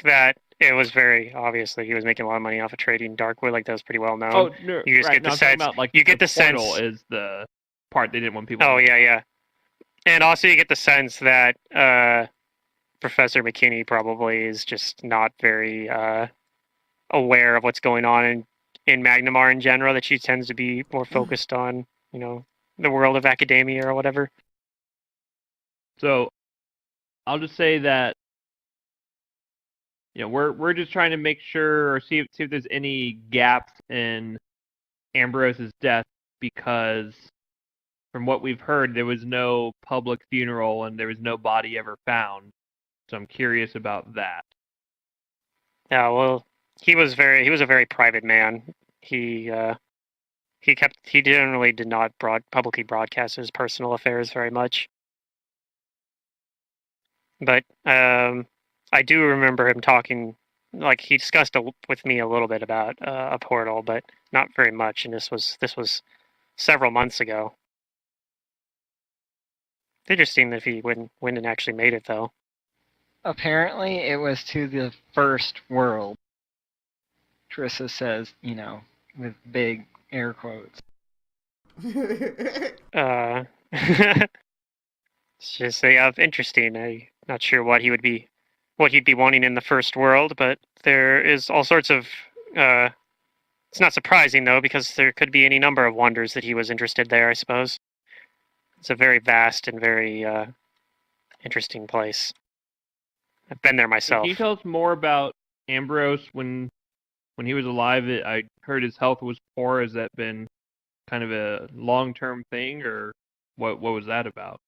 that it was very obviously he was making a lot of money off of trading Darkwood, like that was pretty well known. Oh no! You just get the sense. You get the sense is the part they didn't want people. Oh yeah. And also you get the sense that Professor McKinney probably is just not very aware of what's going on in Magnamar in general. That she tends to be more focused on the world of academia or whatever. So I'll just say that we're just trying to make sure or see if there's any gaps in Ambrose's death, because from what we've heard, there was no public funeral and there was no body ever found. So I'm curious about that. Yeah, well, he was a very private man. He generally did not publicly broadcast his personal affairs very much. But I do remember him talking, like he discussed with me a little bit about a portal, but not very much. And this was several months ago. It's interesting if he went and actually made it, though. Apparently, it was to the first world. Trissa says, with big air quotes. It's just interesting. I'm not sure what he'd be wanting in the first world, but there is all sorts of. It's not surprising though, because there could be any number of wonders that he was interested there. I suppose it's a very vast and very interesting place. I've been there myself. Can you tell us more about Ambrose when he was alive? I heard his health was poor. Has that been kind of a long-term thing, or what was that about?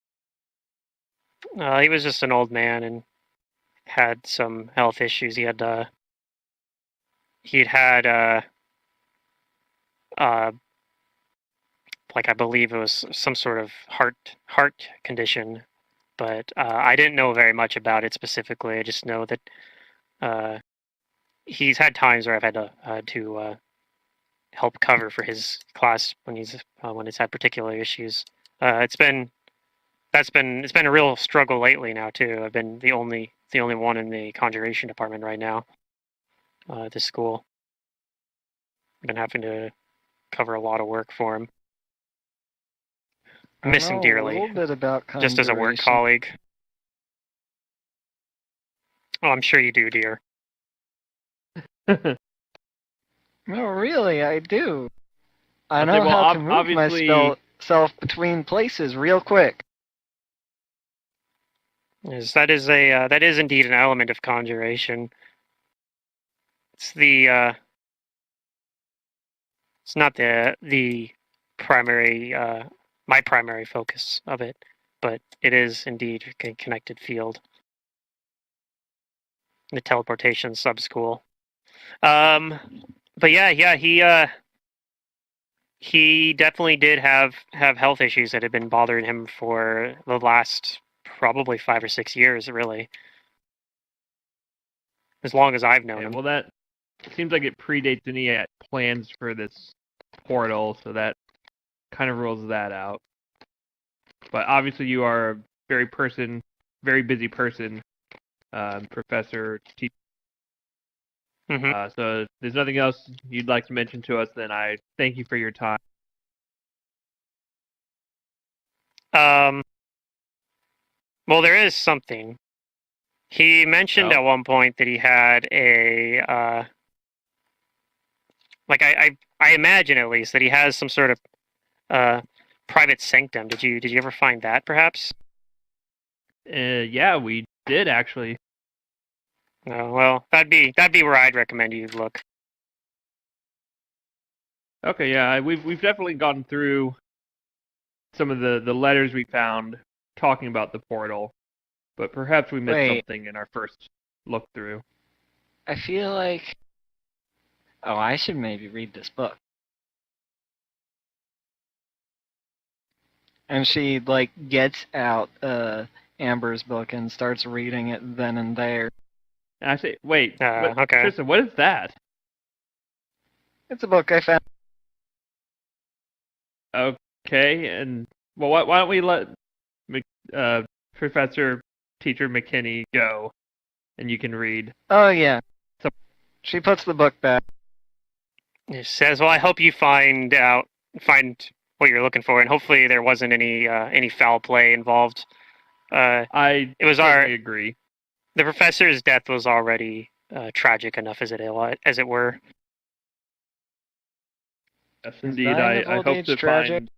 He was just an old man and had some health issues. He'd had like I believe it was some sort of heart condition, but I didn't know very much about it specifically. I just know that he's had times where I've had to help cover for his class when he's had particular issues. It's been a real struggle lately now too. I've been the only one in the conjuration department right now at this school. I've been having to cover a lot of work for him. I miss him dearly. A little bit about just as a work colleague. Oh, I'm sure you do, dear. No, really, I do. I know how to move myself between places real quick. Yes, that is indeed an element of conjuration. It's it's not the primary my primary focus of it, but it is indeed a connected field. The teleportation sub-school. But yeah, he definitely did have health issues that had been bothering him for the last probably 5 or 6 years, really. As long as I've known him. Well, that seems like it predates any plans for this portal, so that kind of rules that out. But obviously you are a very busy person, professor, teacher. Mm-hmm. So if there's nothing else you'd like to mention to us, then I thank you for your time. Well, there is something. He mentioned at one point that he had a like I imagine at least that he has some sort of private sanctum. Did you ever find that perhaps? Yeah, we did actually. Oh, well, that'd be where I'd recommend you look. Okay, yeah, we've definitely gone through some of the letters we found talking about the portal, but perhaps we missed something in our first look through. I feel like I should maybe read this book. And she gets out Amber's book and starts reading it then and there. And I say, wait, okay. Tristan, what is that? It's a book I found. Okay, and well, why don't we let Professor Teacher McKinney go, and you can read. Oh yeah. So she puts the book back. It says, "Well, I hope you find what you're looking for, and hopefully there wasn't any foul play involved." I agree. The professor's death was already tragic enough as it were. Yes, indeed. I hope to find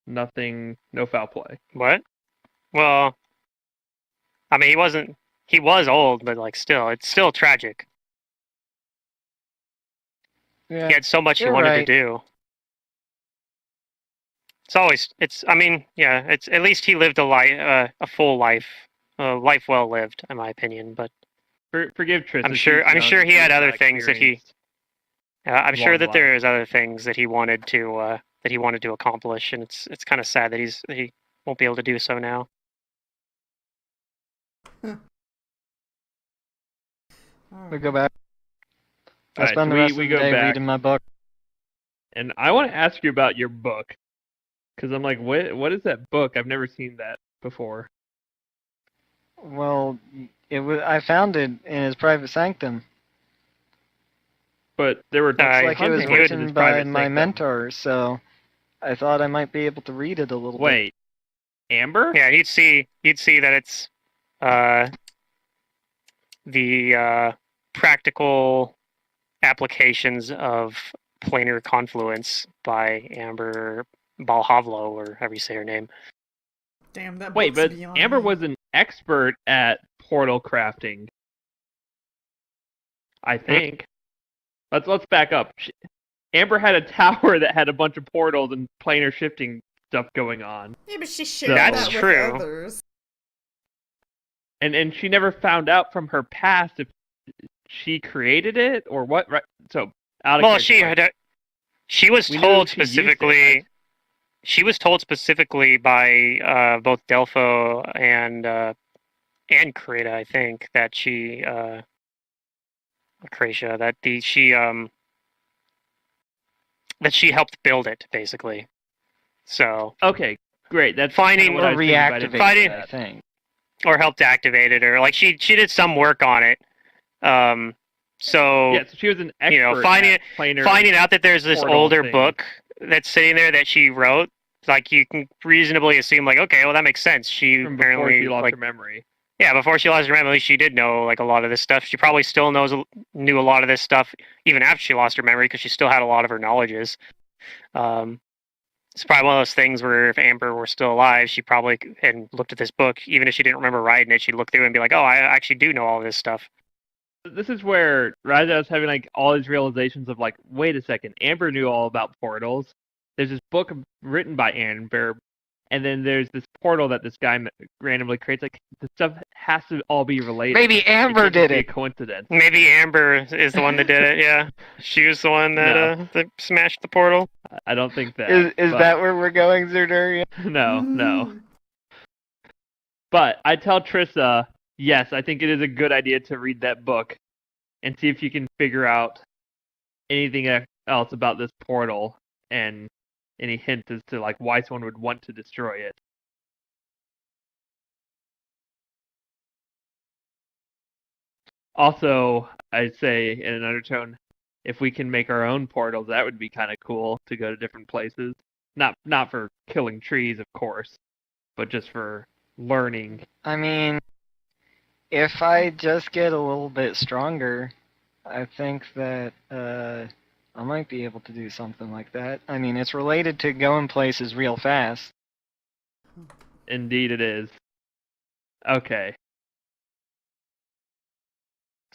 no foul play. What? Well, I mean, he was old, but it's still tragic. Yeah, he had so much he wanted to do. It's at least he lived a full life, a life well lived, in my opinion. But forgive Tristan. I'm sure he had other things that he. I'm sure that there is other things that he wanted to accomplish, and it's kind of sad that he won't be able to do so now. We go back. I Alright, spend so the rest we of the go day back. reading my book. And I want to ask you about your book. Because I'm like, what is that book? I've never seen that before. Well, I found it in his private sanctum. But there were Looks like it was hunting words in written his by private my sanctum. mentor, so I thought I might be able to read it a little bit. Wait, Amber? Yeah, you'd see that it's the practical applications of planar confluence by Amber Balhavlo, or however you say her name. Damn, that Wait, book's but beyond Amber me. was an expert at portal crafting. I think. Let's back up. Amber had a tower that had a bunch of portals and planar shifting stuff going on. Yeah, but she shared That's that true. with others. And she never found out from her past if she created it or what. Right? So, out of Well, character, she was we knew told she used it, specifically. right? She was told specifically by both Delpho and Creta, I think, that she Cretia, that she helped build it, basically. So Okay, great. That's Finding- kinda what I Or was thinking, but I didn't reactivate know it, I that. think. or helped activate it, or like she did some work on it. So Yeah, so she was an expert you know, finding at planar. finding out that there's this portal older thing. book that's sitting there that she wrote, like you can reasonably assume, like, okay, well that makes sense. She from before apparently she lost like her memory. yeah, before she lost her memory, she did know like a lot of this stuff. She probably still knew a lot of this stuff even after she lost her memory, because she still had a lot of her knowledges. It's probably one of those things where if Amber were still alive, she probably had looked at this book, even if she didn't remember writing it, she'd look through it and be like, oh, I actually do know all this stuff. This is where Raza was having like all these realizations of like, wait a second, Amber knew all about portals. There's this book written by Amber, and then there's this portal that this guy randomly creates. Like, the stuff has to all be related. Maybe Amber It can't just did be a it. coincidence. Maybe Amber is the one that did it, yeah. She was the one that smashed the portal. I don't think that. Is but- that where we're going, Zerdurian? No, no. Mm. But I tell Trissa, yes, I think it is a good idea to read that book and see if you can figure out anything else about this portal and any hint as to like why someone would want to destroy it. Also, I'd say in an undertone, if we can make our own portals, that would be kind of cool to go to different places. Not for killing trees, of course, but just for learning. I mean, if I just get a little bit stronger, I think that I might be able to do something like that. I mean, it's related to going places real fast. Indeed, it is. Okay.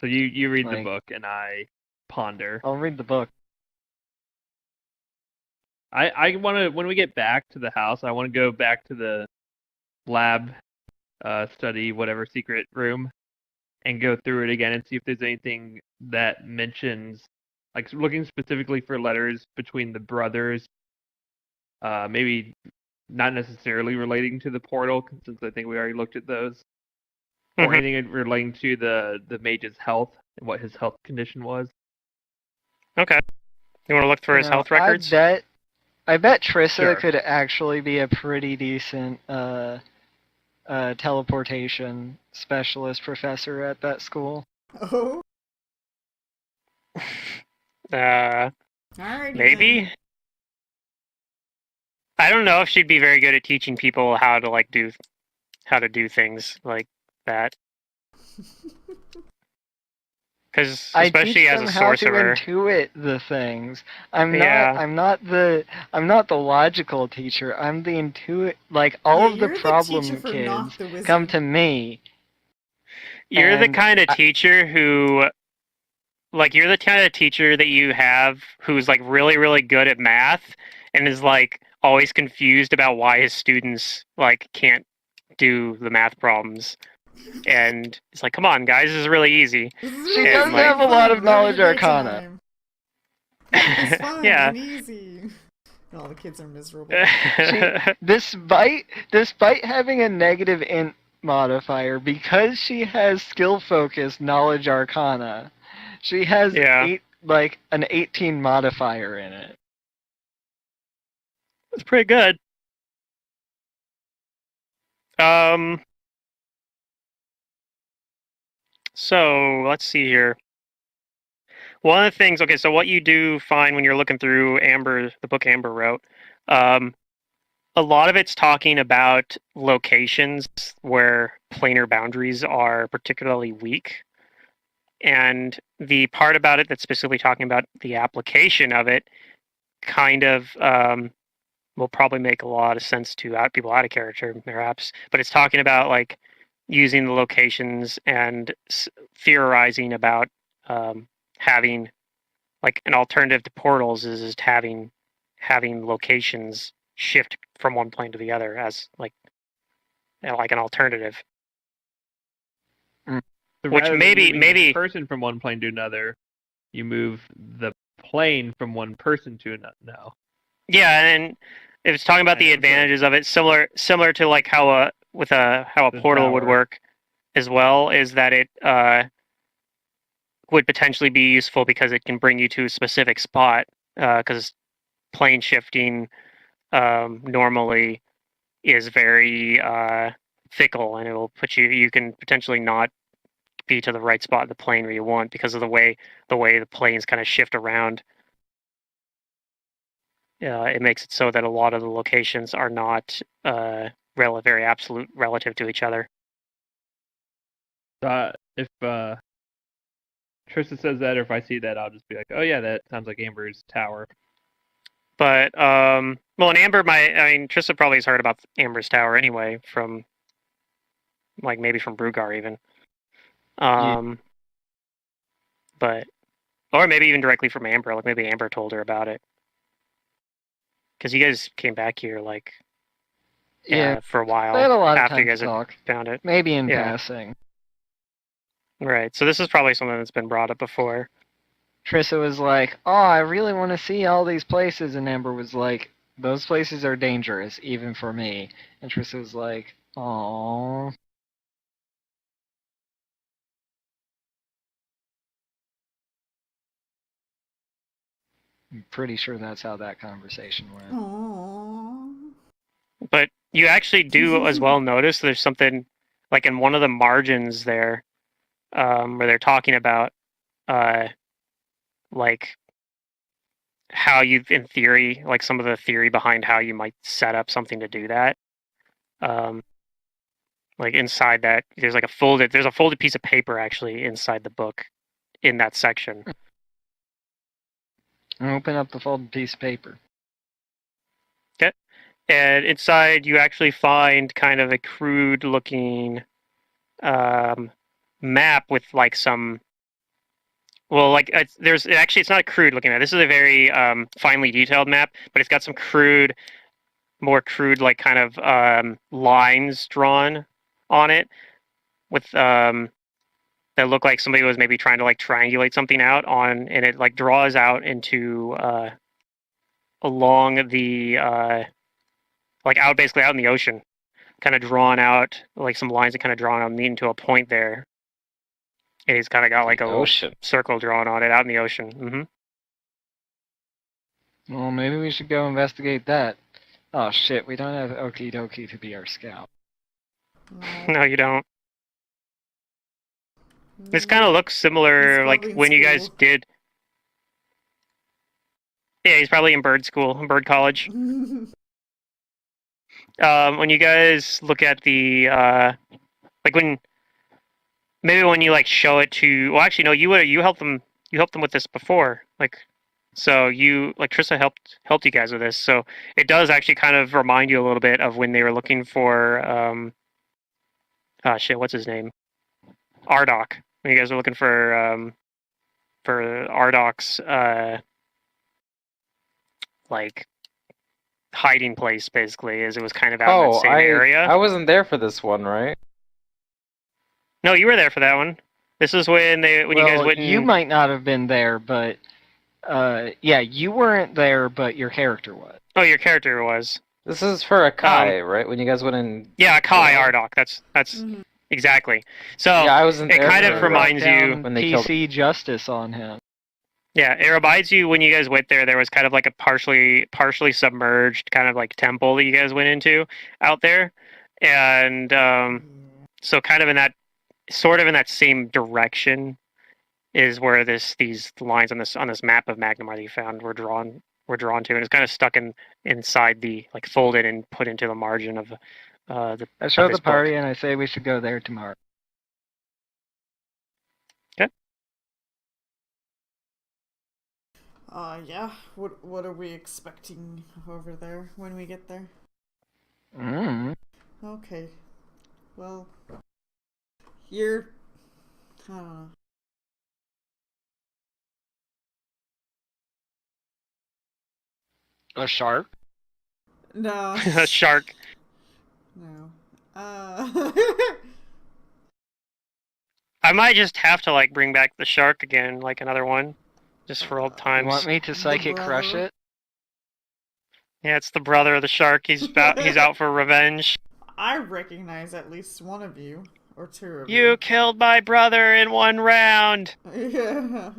So you read the Like- book and I ponder. I'll read the book. I want to, when we get back to the house, I want to go back to the lab, study, whatever secret room, and go through it again and see if there's anything that mentions, like looking specifically for letters between the brothers, maybe not necessarily relating to the portal, since I think we already looked at those, or Mhm. anything relating to the mage's health and what his health condition was. Okay. You want to look for his You know, health records? I bet Trissa Sure. could actually be a pretty decent teleportation specialist professor at that school. Oh, Uh, alrighty. maybe. I don't know if she'd be very good at teaching people how to do things like that. Because I especially teach as them a how sorcerer, to intuit the things. I'm Yeah. not the logical teacher. I'm the intuit. Like all Yeah, of the you're problem teacher for kids not the wizard. come to me. you're the and kind of teacher who, like, you're the kind of teacher that you have who's like really, really good at math and is like always confused about why his students like can't do the math problems. And it's like, come on, guys, this is really easy. She Yeah, does like- have a lot of We're having knowledge a great arcana. time. It's fun Yeah. and easy. And all the kids are miserable. Despite having a negative int modifier because she has skill focus knowledge arcana. She has Yeah. an 18 modifier in it. That's pretty good. So let's see here. One of the things, okay, so what you do find when you're looking through the book Amber wrote, a lot of it's talking about locations where planar boundaries are particularly weak. And the part about it that's specifically talking about the application of it kind of will probably make a lot of sense to people out of character, perhaps. But it's talking about like using the locations and theorizing about having like an alternative to portals is having locations shift from one plane to the other as like an alternative. So Which rather than maybe moving the person from one plane to another, you move the plane from one person to another. No. Yeah, and it was talking about the advantages of it, similar to like how a portal would work as well, is that it would potentially be useful because it can bring you to a specific spot. Because plane shifting normally is very fickle, and it will put you can potentially not be to the right spot in the plane where you want because of the way the planes kind of shift around. It makes it so that a lot of the locations are not very absolute relative to each other. If Trista says that, or if I see that, I'll just be like, "Oh yeah, that sounds like Amber's tower." But well, in Amber, Trista probably has heard about Amber's tower anyway from like maybe from Brugar even. But or maybe even directly from Amber, like maybe Amber told her about it. Because you guys came back here like for a while they had a lot of after time you guys to talk. found it. Maybe in passing. Right. So this is probably something that's been brought up before. Trissa was like, "Oh, I really want to see all these places," and Amber was like, "Those places are dangerous, even for me." And Trissa was like, "Aww." I'm pretty sure that's how that conversation went. Aww. But you actually do as well notice there's something like in one of the margins there where they're talking about like how you've in theory like some of the theory behind how you might set up something to do that. Like inside that there's a folded piece of paper actually inside the book in that section. Open up the folded piece of paper. Okay. And inside you actually find kind of a crude looking map with like some like it's not a crude looking map. This is a very finely detailed map, but it's got some more crude like kind of lines drawn on it with that look like somebody was maybe trying to like triangulate something out on, and it like draws out into along the like out basically out in the ocean, kind of drawn out like some lines that kind of drawn out leading to a point there. And he's kind of got like a little circle drawn on it out in the ocean. Mm-hmm. Well, maybe we should go investigate that. Oh shit, we don't have Okie Dokie to be our scout. No, you don't. This kind of looks similar, like when you guys did. Yeah, he's probably in bird college. When you guys look at the like when you like show it to, well, actually no, you helped them with this before, like, so you like Trissa helped you guys with this, so it does actually kind of remind you a little bit of when they were looking for what's his name, Ardok, when you guys were looking for Ardok's like hiding place, basically, as it was kind of out in that same area. I wasn't there for this one, right? No, you were there for that one. This is when you guys went. You might not have been there, but yeah, you weren't there, but your character was. Oh, your character was. This is for a Kai, right? When you guys went in. Yeah, Kai Ardok. That's Mhm. exactly. So Yeah, I wasn't it there kind of for reminds you. when they PC justice on him. Yeah, it reminds you when you guys went there. There was kind of like a partially submerged kind of like temple that you guys went into out there, and so kind of in that same direction is where these lines on this map of Magnamar that you found were drawn to, and it's kind of stuck inside the like folded and put into the margin of I show this the party book. and I say we should go there tomorrow. Okay. Yeah. What are we expecting over there when we get there? Okay. Well, here, I don't know. A shark? No. A shark. No. I might just have to like bring back the shark again, like another one, just for old You times. want me to psychic crush brother. it? Yeah, it's the brother of the shark. He's out for revenge. I recognize at least one of you, or two of You killed my brother in one round. Yeah.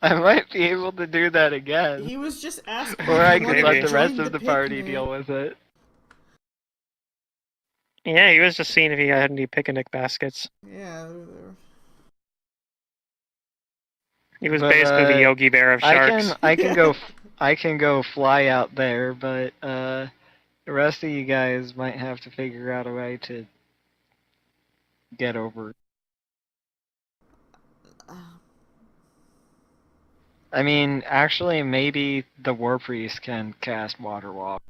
I might be able to do that again. He was just asking. Or I if you could wanted let Maybe. the to rest join of the party picnic. deal with it. Yeah, he was just seeing if he had any picnic baskets. Yeah. He was But, basically the Yogi Bear of sharks. I can go fly out there, but the rest of you guys might have to figure out a way to get over. I mean, actually, maybe the War Priest can cast Water Walk.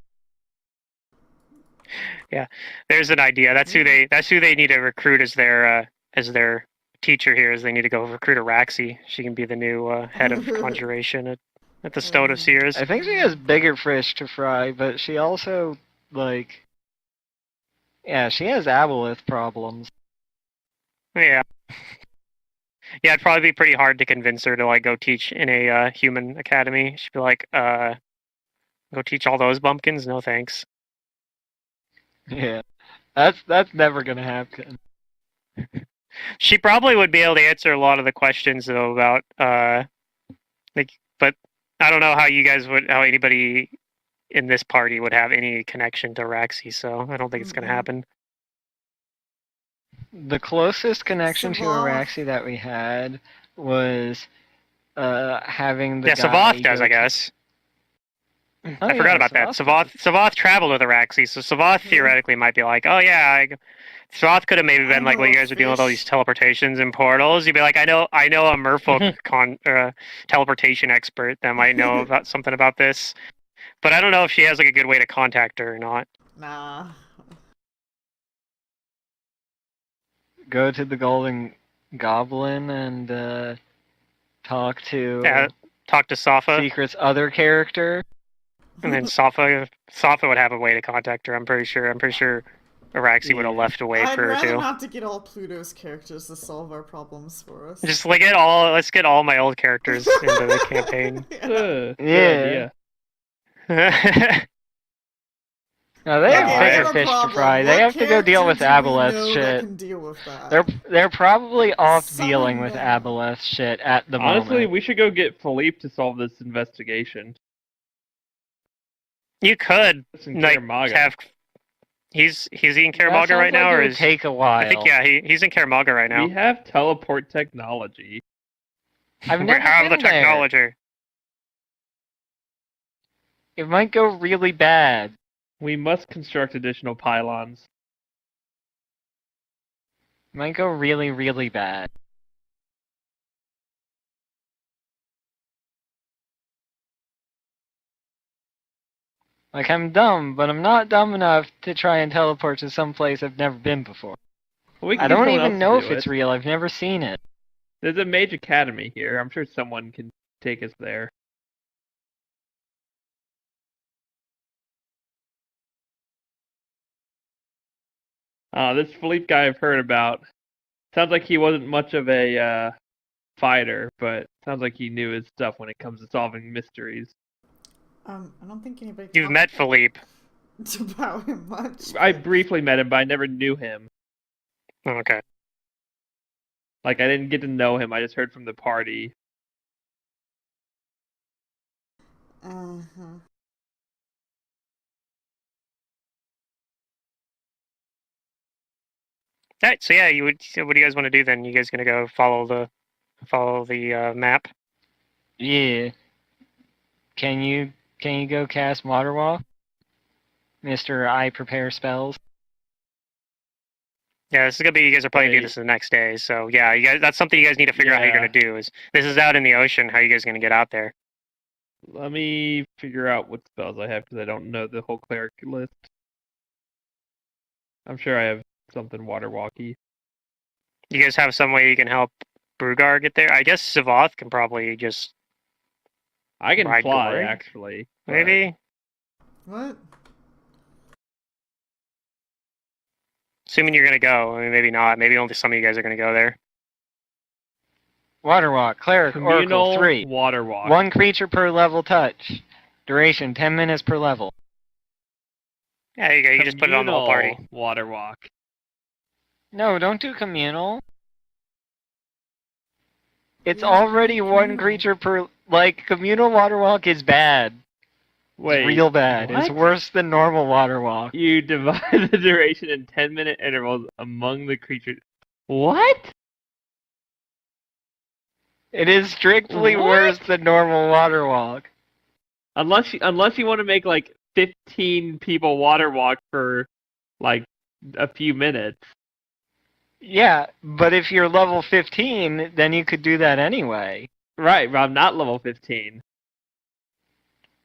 Yeah, there's an idea. That's who they need to recruit as their teacher here. Is they need to go recruit Araxi. She can be the new head of conjuration at the Stone of Seers. I think she has bigger fish to fry, but she also, like... Yeah, she has aboleth problems. Yeah. Yeah, it'd probably be pretty hard to convince her to like go teach in a human academy. She'd be like, go teach all those bumpkins? No thanks. Yeah. That's never gonna happen. She probably would be able to answer a lot of the questions though about like, but I don't know how anybody in this party would have any connection to Raxi, so I don't think it's gonna happen. The closest connection to Savath. Araxi that we had was having the Yeah, guy Savath does, go I guess. Oh, I forgot about that. Savath traveled with Araxi, so Savath theoretically might be like, oh yeah, Savath could have maybe been like what you guys are dealing with all these teleportations and portals. You'd be like, I know a merfolk teleportation expert that might know about something about this, but I don't know if she has like a good way to contact her or not. Nah. Go to the Golden Goblin and talk to Talk to Safa, Secret's other character. and then Safa would have a way to contact her. I'm pretty sure Araxi would have left a way I'd for her rather too. not to get all Pluto's characters to solve our problems for us. Just like let's get all my old characters into the campaign. Yeah. No, they have bigger fish to fry. They have to go deal with aboleth shit. Can deal with that? They're probably off Some dealing of with them. aboleth shit at the Honestly, moment. we should go get Philippe to solve this investigation. You could It's in like Kaer Maga. have. Is he in Kaer That Maga right sounds now, like or it would is take a while. I think he's in Kaer Maga right now. We have teleport technology. I've We never have the been there. technology. It might go really bad. We must construct additional pylons. It might go really, really bad. Like, I'm dumb, but I'm not dumb enough to try and teleport to some place I've never been before. Well, we can I get don't someone even else know to if do it's it. real. I've never seen it. There's a mage academy here. I'm sure someone can take us there. This Philippe guy I've heard about. Sounds like he wasn't much of a fighter, but sounds like he knew his stuff when it comes to solving mysteries. I don't think anybody You've met Philippe. about him much. I briefly met him, but I never knew him. Oh, okay. Like, I didn't get to know him. I just heard from the party. Uh-huh. Alright, so yeah, so what do you guys want to do then? You guys gonna go follow the map? Yeah. Can you go cast Water Walk? Mr. I prepare spells. Yeah, this is gonna be. You guys are probably gonna do Wait. this the next day. So yeah, you guys. That's something you guys need to figure out how you're Yeah. gonna do. This is out in the ocean. How are you guys gonna get out there? Let me figure out what spells I have because I don't know the whole cleric list. I'm sure I have something water walky. You guys have some way you can help Brugar get there? I guess Savoth can probably just I can ride fly, Gorg, actually. but- maybe. What? Assuming you're gonna go. I mean, maybe not. Maybe only some of you guys are gonna go there. Water Walk, Cleric, Communal Oracle, 3. water walk. 1 creature per level touch. Duration, 10 minutes per level. Yeah, there you go. You can just put it on the whole party. Communal water walk. No, don't do communal. It's Yeah, already 1 communal. creature per... Like, communal water walk is bad. Wait, It's real bad. It's what? worse than normal water walk. You divide the duration in 10-minute intervals among the creatures. What? It is strictly What? worse than normal water walk. Unless you want to make like 15 people water walk for like a few minutes. Yeah, but if you're level 15, then you could do that anyway. Right, but I'm not level 15.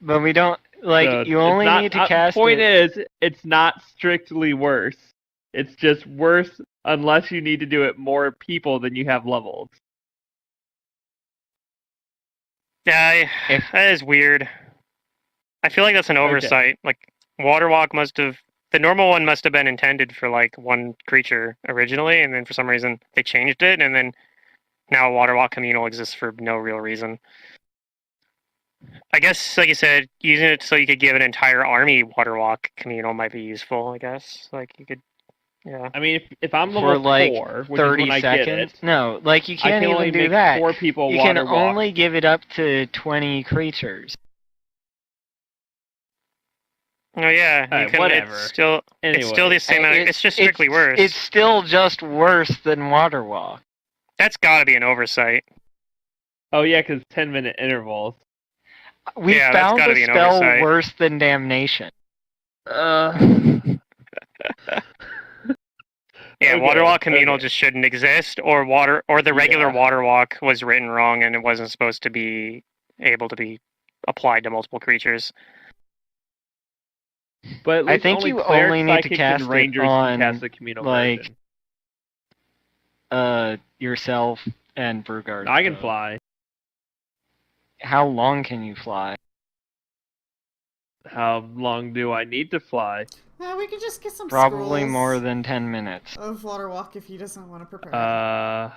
But we don't... Like, So you it's only not- need to cast point it... is, it's not strictly worse. It's just worse unless you need to do it more people than you have levels. Yeah, If- that is weird. I feel like that's an oversight. Like, Waterwalk the normal one must have been intended for like 1 creature originally, and then for some reason they changed it, and then now Waterwalk Communal exists for no real reason. I guess, like you said, using it so you could give an entire army Waterwalk Communal might be useful, I guess. Like, you could, yeah. I mean, if I'm For level like 4, which is 30 when I seconds? get it, No, like, you I can't can only even do make that. 4 people You water can walk. only give it up to 20 creatures. Oh yeah, you Alright, can. whatever. It's still Anyway, the same. It's just strictly worse. It's still just worse than water walk. That's got to be an oversight. oh yeah, because 10-minute intervals. We Yeah, that's found gotta a be an spell oversight. worse than damnation. Yeah, Okay, Waterwalk Communal okay. just shouldn't exist, or the regular Yeah. Waterwalk was written wrong and it wasn't supposed to be able to be applied to multiple creatures. But at I least think only you clerics, only need to psychics, cast and it rangers on, can cast the communal like, version. Yourself and Brugard. I can fly. How long can you fly? How long do I need to fly? Yeah, we could just get some Probably scrolls more than 10 minutes. of Waterwalk if he doesn't want to prepare.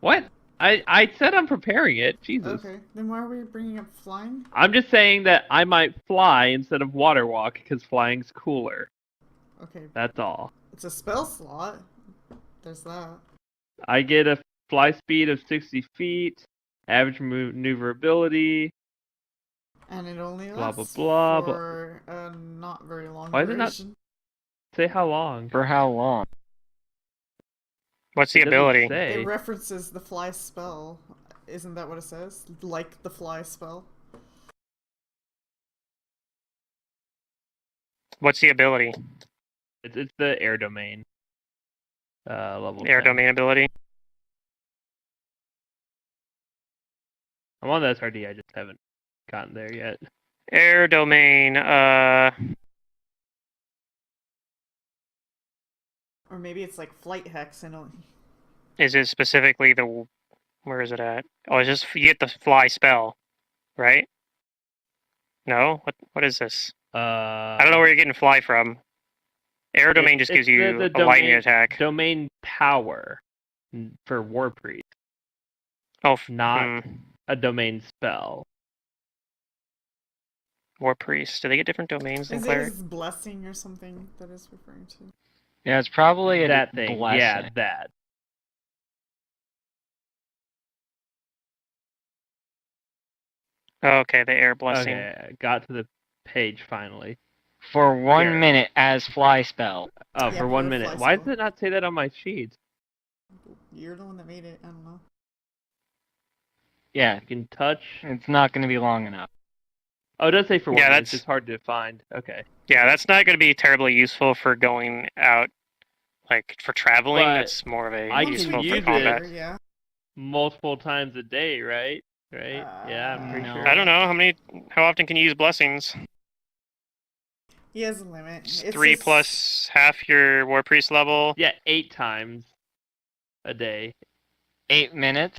What? I said I'm preparing it. Jesus. Okay, then why are we bringing up flying? I'm just saying that I might fly instead of water walk because flying's cooler. Okay, That's all. it's a spell slot. There's that. I get a fly speed of 60 feet, average maneuverability. And it only Blah, lasts blah, blah, for a not very long Why is it not- duration. Say how long. For how long? What's the It doesn't ability? say. It references the fly spell. Isn't that what it says? Like the fly spell. What's the ability? It's the air domain. Level Air 10. domain ability. I'm on the SRD. I just haven't gotten there yet. Air domain. Or maybe it's like flight hex and only. Is it specifically the? Where is it at? Oh, it's just you get the fly spell, right? No. What is this? I don't know where you're getting fly from. Air domain just gives it's you the a lightning domain- attack. Domain power for War Priest, Oh, not a domain spell. War Priest. Do they get different domains than Is it Cleric? his blessing or something that is referring to? Yeah, it's probably a That thing. blessing. Yeah, that. Oh, okay, the air blessing. Okay, I got to the page finally. For 1 Here. minute as fly spell. Oh, Yeah, for 1 for minute. fly Why spell. does it not say that on my sheet? You're the one that made it. I don't know. Yeah, You can touch. it's not going to be long enough. Oh, it does say for 1 Yeah, minute. that's- It's just hard to find. Okay. Yeah, that's not going to be terribly useful for going out, like for traveling. But That's more of a I can useful use for combat. it. Yeah. Multiple times a day, right? Right? Yeah, I'm pretty no. sure. I don't know how often can you use blessings? He has a limit. It's It's 3 just- plus half your War Priest level. Yeah, 8 times a day. 8 minutes?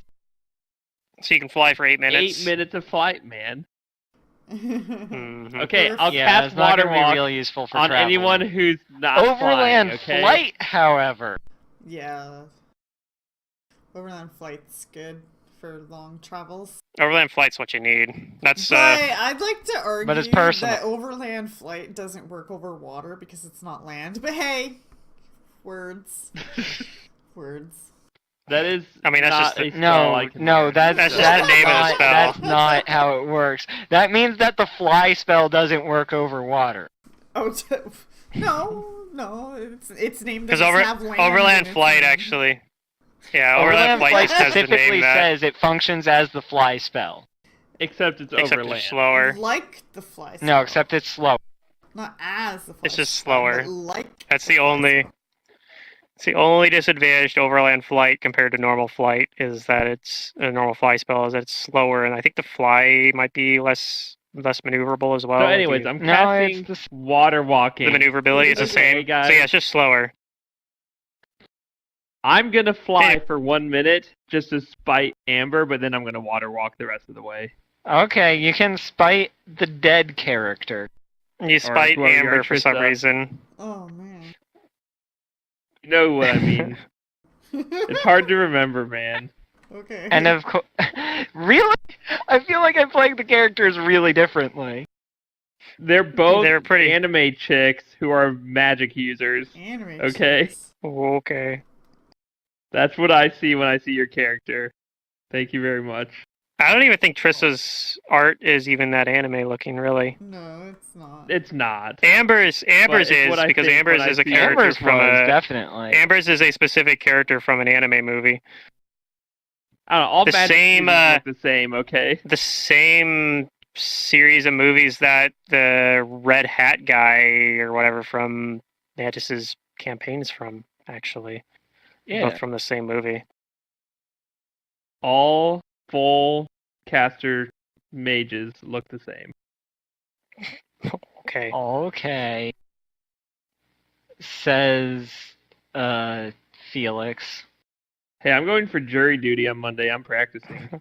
So you can fly for 8 minutes. 8 minutes of flight, man. Mhm. Okay, I'll Yeah, cast that's not Water going to be Walk real useful for on travel. anyone who's not Overland flying, okay? flight, however. Yeah. Overland flight's good for long travels. Overland flight's what you need. That's But I'd like to argue But it's personal. that overland flight doesn't work over water because it's not land. But hey, words. Words. That is I mean, that's not just a the- spell I No, can no, learn. that's That's just that's the name of the not, spell. That's not how it works. That means that the fly spell doesn't work over water. Oh no, it's named because doesn't have land Overland in its flight name. actually. Yeah, Overland flight just has the specifically name that. says it functions as the fly spell. Except it's Except overland. it's slower. Like the fly spell. No, except it's slow. Not as the fly It's just spell, slower. but like That's the the fly only. spell. It's the only disadvantage to overland flight compared to normal flight is that it's a normal fly spell is that it's slower, and I think the fly might be less maneuverable as well. So if anyways, you- I'm No, casting it's the water walking. the maneuverability is the Okay, same. guys. So yeah, it's just slower. I'm gonna fly Yeah. for 1 minute just to spite Amber, but then I'm gonna water walk the rest of the way. Okay, you can spite the dead character. You spite whoever your Amber for some Trista. reason. Oh man. You know what I mean? It's hard to remember, man. Okay. And of course, really, I feel like I played the characters really differently. They're both They're pretty- anime chicks who are magic users. Anime Okay. chicks. Okay. That's what I see when I see your character. Thank you very much. I don't even think Trista's art is even that anime looking, really. No, it's not. It's not. Amber's it's is what I because think Amber's when I is a see character Amber's from was a definitely. Amber's is a specific character from an anime movie. I don't know. All The magic same, users look the same, okay? The same series of movies that the Red Hat guy or whatever from Mantis's campaign's from, actually. Yeah. Both from the same movie. All full caster mages look the same. Okay. Okay. Says, Felix. Hey, I'm going for jury duty on Monday. I'm practicing.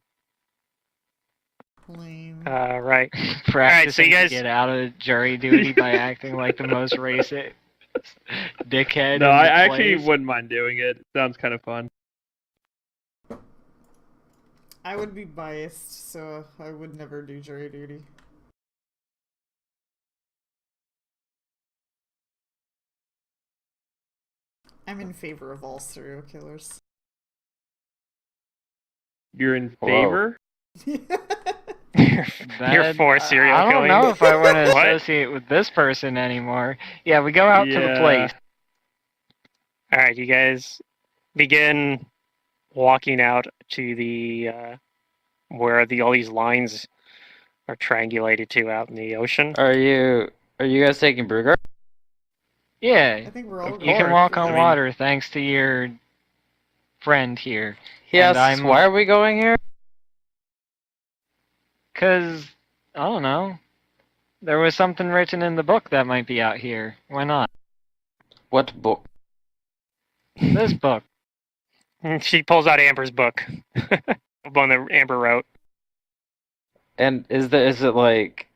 Lame. Right. Practicing guys- to get out of jury duty by acting like the most racist dickhead. No, in I the actually place. wouldn't mind doing it. Sounds kind of fun. I would be biased, so I would never do jury duty. I'm in favor of all serial killers. You're in Whoa. favor? You're That- for serial I don't killing. know if I want to What? associate with this person anymore. Yeah, we go out to the Yeah. place. All right, you guys begin walking out to the where all these lines are triangulated to out in the ocean. Are you guys taking Brugard? Yeah, I think we're all you going can for walk it. on I mean- water thanks to your friend here. He And asks, I'm- why are we going here? 'Cause, I don't know. There was something written in the book that might be out here. Why not? What book? This book. She pulls out Amber's book, one that Amber wrote. And is it like,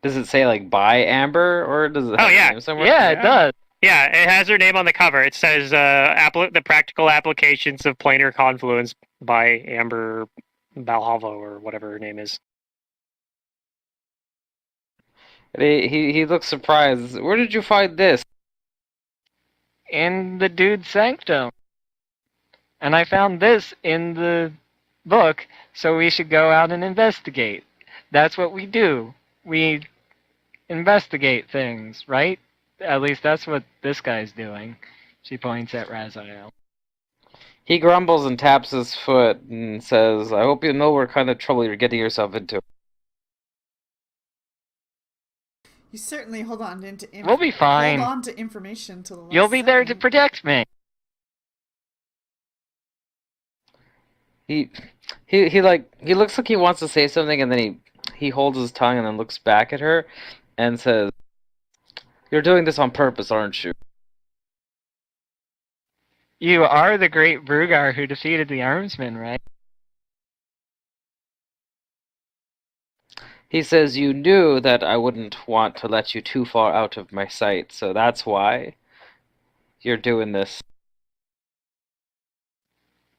does it say like by Amber or does it have Oh, a yeah. name somewhere? Yeah, it does. Yeah, it has her name on the cover. It says the practical applications of planar confluence by Amber Balhavo or whatever her name is. And he looks surprised. Where did you find this? In the dude's sanctum. And I found this in the book, so we should go out and investigate. That's what we do. We investigate things, right? At least that's what this guy's doing. She points at Raziel. He grumbles and taps his foot and says, I hope you know what kind of trouble you're getting yourself into. You certainly hold on to We'll be fine. Hold on to information till the last You'll be there to second. protect me. He looks like he wants to say something, and then he holds his tongue and then looks back at her and says, You're doing this on purpose, aren't you? You are the great Brugar who defeated the Armsmen, right? He says, You knew that I wouldn't want to let you too far out of my sight, so that's why you're doing this.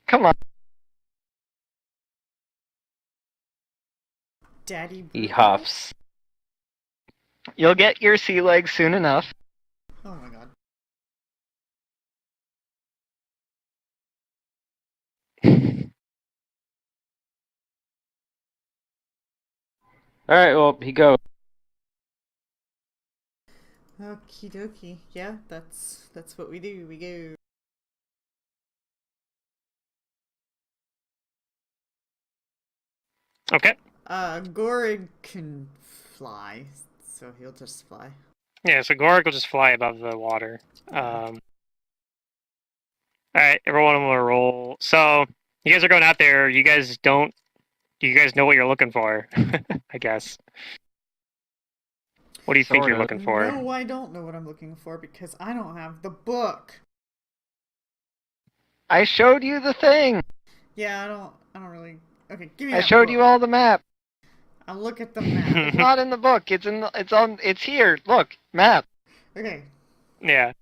Come on. Daddy He Bruger? huffs. You'll get your sea legs soon enough. Oh my god. Alright, well, he goes. Okie dokie. Yeah, that's what we do. We go. Okay. Gorig can fly, so he'll just fly. Yeah, so Gorik will just fly above the water. Alright, everyone will roll. So, you guys are going out there. Do you guys know what you're looking for? I guess. What do you think you're looking for? No, I don't know what I'm looking for because I don't have the book. I showed you the thing. Yeah, I don't really. Okay, give me. I that showed book. you all the map. I'll look at the map. It's not in the book. It's here. Look, map. Okay. Yeah.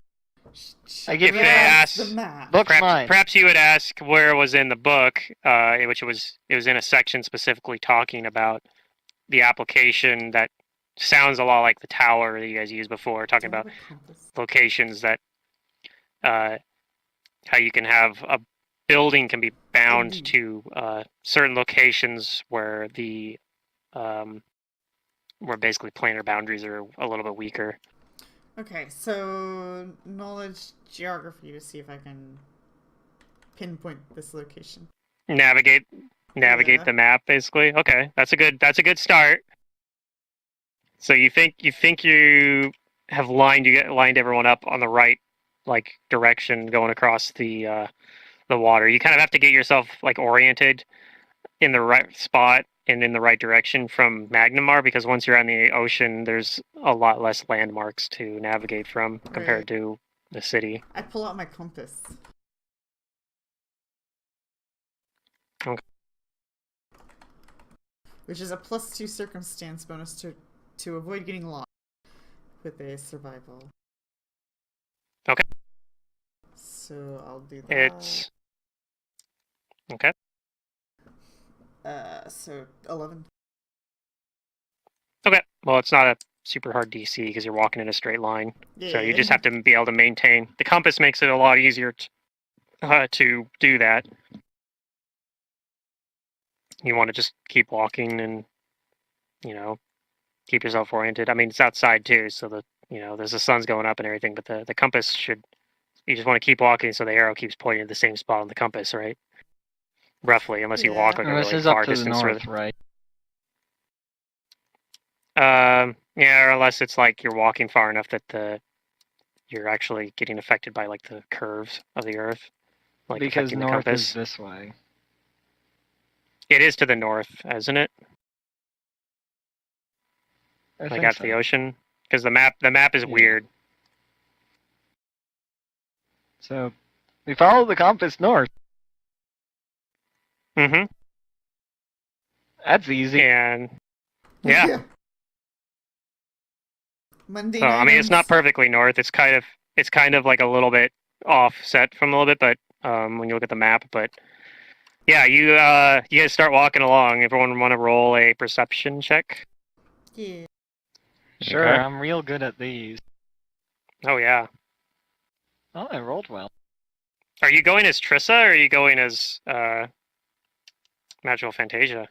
I give you ask the map. Book's mine. Perhaps you would ask where it was in the book, which it was in a section specifically talking about the application that sounds a lot like the tower that you guys used before, talking about locations that how you can have a building can be bound to certain locations where the where basically planar boundaries are a little bit weaker. Okay, so knowledge geography to see if I can pinpoint this location. Navigate Yeah. the map, basically. Okay, that's a good start. So you think you have lined everyone up on the right direction going across the water. You kind of have to get yourself oriented in the right spot and in the right direction from Magnamar, because once you're on the ocean, there's a lot less landmarks to navigate from compared to the city. I pull out my compass. Okay. Which is a +2 circumstance bonus to avoid getting lost with a survival. Okay. So I'll do that. It's okay. So 11. Okay. Well, it's not a super hard DC because you're walking in a straight line. Yeah. So you just have to be able to maintain. The compass makes it a lot easier to do that. You want to just keep walking and, keep yourself oriented. I mean, it's outside too, so there's the sun's going up and everything, but the compass you just want to keep walking so the arrow keeps pointing to the same spot on the compass, right? Roughly, unless you walk a really far distance. North, right? Yeah, or unless it's you're walking far enough that you're actually getting affected by the curves of the Earth, because affecting the north compass. is this way. It is to the north, isn't it? I out think to the ocean, because the map is weird. So we follow the compass north. Mm-hmm. That's easy. And yeah. Monday So, I mean, it's not perfectly north. It's kind of like a little bit offset from a little bit, but when you look at the map, but yeah, you guys start walking along. Everyone want to roll a perception check? Yeah. Sure, Okay. I'm real good at these. Oh yeah. Oh, I rolled well. Are you going as Trissa or are you going as Magical Fantasia?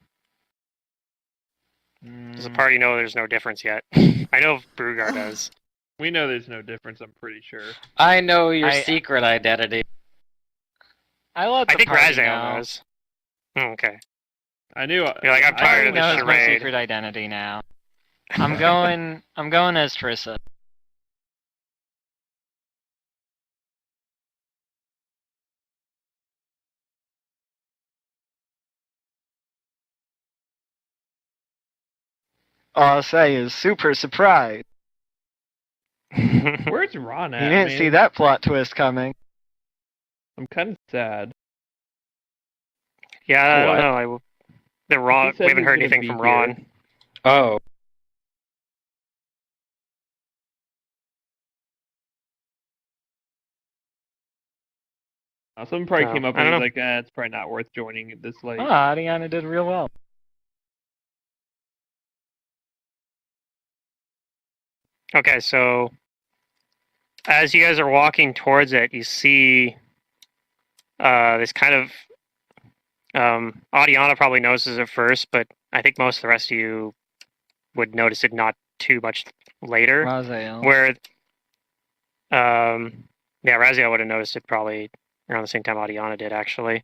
Does the party know there's no difference yet? I know Brugar does. We know there's no difference, I'm pretty sure. I know your I- secret identity. I let the I think party Raziel know. knows. Okay. I knew. You're like, I'm I tired Party of this knows my charade. secret identity now. I'm going as Trissa. All I'll say is super surprised. Where's Ron at, You didn't man? see that plot twist coming. I'm kind of sad. Yeah, I don't What? know. The Ron. said We haven't he was heard gonna anything be from here. Ron. Oh. Someone probably So, came up I and don't was know. like, it's probably not worth joining this late. Oh, Adiana did real well. Okay, so as you guys are walking towards it, you see this kind of. Adiana probably notices it first, but I think most of the rest of you would notice it not too much later. Raziel. Where, yeah, Raziel would have noticed it probably around the same time Adiana did, actually.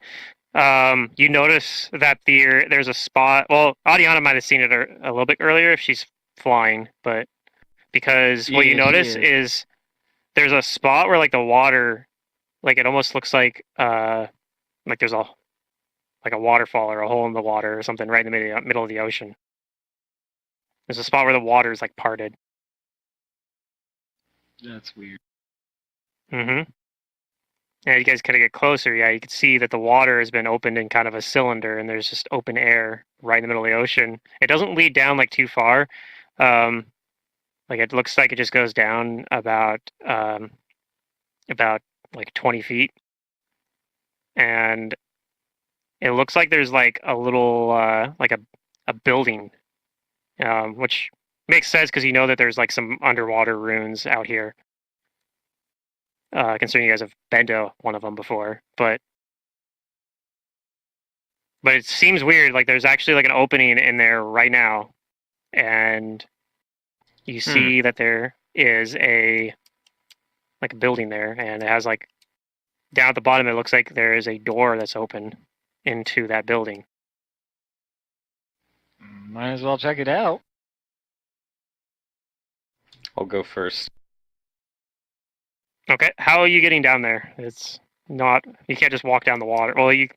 You notice that there's a spot. Well, Adiana might have seen it a little bit earlier if she's flying, but because what you Yeah, she notice is there's a spot where like the water, like it almost looks like there's a waterfall or a hole in the water or something right in the middle of the ocean. There's a spot where the water is like parted. That's weird. Mm-hmm. And you guys kind of get closer, yeah, you can see that the water has been opened in kind of a cylinder, and there's just open air right in the middle of the ocean. It doesn't lead down like too far. Like it looks like it just goes down about like 20 feet, and it looks like there's like a little like a building, which makes sense because you know that there's like some underwater ruins out here. Considering you guys have been to one of them before, but it seems weird. Like there's actually like an opening in there right now, and you see that there is a building there, and it has like down at the bottom. It looks like there is a door that's open into that building. Might as well check it out. I'll go first. Okay, how are you getting down there? It's not. You can't just walk down the water. Well, you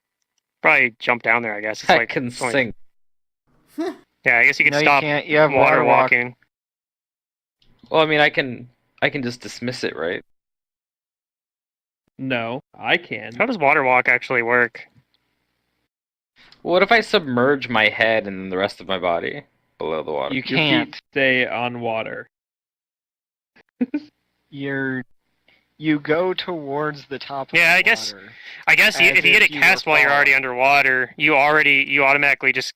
probably jump down there. I guess it's I like can it's only- sink. Yeah, I guess you could No, you stop can't. You have water water walk. walking. Well, I mean, I can just dismiss it, right? No, I can. How does water walk actually work? What if I submerge my head and then the rest of my body below the water? You Your can't. feet stay on water. You go towards the top of Yeah, the I guess- water. I guess As if you get if it you cast were while you're already falling. underwater, you automatically just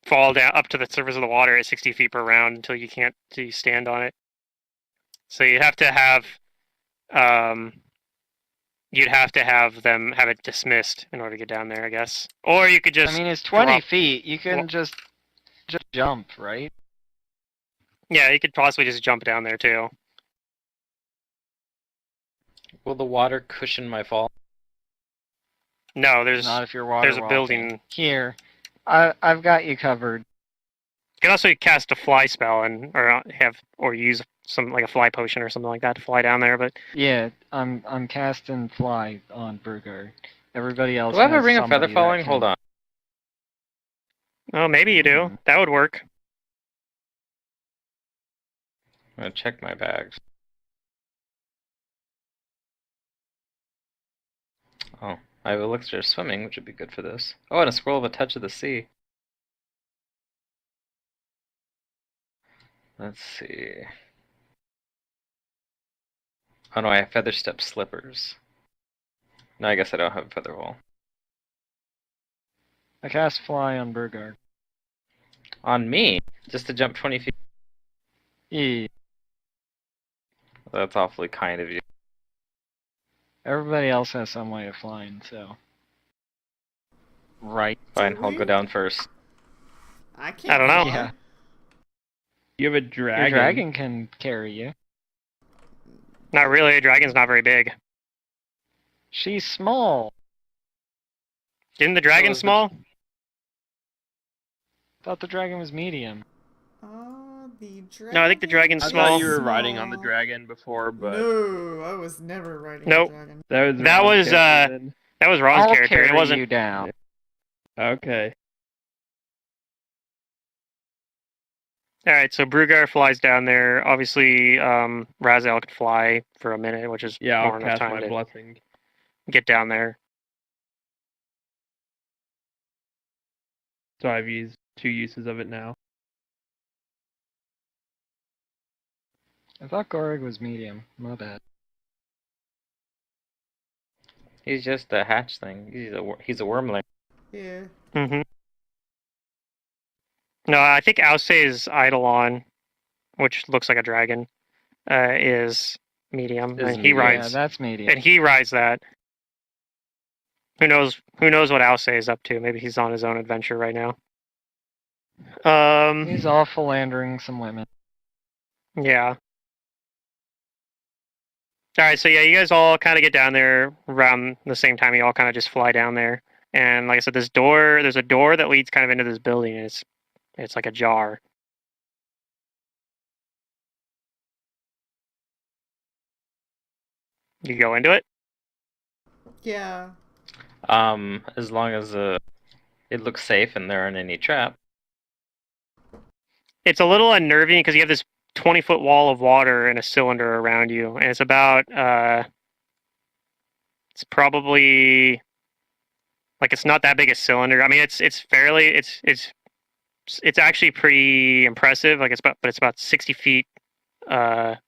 fall down up to the surface of the water at 60 feet per round until you stand on it. So you'd have to have them have it dismissed in order to get down there, I guess. Or you could just I mean, it's 20 drop- feet. You can Well- just jump, right? yeah, you could possibly just jump down there too. Will the water cushion my fall? No, there's Not if you're water there's a walking. building. Here, I've got you covered. You can also cast a fly spell or use some like a fly potion or something like that to fly down there, but Yeah, I'm casting fly on Burger. Everybody else. Do I have a has ring of feather somebody that falling? can- Hold on. oh, maybe you do. That would work. I'm gonna check my bags. Oh, I have elixir of swimming, which would be good for this. Oh, and a scroll of a touch of the sea. Let's see. Oh no, I have feather step slippers. No, I guess I don't have feather wall. I cast fly on Burger. On me, just to jump 20 feet. Yeah. That's awfully kind of you. Everybody else has some way of flying, so. Right. Fine, Do I'll go we? down first. I can't I don't know. fly. Yeah. You have a Your dragon. dragon can carry you. Not really. A dragon's not very big. She's small. Isn't the dragon is the- small? Thought the dragon was medium. The dragon. No, I think the dragon's I small. thought you were riding on the Small. dragon before, but No, I was never riding Nope. a dragon. that That Ron's was, character then. That was Ron's I'll character. carry It wasn't. you down. Okay. All right, so Brugar flies down there. Obviously, Raziel could fly for a minute, which is Yeah, more I'll enough cast time my to blessing. get down there. So I've used 2 uses of it now. I thought Gorg was medium. My bad. He's just a hatch thing. He's a wormling. Yeah. Mm-hmm. No, I think Alcé's Eidolon, which looks like a dragon, is medium, Is and he medium. Yeah, rides, that's medium. and he rides that. Who knows? Who knows what Alcé is up to? Maybe he's on his own adventure right now. He's off philandering some women. Yeah. All right, so yeah, you guys all kind of get down there around the same time. You all kind of just fly down there, and like I said, there's a door that leads kind of into this building, and it's like ajar. You go into it. Yeah. As long as it looks safe and there aren't any traps. It's a little unnerving because you have this 20-foot wall of water and a cylinder around you, and it's about it's probably like it's not that big a cylinder. I mean, it's fairly it's actually pretty impressive. Like it's about 60 feet, like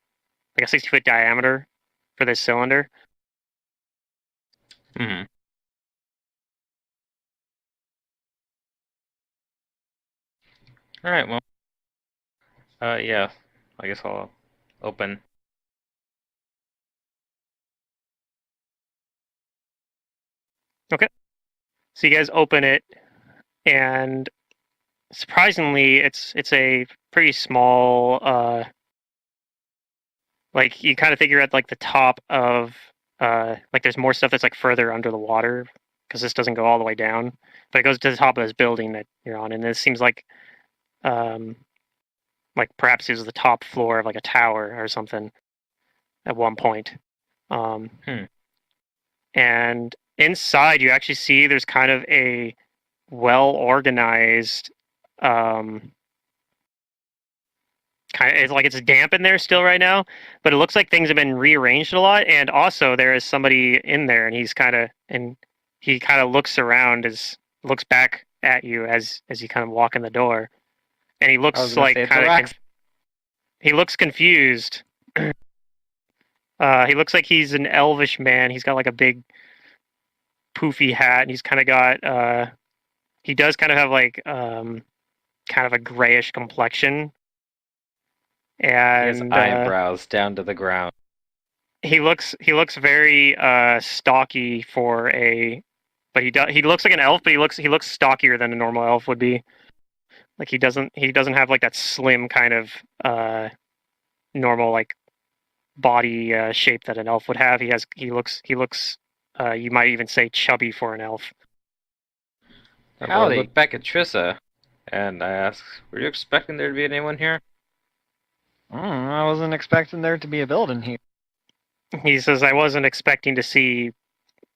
a 60-foot diameter for this cylinder. Hmm. All right. Well. Yeah. I guess I'll open. So you guys open it, and surprisingly, it's a pretty small. Like you kind of figure at like the top of like there's more stuff that's like further under the water because this doesn't go all the way down, but it goes to the top of this building that you're on, and this seems like perhaps it was the top floor of like a tower or something at one point. And inside you actually see there's kind of a well organized it's like it's damp in there still right now, but it looks like things have been rearranged a lot, and also there is somebody in there, and he kind of looks around looks back at you as you kind of walk in the door, and he looks like he looks confused. He looks like he's an elvish man. He's got like a big poofy hat, and he's kind of got he does kind of have like kind of a grayish complexion. And His eyebrows down to the ground. He looks very stocky for but he looks like an elf, but he looks stockier than a normal elf would be. Like he doesn't have like that slim kind of normal like body shape that an elf would have. He looks you might even say chubby for an elf. I look back at Trissa and I ask, "Were you expecting there to be anyone here?" I wasn't expecting there to be a building here. He says, "I wasn't expecting to see.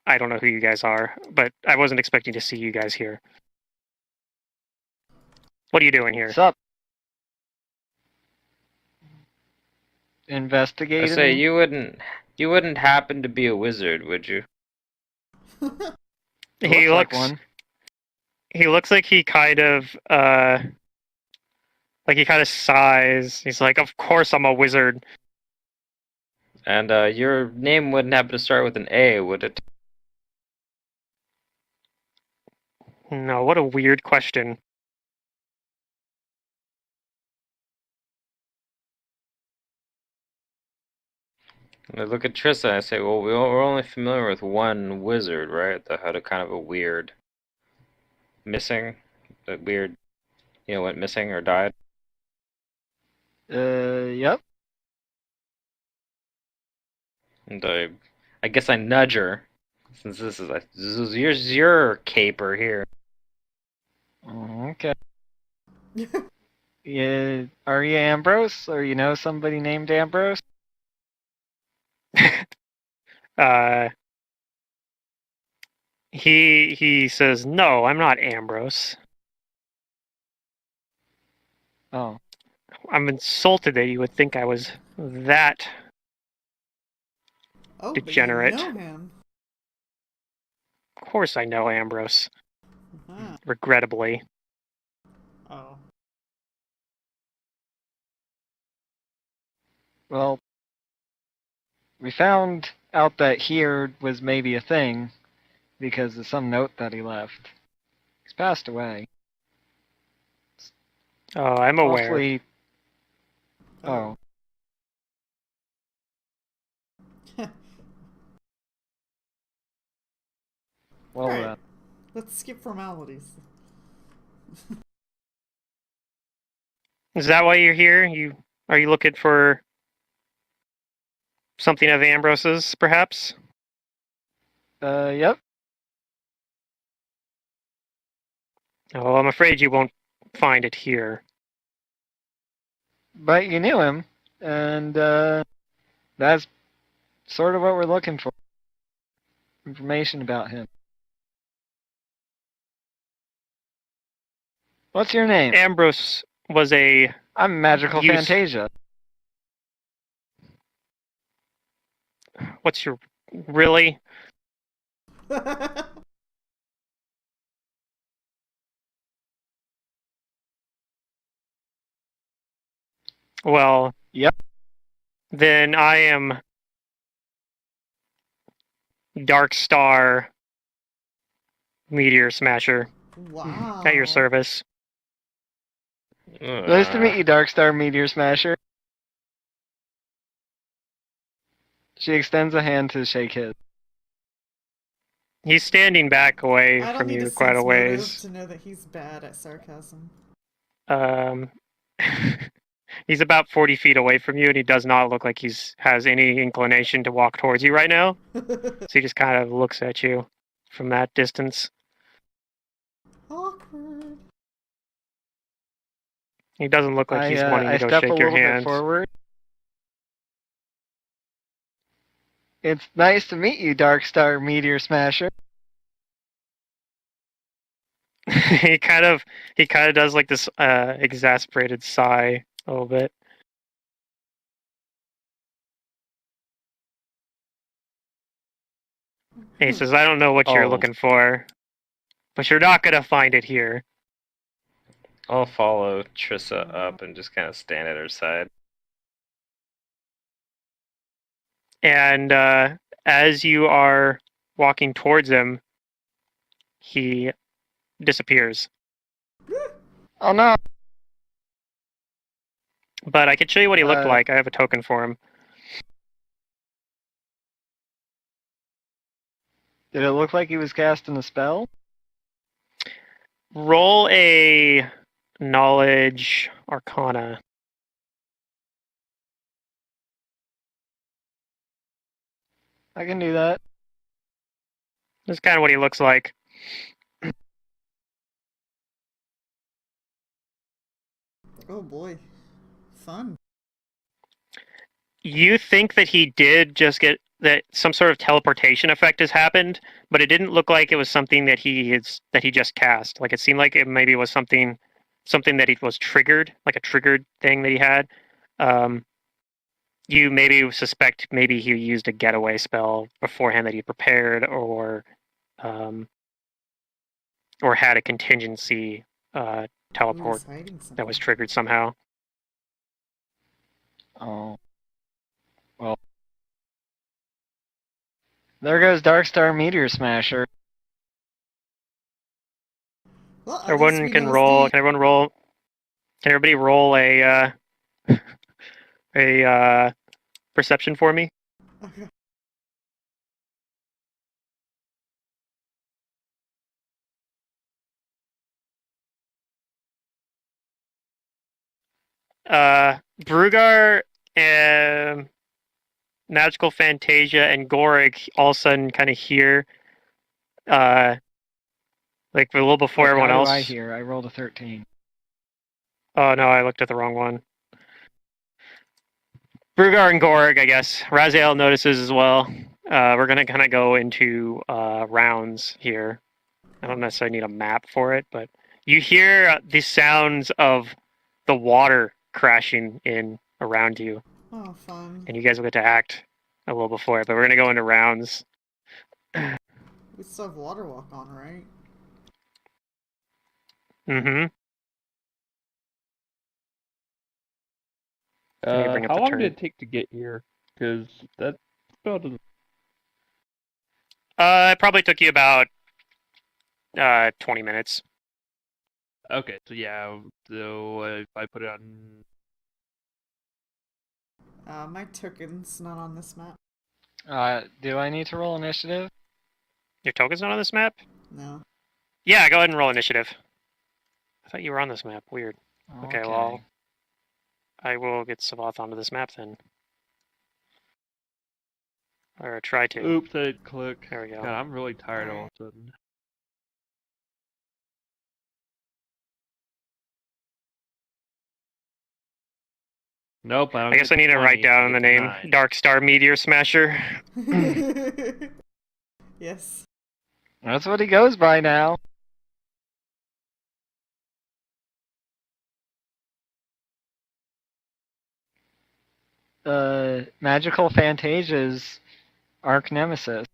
I don't know who you guys are, but I wasn't expecting to see you guys here. What are you doing here?" What's up? Investigating. I say you wouldn't happen to be a wizard, would you? He looks like one. He looks like he kind of sighs. He's like, "Of course I'm a wizard." And your name wouldn't happen to start with an A, would it? No, what a weird question. I look at Trissa and I say, well, we're only familiar with one wizard, right? That had a kind of a weird missing, that weird, went missing or died. Yep. And I guess I nudge her, since this is your caper here. Okay. Yeah, are you Ambrose? Or you know somebody named Ambrose? Uh, he says, "No, I'm not Ambrose. Oh. I'm insulted that you would think I was that Oh, degenerate. but you know him. Of course I know Ambrose. Uh-huh. Regrettably." Oh. Well, we found out that here was maybe a thing because of some note that he left. He's passed away. Oh, I'm aware. Awfully. Oh. Well, Alright. Let's skip formalities. Is that why you're here? Are you looking for something of Ambrose's, perhaps? Yep. Oh, I'm afraid you won't find it here. But you knew him, and that's sort of what we're looking for. Information about him. What's your name? Ambrose was a... I'm Magical Use- Fantasia. What's your... Really? Well... Yep. Then I am... Dark Star... Meteor Smasher. Wow. At your service. Nice to meet you, Darkstar Meteor Smasher. She extends a hand to shake his. He's standing back away I don't from need you to quite a sense motive ways. to know that he's bad at sarcasm. He's about 40 feet away from you, and he does not look like has any inclination to walk towards you right now. So he just kind of looks at you from that distance. Awkward. He doesn't look like he's wanting I to go step a shake your little bit hand. forward. It's nice to meet you, Darkstar Meteor Smasher. he kind of does like this exasperated sigh a little bit. And he says, "I don't know what you're Oh. looking for, but you're not gonna find it here." I'll follow Trissa up and just kind of stand at her side. And as you are walking towards him, he disappears. Oh no! But I can show you what he looked Uh, like. I have a token for him. Did it look like he was casting a spell? Roll a knowledge arcana. I can do that. That's kind of what he looks like. Oh boy. Fun. You think that he did just get that some sort of teleportation effect has happened, but it didn't look like it was something that he just cast. Like it seemed like it maybe was something that he was triggered, like a triggered thing that he had. You maybe suspect maybe he used a getaway spell beforehand that he prepared, or had a contingency teleport Ooh, he's hiding something. that was triggered somehow. Oh. Well. There goes Darkstar Meteor Smasher. Well, at least Everyone we can know roll. Steve- Can everyone roll? Can everybody roll a perception for me? Okay. Brugar, um, Magical Fantasia, and Gorik all of a sudden kind of hear, like a little before Wait, everyone how do else. I hear? I rolled a 13. Oh no, I looked at the wrong one. Brugar and Gorik, I guess. Raziel notices as well. We're gonna kind of go into rounds here. I don't necessarily need a map for it, but you hear the sounds of the water crashing in around you, Oh, fun. and you guys will get to act a little before it. But we're gonna go into rounds. We still have water walk on, right? Mm-hmm. Let me bring up How the long turn. did it take to get here? Because that spell doesn't. It probably took you about 20 minutes. Okay, so yeah, so if I put it on. My token's not on this map. Do I need to roll initiative? Your token's not on this map? No. Yeah, go ahead and roll initiative. I thought you were on this map. Weird. Okay, well, I will get Savath onto this map then. Or try to. Oops, I didn't click. There we go. God, I'm really tired all of a sudden. Nope, I don't I guess get I need to 20, write down the get name. 9. Dark Star Meteor Smasher. Yes. That's what he goes by now. Magical Fantasia's arch nemesis.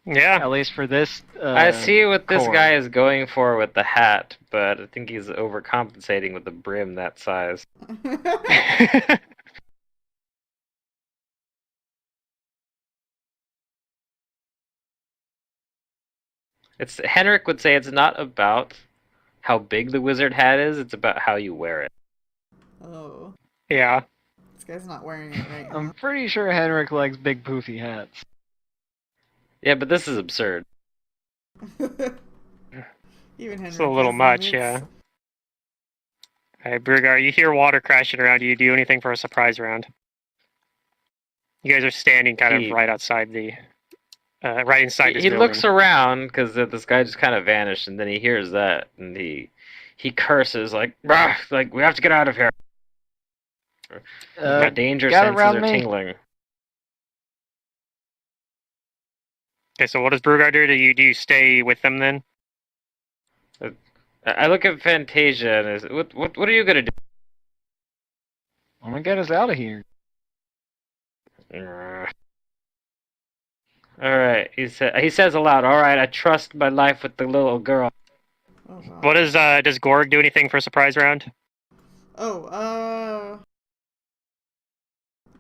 Yeah. At least for this. I see what this core. guy is going for with the hat, but I think he's overcompensating with the brim that size. It's Henrik would say it's not about how big the wizard hat is, it's about how you wear it. Oh. Yeah. This guy's not wearing it right. I'm pretty sure Henrik likes big poofy hats. Yeah, but this is absurd. Even Henrik It's a little has much, limits. yeah. Alright, Brugar, you hear water crashing around you. Do you do anything for a surprise round? You guys are standing kind of right outside the... right inside this He building. looks around because this guy just kind of vanished, and then he hears that, and he curses like, "Rah, like we have to get out of here." My danger got senses around are me. tingling. Okay, so what does Brugar do? Do you stay with them then? I look at Fantasia and is what are you gonna do? I'm gonna get us out of here. All right, he says aloud. All right, I trust my life with the little girl. Oh, God. What does Gorg do anything for a surprise round? Oh,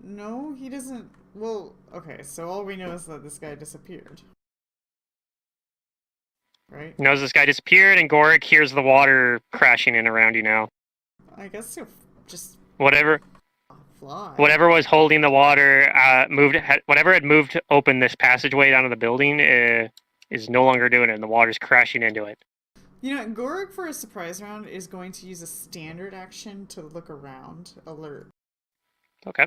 no, he doesn't. Well, okay, so all we know is that this guy disappeared. Right? Knows this guy disappeared, and Gorg hears the water crashing in around you now. I guess he'll just Whatever fly. was holding the water whatever had moved to open this passageway down to the building is no longer doing it, and the water's crashing into it. You know, Gorg for a surprise round is going to use a standard action to look around, alert. Okay.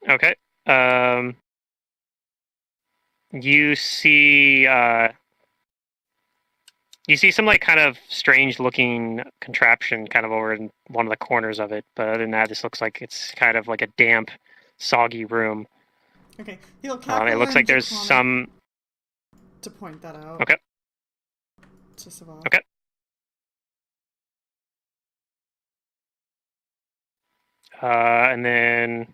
Okay. You see some like kind of strange looking contraption kind of over in one of the corners of it, but other than that, this looks like it's kind of like a damp, soggy room. Okay, he'll It looks like there's some to point that out. Okay. To Savant. Okay. And then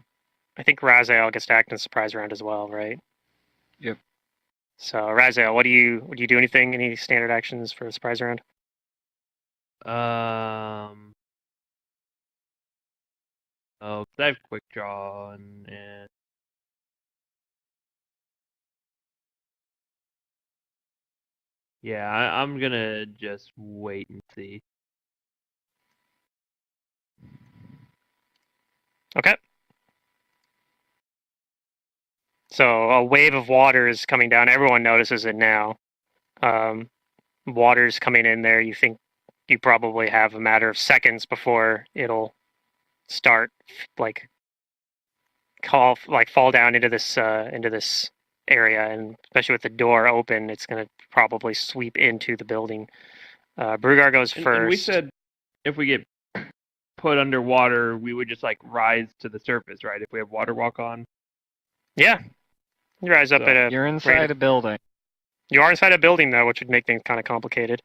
I think Raziel gets to act in surprise round as well, right? Yep. So Raziel, would you do anything? Any standard actions for a surprise round? Oh, I have quick draw and yeah, I'm gonna just wait and see. Okay. So a wave of water is coming down. Everyone notices it now. Water's coming in there. You think you probably have a matter of seconds before it'll start like fall down into this area, and especially with the door open, it's going to probably sweep into the building. Brugar goes first. And we said if we get put underwater, we would just like rise to the surface, right? If we have water walk on. Yeah, you rise up So at a. You're inside a building. You are inside a building though, which would make things kind of complicated.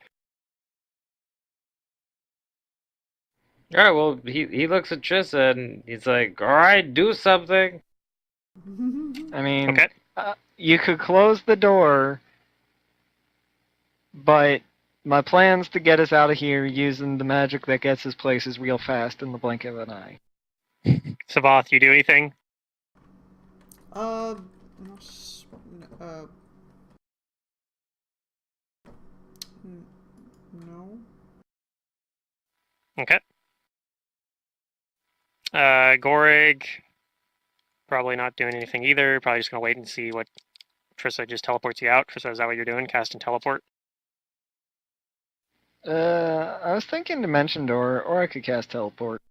All right, well, he looks at Trissa and he's like, all right, do something. I mean, Okay. You could close the door, but my plan's to get us out of here using the magic that gets us places real fast in the blink of an eye. Savath, you do anything? No. Okay. Gorig, probably not doing anything either. Probably just gonna wait and see what Trissa just teleports you out. Trissa, is that what you're doing? Cast and teleport? I was thinking Dimension Door, or I could cast Teleport.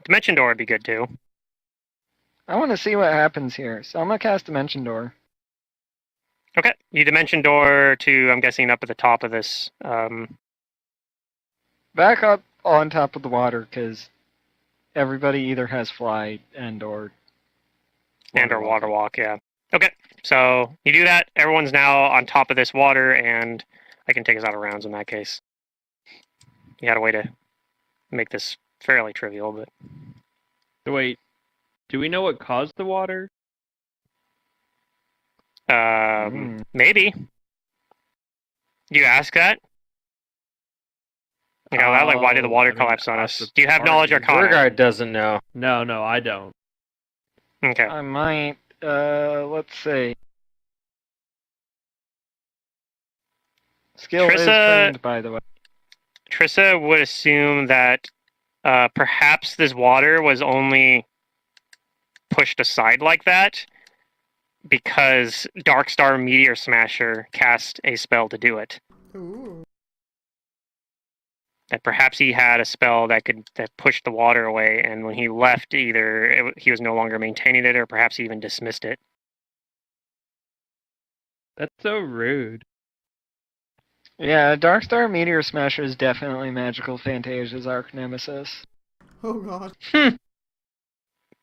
Dimension Door would be good too. I want to see what happens here, so I'm gonna cast Dimension Door. Okay. You Dimension Door to, I'm guessing, up at the top of this. Back up on top of the water, because everybody either has fly and/or water walk, yeah. Okay. So you do that. Everyone's now on top of this water, and I can take us out of rounds in that case. You had a way to make this fairly trivial, but So wait, do we know what caused the water? maybe. You ask that? You know, that, like, why did the water collapse on us? Do you have knowledge arcana? Burgard doesn't know. No, I don't. Okay. I might, let's see. Skill is Trissa- trained, by the way. Trissa would assume that perhaps this water was only pushed aside like that because Darkstar Meteor Smasher cast a spell to do it. Ooh. That perhaps he had a spell that pushed the water away, and when he left, either he was no longer maintaining it, or perhaps he even dismissed it. That's so rude. Yeah, Darkstar Meteor Smasher is definitely Magical Fantasia's arch nemesis. Oh god.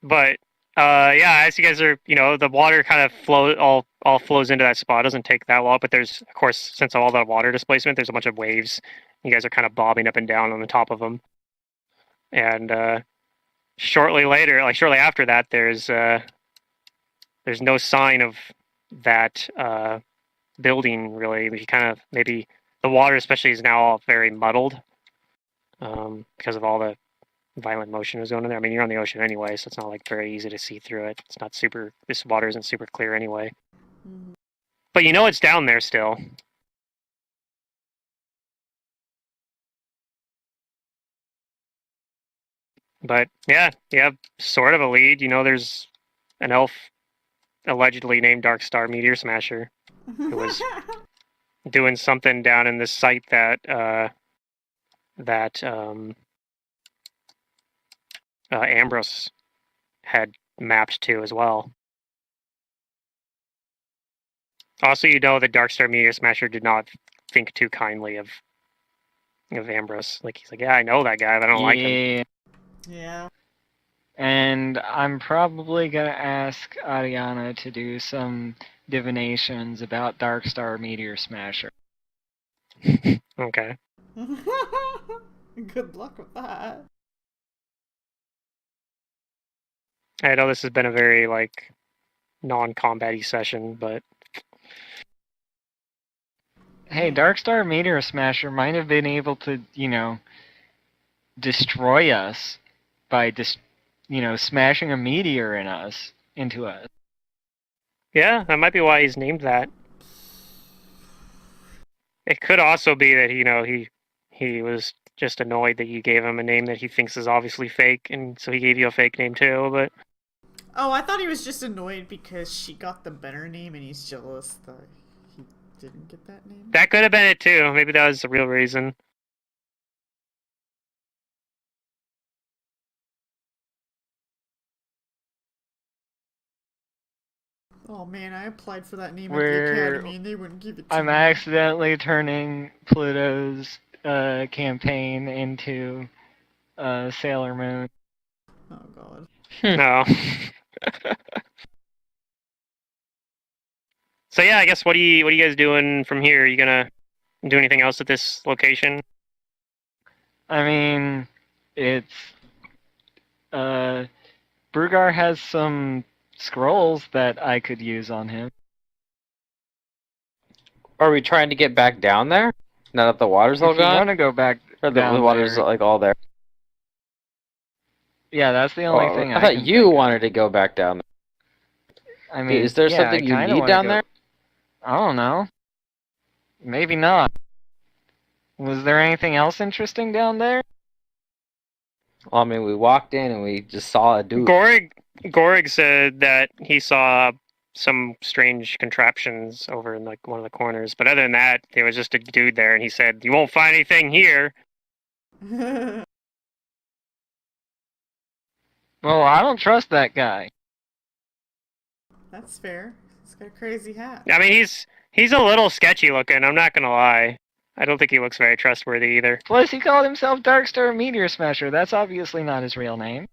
But yeah, as you guys are, the water kind of all flows into that spot. It doesn't take that long, but there's, of course, since all the water displacement, there's a bunch of waves. You guys are kind of bobbing up and down on the top of them. And shortly after that, there's no sign of that building really. Maybe the water especially is now all very muddled because of all the violent motion was going in there. I mean, you're on the ocean anyway, so it's not like very easy to see through it. It's not this water isn't super clear anyway. Mhm. But you know it's down there still. But yeah, you have sort of a lead. You know there's an elf allegedly named Darkstar Meteor Smasher was doing something down in this site that Ambrose had mapped to as well. Also, you know that Darkstar Meteor Smasher did not think too kindly of Ambrose. Like, he's like, yeah, I know that guy, but I don't like him. Yeah. And I'm probably gonna ask Ariana to do some divinations about Darkstar Meteor Smasher. Okay. Good luck with that. I know this has been a very, like, non-combat-y session, but Hey, Darkstar Meteor Smasher might have been able to, destroy us by smashing a meteor into us. yeah, that might be why he's named that. It could also be that he was just annoyed that you gave him a name that he thinks is obviously fake, and so he gave you a fake name too. But Oh, I thought he was just annoyed because she got the better name and he's jealous that he didn't get that name. that could have been it too. Maybe that was the real reason. Oh man, I applied for that name at the Where academy and they wouldn't give it to I'm me. accidentally turning Pluto's campaign into Sailor Moon. Oh god. No. So yeah, I guess what are you guys doing from here? Are you gonna do anything else at this location? I mean, it's Brugar has some scrolls that I could use on him. Are we trying to get back down there? Now that the water's all If you gone? want to go back Or the down water's there, like all there? yeah, that's the only Oh, thing I I thought can you think wanted to go back down there. of. I mean, Is there yeah, something I you kinda need wanna down go- there? I don't know. Maybe not. Was there anything else interesting down there? Well, I mean, we walked in and we just saw a dude. Gorig said that he saw some strange contraptions over in like one of the corners, but other than that, there was just a dude there, and he said, "You won't find anything here." Well, I don't trust that guy. That's fair. He's got a crazy hat. I mean, he's a little sketchy looking. I'm not gonna lie. I don't think he looks very trustworthy either. Plus, he called himself Darkstar Meteor Smasher. That's obviously not his real name.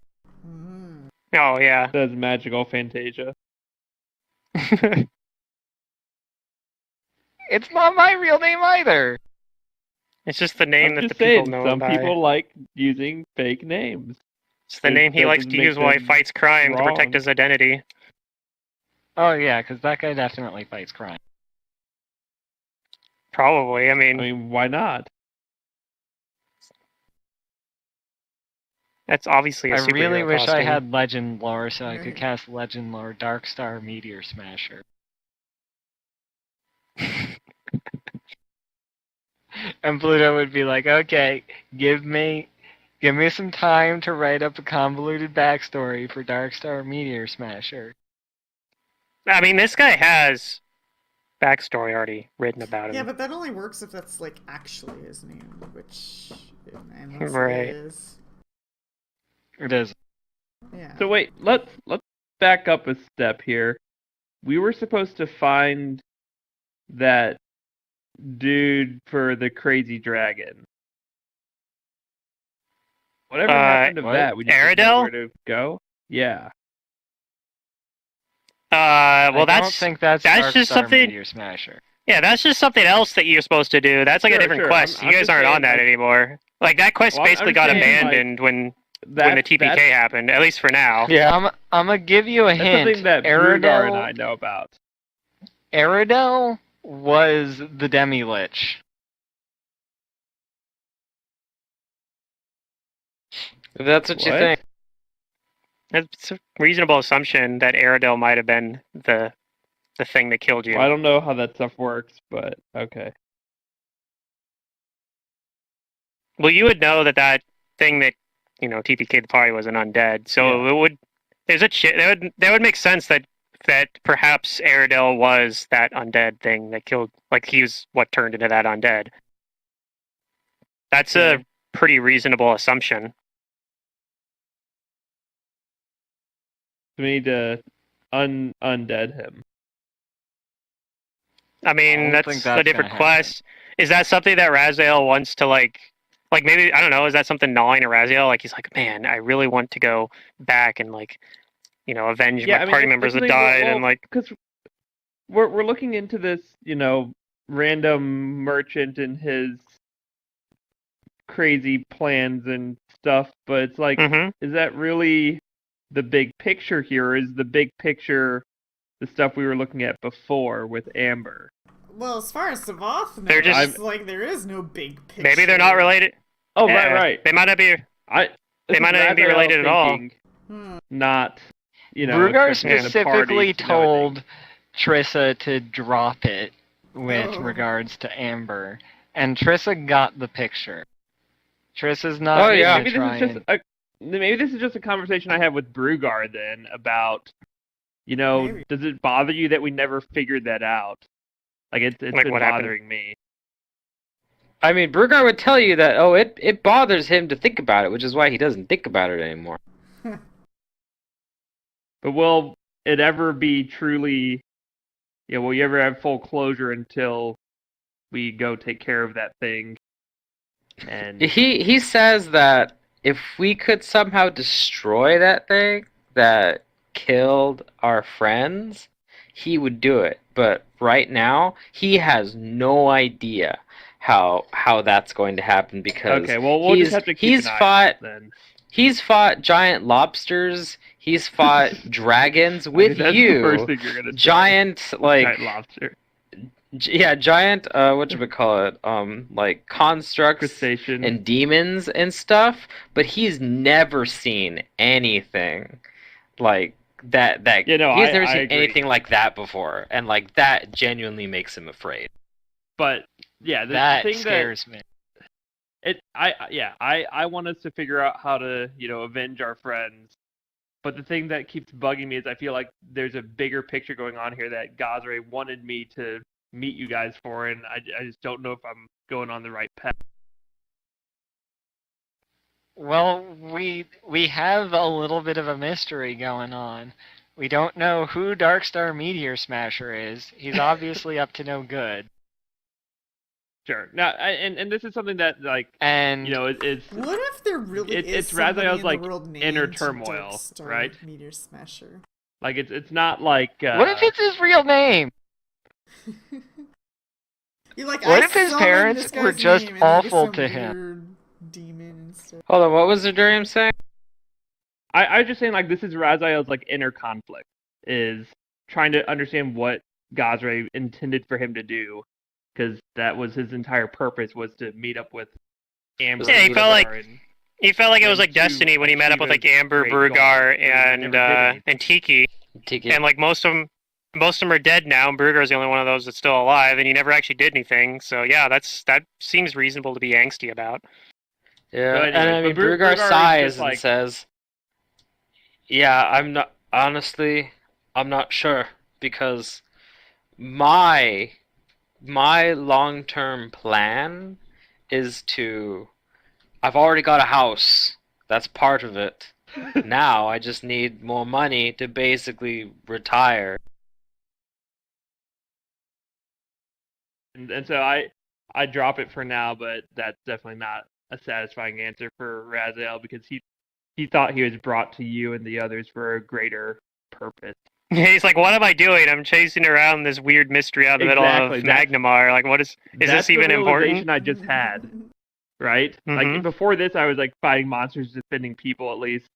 Mm. Oh yeah. Says Magical Fantasia. It's not my real name either. It's just the name I'm that just the people saying, know some him by. people like using fake names. It's the it name he likes doesn't to make use while he them fights crime to protect wrong. his identity. Oh yeah, because that guy definitely fights crime. Probably. I I mean, mean, why not? that's obviously a I superhero really wish I costume. had Legend Lore so I could Right. cast Legend Lore Darkstar Meteor Smasher. And Pluto would be like, okay, give me some time to write up a convoluted backstory for Darkstar Meteor Smasher. I mean, this guy has backstory already written about him. Yeah, but that only works if that's like actually his name, which unless Right. it is. It is. Yeah. So wait, let's back up a step here. We were supposed to find that dude for the crazy dragon. Whatever happened to what? that? We just didn't know Aradel? where to go. Yeah. Well, I that's don't think that's just Darkstar something- Meteor Smasher. Yeah, that's just something else that you're supposed to do. That's like a Sure, different sure. quest. I'm you guys just aren't saying, on that like- anymore. Like that quest Well, basically I'm got saying, like, abandoned when the TPK happened. At least for now. Yeah. I'm gonna give you a That's hint. something that Brugar and I know about. Aradel was the Demi-Lich. If that's what you What? think. It's a reasonable assumption that Aradel might have been the thing that killed you. Well, I don't know how that stuff works, but okay. Well, you would know that thing that TPK the party was an undead. So Yeah. it would. There's a that would make sense that perhaps Aradel was that undead thing that killed. Like he was what turned into that undead. That's Okay. a pretty reasonable assumption. We need to undead him. I mean, I don't that's think a that's different gonna quest. Is that something that Raziel wants to like maybe, I don't know, is that something gnawing at Raziel? Like he's like, man, I really want to go back and avenge my party members that died and because we're looking into this, random merchant and his crazy plans and stuff, but it's like, Mhm. is that really the big picture here? Or is the big picture the stuff we were looking at before with Amber? Well, as far as Savath knows, They're just- there is no big picture. Maybe they're not related. Oh, Yeah, right. They might not be. They might not even be related at all. Not, Brugar especially in the specifically parties and everything. told Trissa to drop it with Oh. regards to Amber, and Trissa got the picture. Triss is not Oh, yeah. Maybe this is just a conversation I have with Brugard then about, Maybe. does it bother you that we never figured that out? Like it's Like, been what happened? bothering me. I mean, Brugar would tell you that, it bothers him to think about it, which is why he doesn't think about it anymore. But will it ever be truly, will you ever have full closure until we go take care of that thing? And He says that if we could somehow destroy that thing that killed our friends, he would do it. But right now, he has no idea how that's going to happen because okay, well we'll just have to keep he's an eye fought out then. he's fought giant lobsters, he's fought dragons with That's you. the first thing you're gonna say. Giant Giant lobster. giant whatchamacallit, like constructs Crustacean. and demons and stuff, but he's never seen anything like that he's never I seen agree. anything like that before, and like that genuinely makes him afraid. But yeah, the That thing scares me. I want us to figure out how to, avenge our friends. But the thing that keeps bugging me is I feel like there's a bigger picture going on here that Gazre wanted me to meet you guys for, and I just don't know if I'm going on the right path. Well, we have a little bit of a mystery going on. We don't know who Darkstar Meteor Smasher is. He's obviously up to no good. Sure. Now, and this is something that, like, And it's What if there really is it's somebody Raziel's, in like, the world named inner turmoil, Darkstar right? Meteor Smasher? like it's not like what if it's his real name? You're like, What I if his summoned parents this were guy's just name, and there was awful some to him? weird demon and stuff. Hold on, what was Zerdurium saying? I was just saying, like, this is Raziel's, like, inner conflict, is trying to understand what Gazre intended for him to do, because that was his entire purpose, was to meet up with Amber. Yeah, he felt like and it was like to destiny when he met up with, like, achieve a Amber, great goal, Brugar, and he never did anything. and Tiki. Tiki. And, like, most of them are dead now, and Brugar's the only one of those that's still alive, and he never actually did anything. So yeah, that seems reasonable to be angsty about. Yeah, So and anyway, I mean, but Brugar Brugar is just, sighs like- and says, "Yeah, I'm not sure because my long-term plan is to. I've already got a house. That's part of it. Now I just need more money to basically retire." And so I drop it for now, but that's definitely not a satisfying answer for Raziel, because he thought he was brought to you and the others for a greater purpose. He's like, what am I doing? I'm chasing around this weird mystery out in the Exactly, middle of Magnamar. Like, what is That's this even the important? realization I just had, right? Like, Mhm. before this, I was, like, fighting monsters, defending people at least.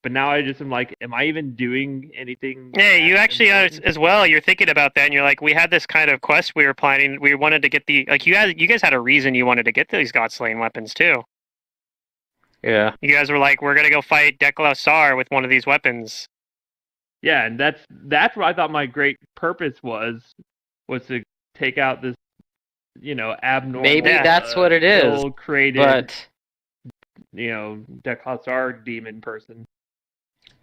But now I just am like, am I even doing anything? Yeah, you that actually important? as well. You're thinking about that, and you're like, we had this kind of quest we were planning. We wanted to get you guys had a reason you wanted to get these God-slaying weapons too. Yeah. You guys were like, we're gonna go fight Deklausar with one of these weapons. Yeah, and that's what I thought my great purpose was to take out this, abnormal. Maybe that's what it is, ill-created, but Deklausar demon person.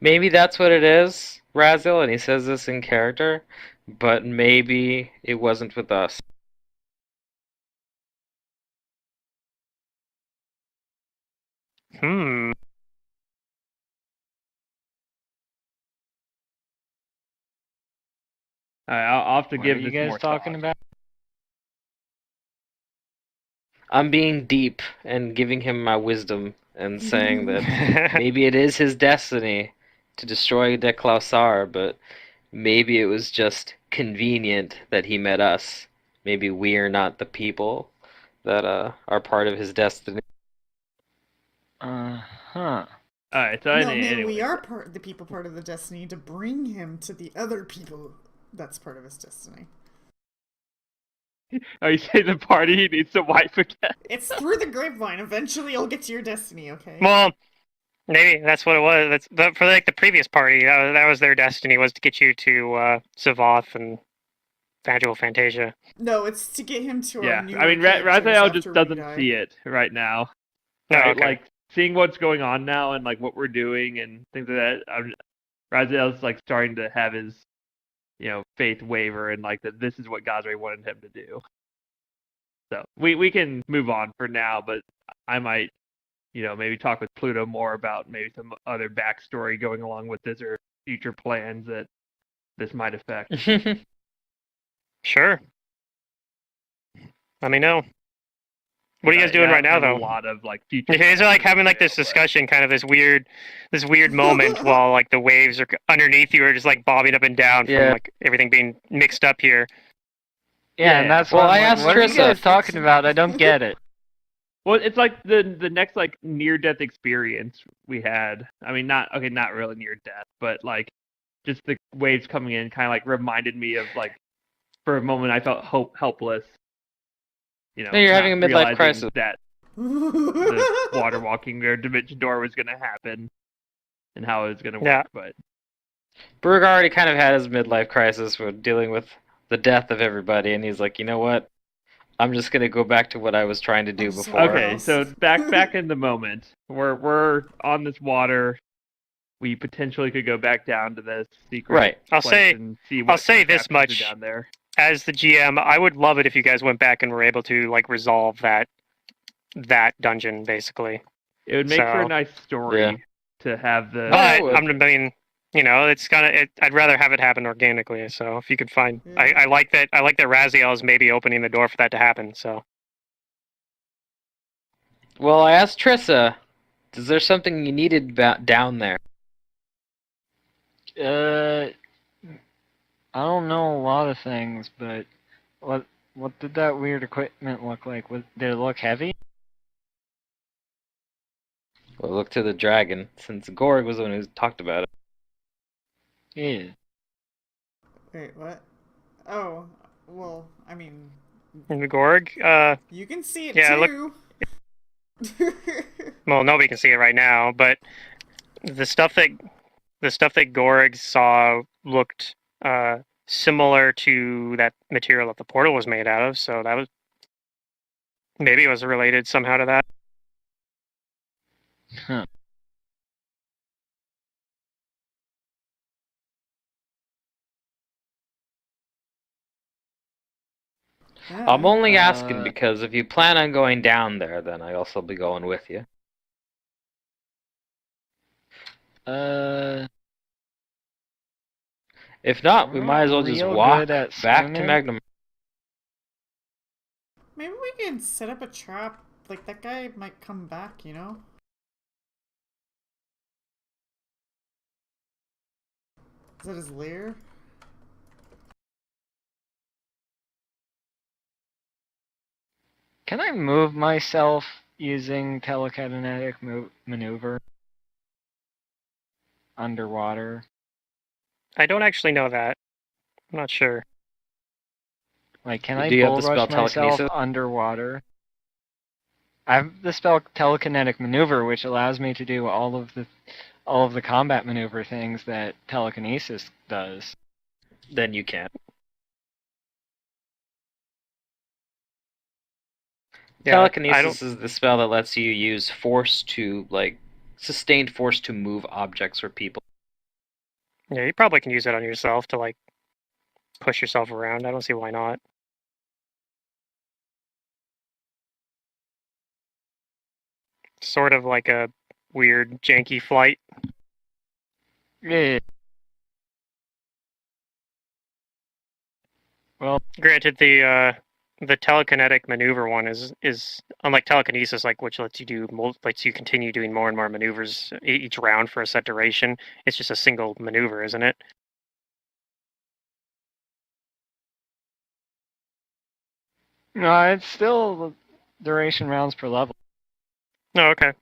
maybe that's what it is, Raziel, and he says this in character, but maybe it wasn't with us. Hmm. I'll have to What give are you this guys more talking thought. about? I'm being deep and giving him my wisdom and saying that maybe it is his destiny to destroy Deklausar, but maybe it was just convenient that he met us. Maybe we're not the people that are part of his destiny. Uh-huh. All right, so No, maybe anyway. we are the people part of the destiny to bring him to the other people that's part of his destiny. Oh, you say the party he needs to wife again? It's through the grapevine. Eventually you'll get to your destiny, okay? Well, maybe that's what it was. For like the previous party. That was their destiny, was to get you to Zavoth and Fagil Fantasia. No, it's to get him to Yeah, our new I mean, Raziel just doesn't see it right now. No, right? okay. Like seeing what's going on now and like what we're doing and things like that. Raziel's like starting to have his, faith waver and like that this is what Gazre wanted him to do. So we can move on for now, but I might, maybe talk with Pluto more about maybe some other backstory going along with this or future plans that this might affect. Sure. Let me know. What are you guys doing right now, have though? A lot of like future. You guys are like having like this discussion, kind of this weird moment while like the waves are underneath you are just like bobbing up and down from like everything being mixed up here. Yeah, and that's well, what I I'm asked like, what are you Trissa. guys talking about? I don't get it. Well, it's like the next like near death experience we had. I mean, not really near death, but like just the waves coming in kind of like reminded me of like for a moment I felt helpless. No, you're having a midlife crisis. That the water walking or dimension door was going to happen and how it was going to work. But Berg already kind of had his midlife crisis with dealing with the death of everybody, and he's like, you know what? I'm just gonna go back to what I was trying to do before. Okay, so back in the moment, we're on this water. We potentially could go back down to this secret place and see what I'll say this much down there. As the GM, I would love it if you guys went back and were able to like resolve that dungeon, basically. It would make for a nice story to have the. But I mean, it's I'd rather have it happen organically. So if you could find, I like that. I like that Raziel is maybe opening the door for that to happen. So. Well, I asked Trissa, is there something you needed down there? I don't know a lot of things, but what did that weird equipment look like? Did it look heavy? Well, look to the dragon, since Gorg was the one who talked about it. Yeah. Wait, what? Oh, well, I mean... In the Gorg? You can see it too! Well, nobody can see it right now, but the stuff that Gorg saw looked similar to that material that the portal was made out of, so that was... Maybe it was related somehow to that. Huh. I'm only asking because if you plan on going down there, then I'll also be going with you. If not, we might as well just walk back to Magnum. Maybe we can set up a trap. Like, that guy might come back, you know? Is that his lair? Can I move myself using telekinetic maneuver? Underwater? I don't actually know that. I'm not sure. Like, can I bull rush myself underwater? I have the spell telekinetic maneuver, which allows me to do all of the combat maneuver things that telekinesis does. Then you can't. Yeah, telekinesis is the spell that lets you use force to, like, sustained force to move objects or people. Yeah, you probably can use it on yourself to, like, push yourself around. I don't see why not. Sort of like a weird, janky flight. Yeah. Well, granted, the telekinetic maneuver one is unlike telekinesis, like which lets you continue doing more and more maneuvers each round for a set duration. It's just a single maneuver, isn't it? No, it's still duration rounds per level. Oh, okay.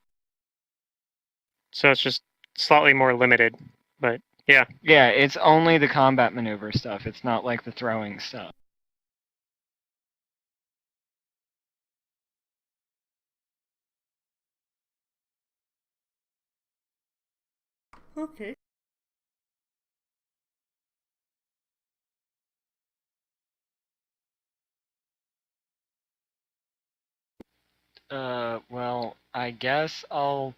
So it's just slightly more limited, but yeah. Yeah, it's only the combat maneuver stuff. It's not like the throwing stuff. Okay. Well, I guess I'll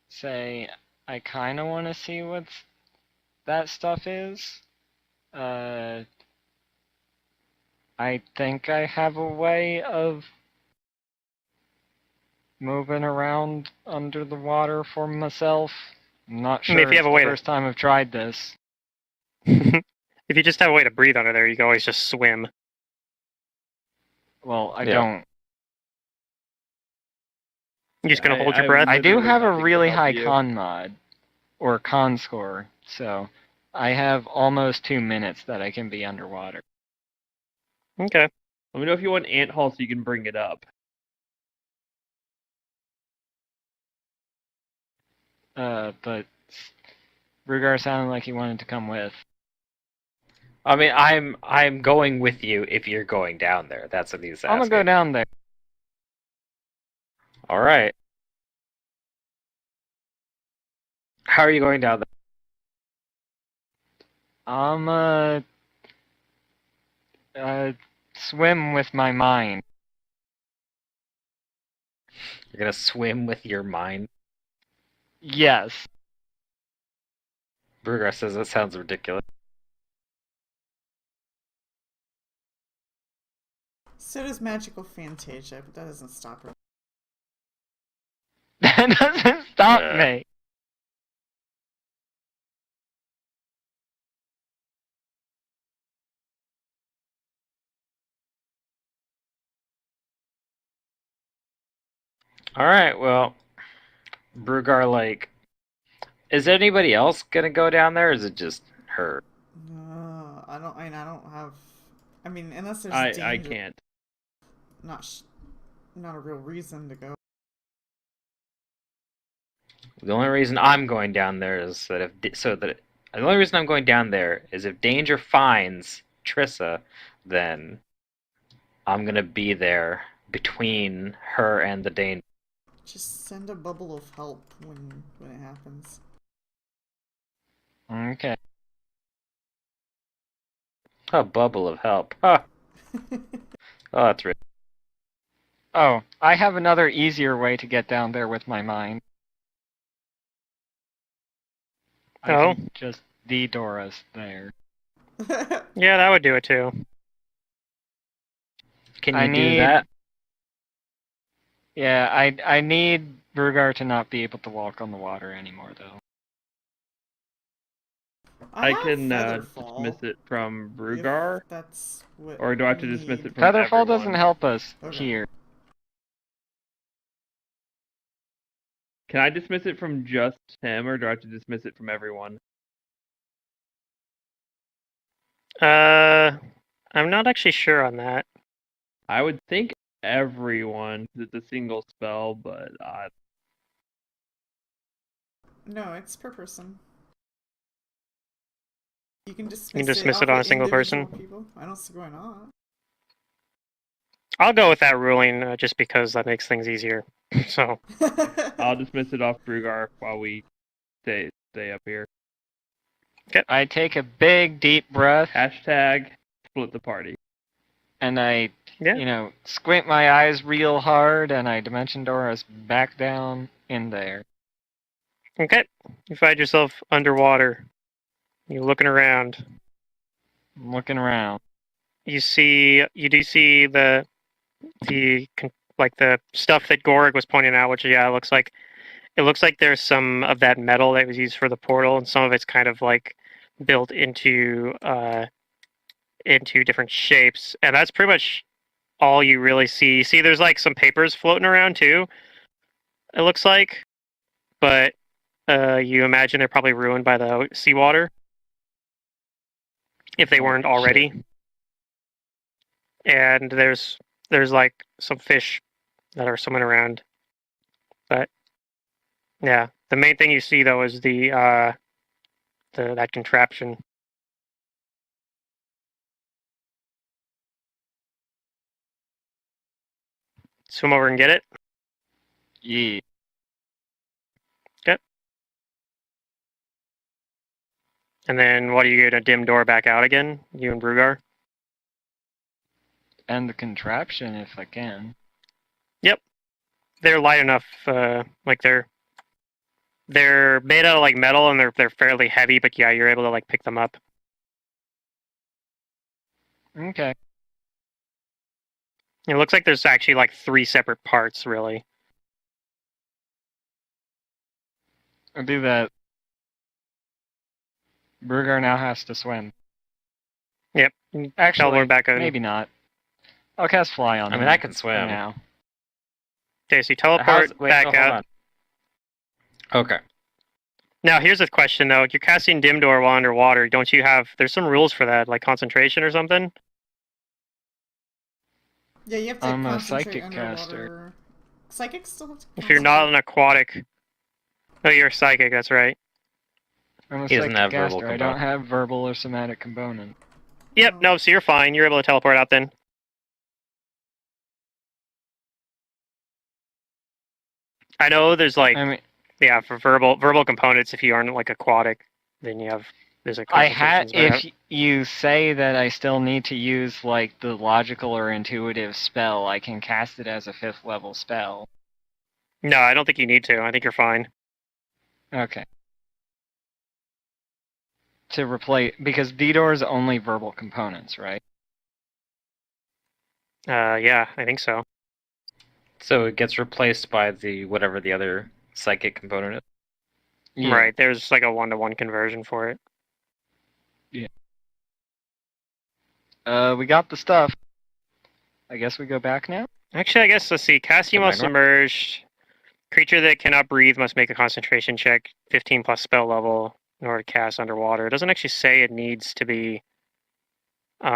say I kind of want to see what that stuff is. I think I have a way of moving around under the water for myself. I'm not I mean, sure if you it's have a the way first time I've tried this. if you just have a way to breathe under there, you can always just swim. Well, I Yeah. don't. You're just gonna hold your I breath. I do literally have a nothing to really help high you. con mod, or con score, so I have almost 2 minutes that I can be underwater. Okay. Let me know if you want ant hall so you can bring it up. But Rugar sounded like he wanted to come with. I mean, I'm going with you if you're going down there. That's what he's I'm gonna asking. go down there. All right. How are you going down there? I'm swim with my mind. You're gonna swim with your mind? Yes. Burgar says that sounds ridiculous. So does magical Fantasia, but that doesn't stop her. That doesn't stop Yeah. me. All right. Well, Brugar, like, is anybody else gonna go down there? Or is it just her? No, I don't. I don't have. I mean, unless there's I danger, can't. not a real reason to go. The only reason I'm going down there is that the only reason I'm going down there is if danger finds Trissa, then I'm gonna be there between her and the danger. Just send a bubble of help when it happens. Okay. A bubble of help. Huh. Oh, that's right. Oh, I have another easier way to get down there with my mind. I Oh? can just de-Doris there. Yeah, that would do it too. Can I you do need- that? Yeah, I need Rugar to not be able to walk on the water anymore, though. I have can Featherfall, dismiss it from if Brugar, that's what or do I have to we dismiss need. it from Featherfall everyone? doesn't help us Okay. here. Can I dismiss it from just him, or do I have to dismiss it from everyone? I'm not actually sure on that. I would think everyone, 'cause it's a single spell, but No, it's per person. You can You dismiss, can dismiss off it on of a single individual person. People. I don't see why not. I'll go with that ruling just because that makes things easier. So, I'll dismiss it off Brugar while we stay up here. I take a big, deep breath, Hashtag split the party. and I, yeah. squint my eyes real hard, and I Dimension Door us back down in there. Okay. You find yourself underwater. You're looking around. I'm looking around. You do see the stuff that Gorig was pointing out, which it looks like there's some of that metal that was used for the portal, and some of it's kind of like built into different shapes, and that's pretty much all you really see. You see, there's like some papers floating around too. It looks like, but you imagine they're probably ruined by the seawater if they weren't already. Shit. And there's like some fish that are swimming around, but yeah, the main thing you see though is that contraption. Swim over and get it. Yeah. Okay. And then what are you gonna dim door back out again? You and Brugar? And the contraption, if I can. Yep. they're light enough. Like they're made out of like metal and they're fairly heavy, but yeah, you're able to like pick them up. Okay. It looks like there's actually like 3 separate parts, really. I'll do that. Bruger now has to swim. Yep. Actually, Teleport back in. maybe not. I'll cast fly on I him mean, I can for swim. now. Okay, so you teleport back hold out. on. Okay. Now, here's a question though. You're casting dim door while underwater. Don't you have? There's some rules for that, like concentration or something. Yeah, you have to I'm a concentrate psychic underwater. caster. Psychics still have to If you're not an aquatic. Oh, you're a psychic. That's right. I'm a He doesn't psychic have verbal caster. I don't have verbal or somatic component. Yep. No. So you're fine. You're able to teleport out then. I know there's like I mean, yeah for verbal components. If you aren't like aquatic, then there's a I had. concentration If you say that I still need to use like the logical or intuitive spell, I can cast it as a 5th level spell. No, I don't think you need to. I think you're fine. Okay. To replace, because D-door is only verbal components, right? Yeah, I think so. So it gets replaced by the whatever the other psychic component is. Yeah. Right. There's like a 1-to-1 conversion for it. We got the stuff. I guess we go back now? Actually, I guess let's see. Casting while Magma? submerged. Creature that cannot breathe must make a concentration check, 15 plus spell level, in order to cast underwater. It doesn't actually say it needs to be. It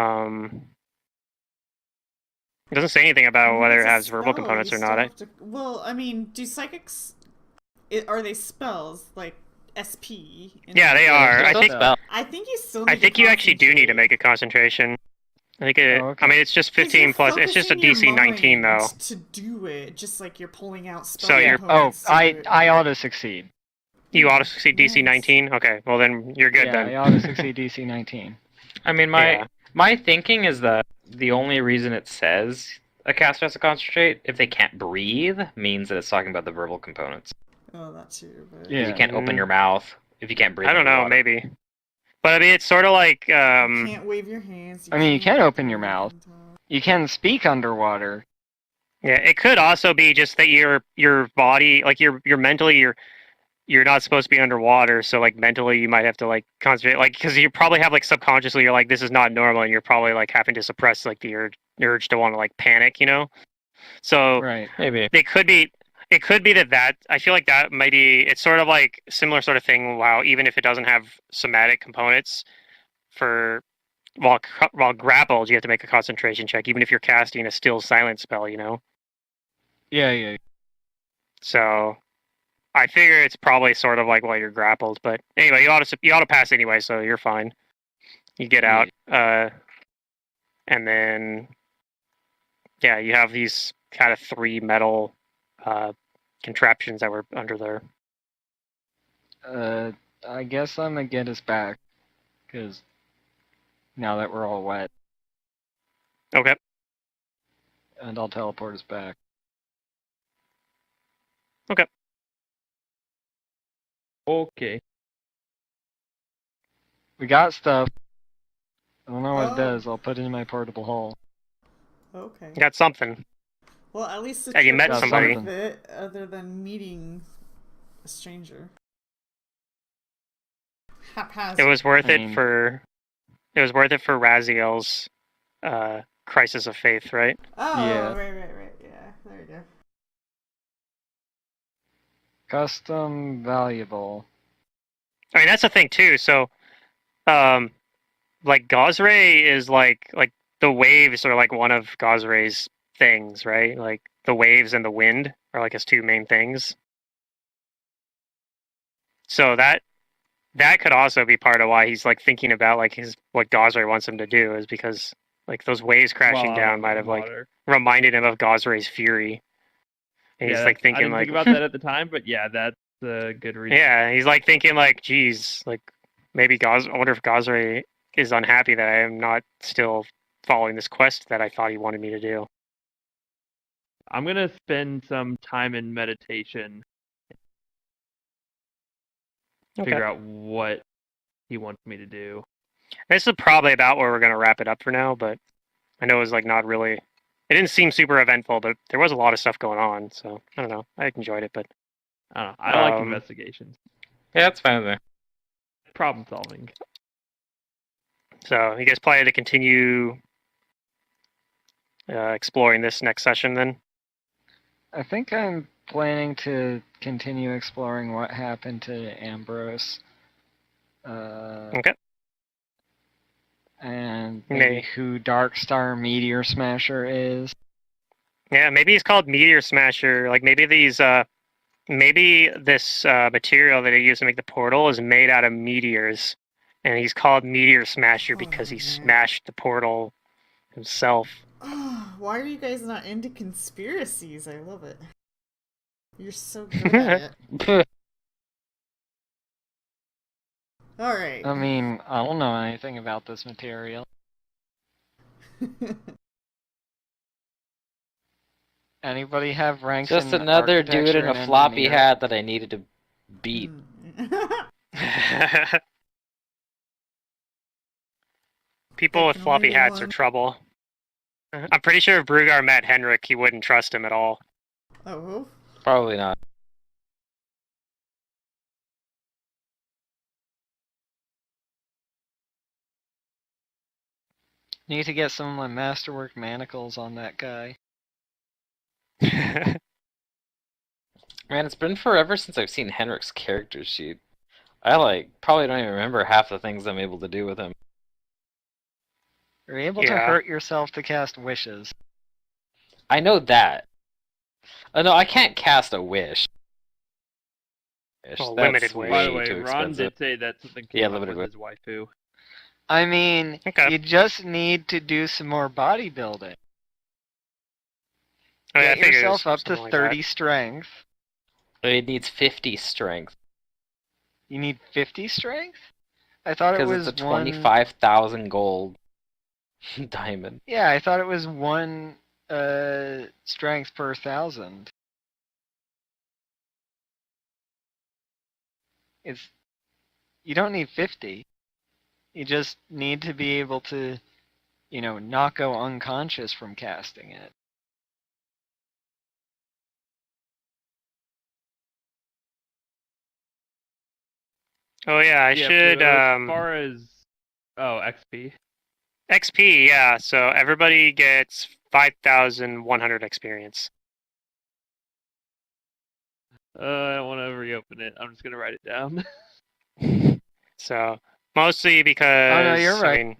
doesn't say anything about whether it has verbal components or not. Well, I mean, do psychics? Are they spells like SP? Yeah, they are. I think. I think you still. Need I think you actually do need to make a concentration. I think it. Oh, okay. I mean, it's just 15 plus. It's just a DC 19 though. To do it, just like you're pulling out spell So you're. Oh, components to do it. I ought to succeed. You auto succeed DC Nice. 19. Okay, well then you're good yeah, then. I ought to succeed DC 19. I mean, my thinking is that the only reason it says a caster has to concentrate if they can't breathe means that it's talking about the verbal components. Oh, that too. But... Yeah. You can't open your mouth if you can't breathe. I don't know, underwater. maybe. But I mean, it's sort of like. You can't wave your hands. I mean, you can open your mouth. You can speak underwater. Yeah, it could also be just that your body, like you're mentally you're not supposed to be underwater, so like mentally you might have to like concentrate, like because you probably have like subconsciously you're like this is not normal, and you're probably like having to suppress like the urge to want to like panic, you know. So Right. Maybe. it could be that I feel like that might be it's sort of like similar sort of thing. Wow, even if it doesn't have somatic components, for while grappled, you have to make a concentration check, even if you're casting a still silent spell, you know. Yeah. So I figure it's probably sort of like while you're grappled, but anyway, you ought to pass anyway, so you're fine. You get out, and then yeah, you have these kind of 3 metal contraptions that were under there. I guess I'm gonna get us back, because now that we're all wet, Okay. and I'll teleport us back. Okay. We got stuff. I don't know what Oh. it does. I'll put it in my portable hull. Okay. Got something. Well, at least Yeah, you met was somebody. worth it, other than meeting a stranger. Haphazard. It was worth I it mean- for Raziel's crisis of faith, right? Oh, Yeah. right. Yeah, there you go. Custom valuable. I mean, that's the thing too. So, like Gosray is like the waves are like one of Gosray's things, right? Like the waves and the wind are like his 2 main things. So that could also be part of why he's like thinking about like what Gosray wants him to do, is because like those waves crashing While down might have like underwater. reminded him of Gosray's fury. And he's Yeah, like I thinking didn't like think about that at the time, but yeah, that's a good reason. yeah, he's like thinking like, geez, like maybe I wonder if Gosray is unhappy that I am not still following this quest that I thought he wanted me to do. I'm gonna spend some time in meditation, figure out what he wants me to do. This is probably about where we're gonna wrap it up for now, but I know it was like not really. It didn't seem super eventful, but there was a lot of stuff going on, so I don't know. I enjoyed it, but I don't know. I like investigations. Yeah, that's fine with me. Problem solving. so you guys plan to continue exploring this next session then? I think I'm planning to continue exploring what happened to Ambrose. Okay. And maybe who Darkstar Meteor Smasher is. Yeah, maybe he's called Meteor Smasher. Like maybe these, maybe this material that he used to make the portal is made out of meteors, and he's called Meteor Smasher because he smashed the portal himself. Why are you guys not into conspiracies? I love it. You're so good at it. Alright. I mean, I don't know anything about this material. Anybody have ranks Just in another dude in architecture a and floppy engineering? hat that I needed to beat. People with floppy hats are trouble. I'm pretty sure if Brugar met Henrik, he wouldn't trust him at all. Oh. Probably not. Need to get some of my masterwork manacles on that guy. Man, it's been forever since I've seen Henrik's character sheet. I probably don't even remember half the things I'm able to do with him. You're able to hurt yourself to cast wishes. I know that. Oh no, I can't cast a wish. Limited wish. By the way, Ron did say that something came up with his waifu. I mean, you just need to do some more bodybuilding. Get yourself up to 30 strength. It needs 50 strength. You need 50 strength? I thought it was it's a 25,000 gold diamond. Yeah, I thought it was 1 strength per 1,000. You don't need 50. You just need to be able to, not go unconscious from casting it. Oh yeah, I should. As far as XP. XP, yeah. So everybody gets 5,100 experience. I don't want to reopen it. I'm just gonna write it down. So mostly because. Oh no, you're right. I mean,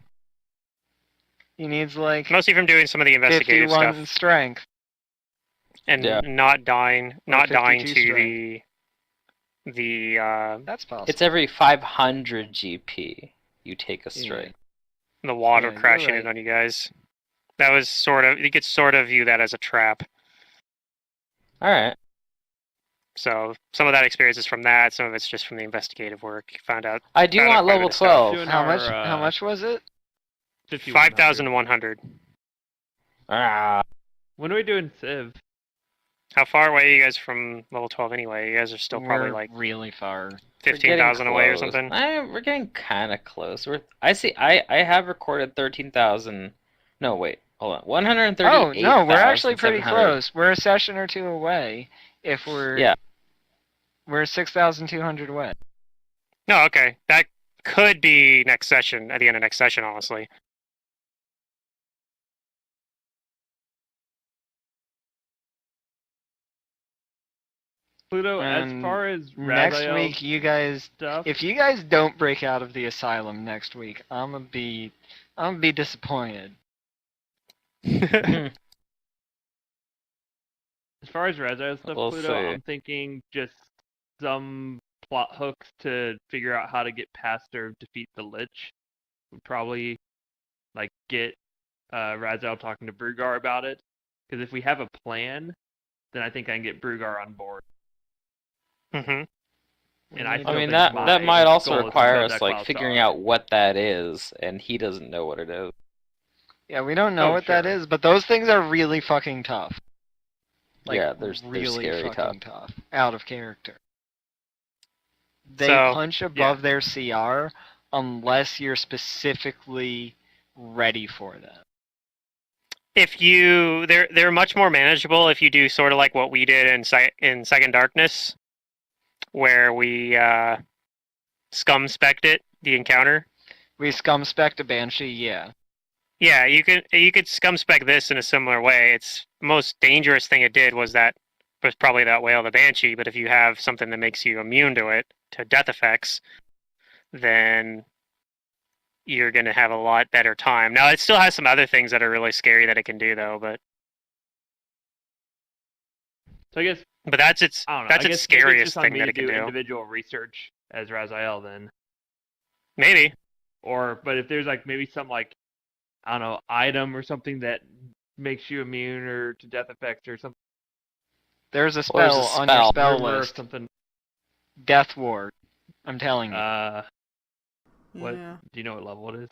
he needs mostly from doing some of the investigative 51 stuff. Strength. And not dying to the That's possible. It's every 500 GP you take a strike. The water crashing in on you guys. That was you could sort of view that as a trap. Alright. So some of that experience is from that, some of it's just from the investigative work. You found out. I do want level 12. How much was it? 5,100. When are we doing Civ? How far away are you guys from level 12 anyway? You guys are still probably really far. 15,000 away or something? We're getting kind of close. I have recorded 13,000. No, wait. Hold on. 138. Oh, no, we're actually pretty close. We're a session or two away. If we're... Yeah. We're 6,200 away. No, okay. That could be next session, at the end of next session, honestly. Pluto, as far as next week, you guys stuff, if you guys don't break out of the asylum next week, I'm gonna be disappointed. As far as Razile stuff, We'll Pluto, see. I'm thinking just some plot hooks to figure out how to get past or defeat the Lich. Would probably get Razile talking to Brugar about it. Because if we have a plan, then I think I can get Brugar on board. Mm-hmm. And I mean that might also require us figuring out what that is, and he doesn't know what it is. Yeah, we don't know what that is, but those things are really fucking tough. Like, Yeah, they're really scary fucking tough. Out of character. They So, punch above their CR unless you're specifically ready for them. if you, they're much more manageable if you do sort of like what we did in Second Darkness, where we scum spec'd it, the encounter. We scum spec a Banshee, yeah. Yeah, you could scum spec this in a similar way. It's the most dangerous thing it did was probably that whale, the Banshee. But if you have something that makes you immune to it, to death effects, then you're gonna have a lot better time. Now it still has some other things that are really scary that it can do though, but So I guess that's its I don't know. that's I its guess maybe it's scariest just on thing me that to it can do do. individual research as Raziel then. Maybe. But if there's like maybe some like I don't know item or something that makes you immune or to death effects or something. There's a Well, spell there's a on your spell. spell Rumor or list. something. Death Ward. I'm telling you. What Yeah. do you know what level it is?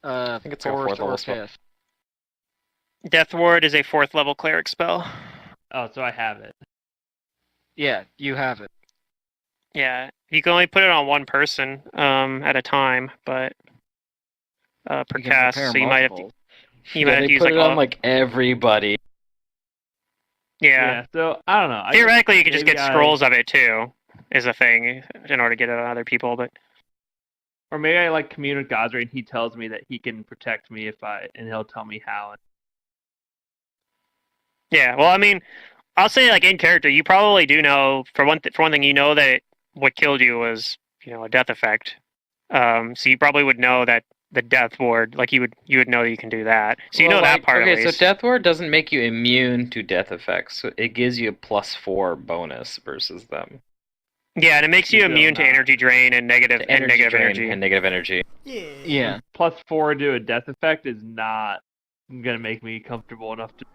I think it's like a 4th fourth or level spell. 5th. Death Ward is a 4th level cleric spell. Oh, so I have it. Yeah, you have it. Yeah, you can only put it on one person at a time, but per You can cast, prepare so you might have to multiple. you might have they to use put like it on all. like everybody. Yeah. So I don't know. Theoretically, you could just maybe get scrolls of it too, is a thing in order to get it on other people. But Or maybe I like commune with Godre and he tells me that he can protect me and he'll tell me how. yeah, well, I mean, I'll say like in character, you probably do know for one thing, you know that what killed you was a death effect. So you probably would know that the death ward, like you would know you can do that. So you know that part at Okay, least. so Death Ward doesn't make you immune to death effects. So it gives you a +4 bonus versus them. Yeah, and it makes you You don't immune to know. energy drain and negative To energy drain energy. and negative energy. Yeah. Yeah. +4 to a death effect is not gonna make me comfortable enough to.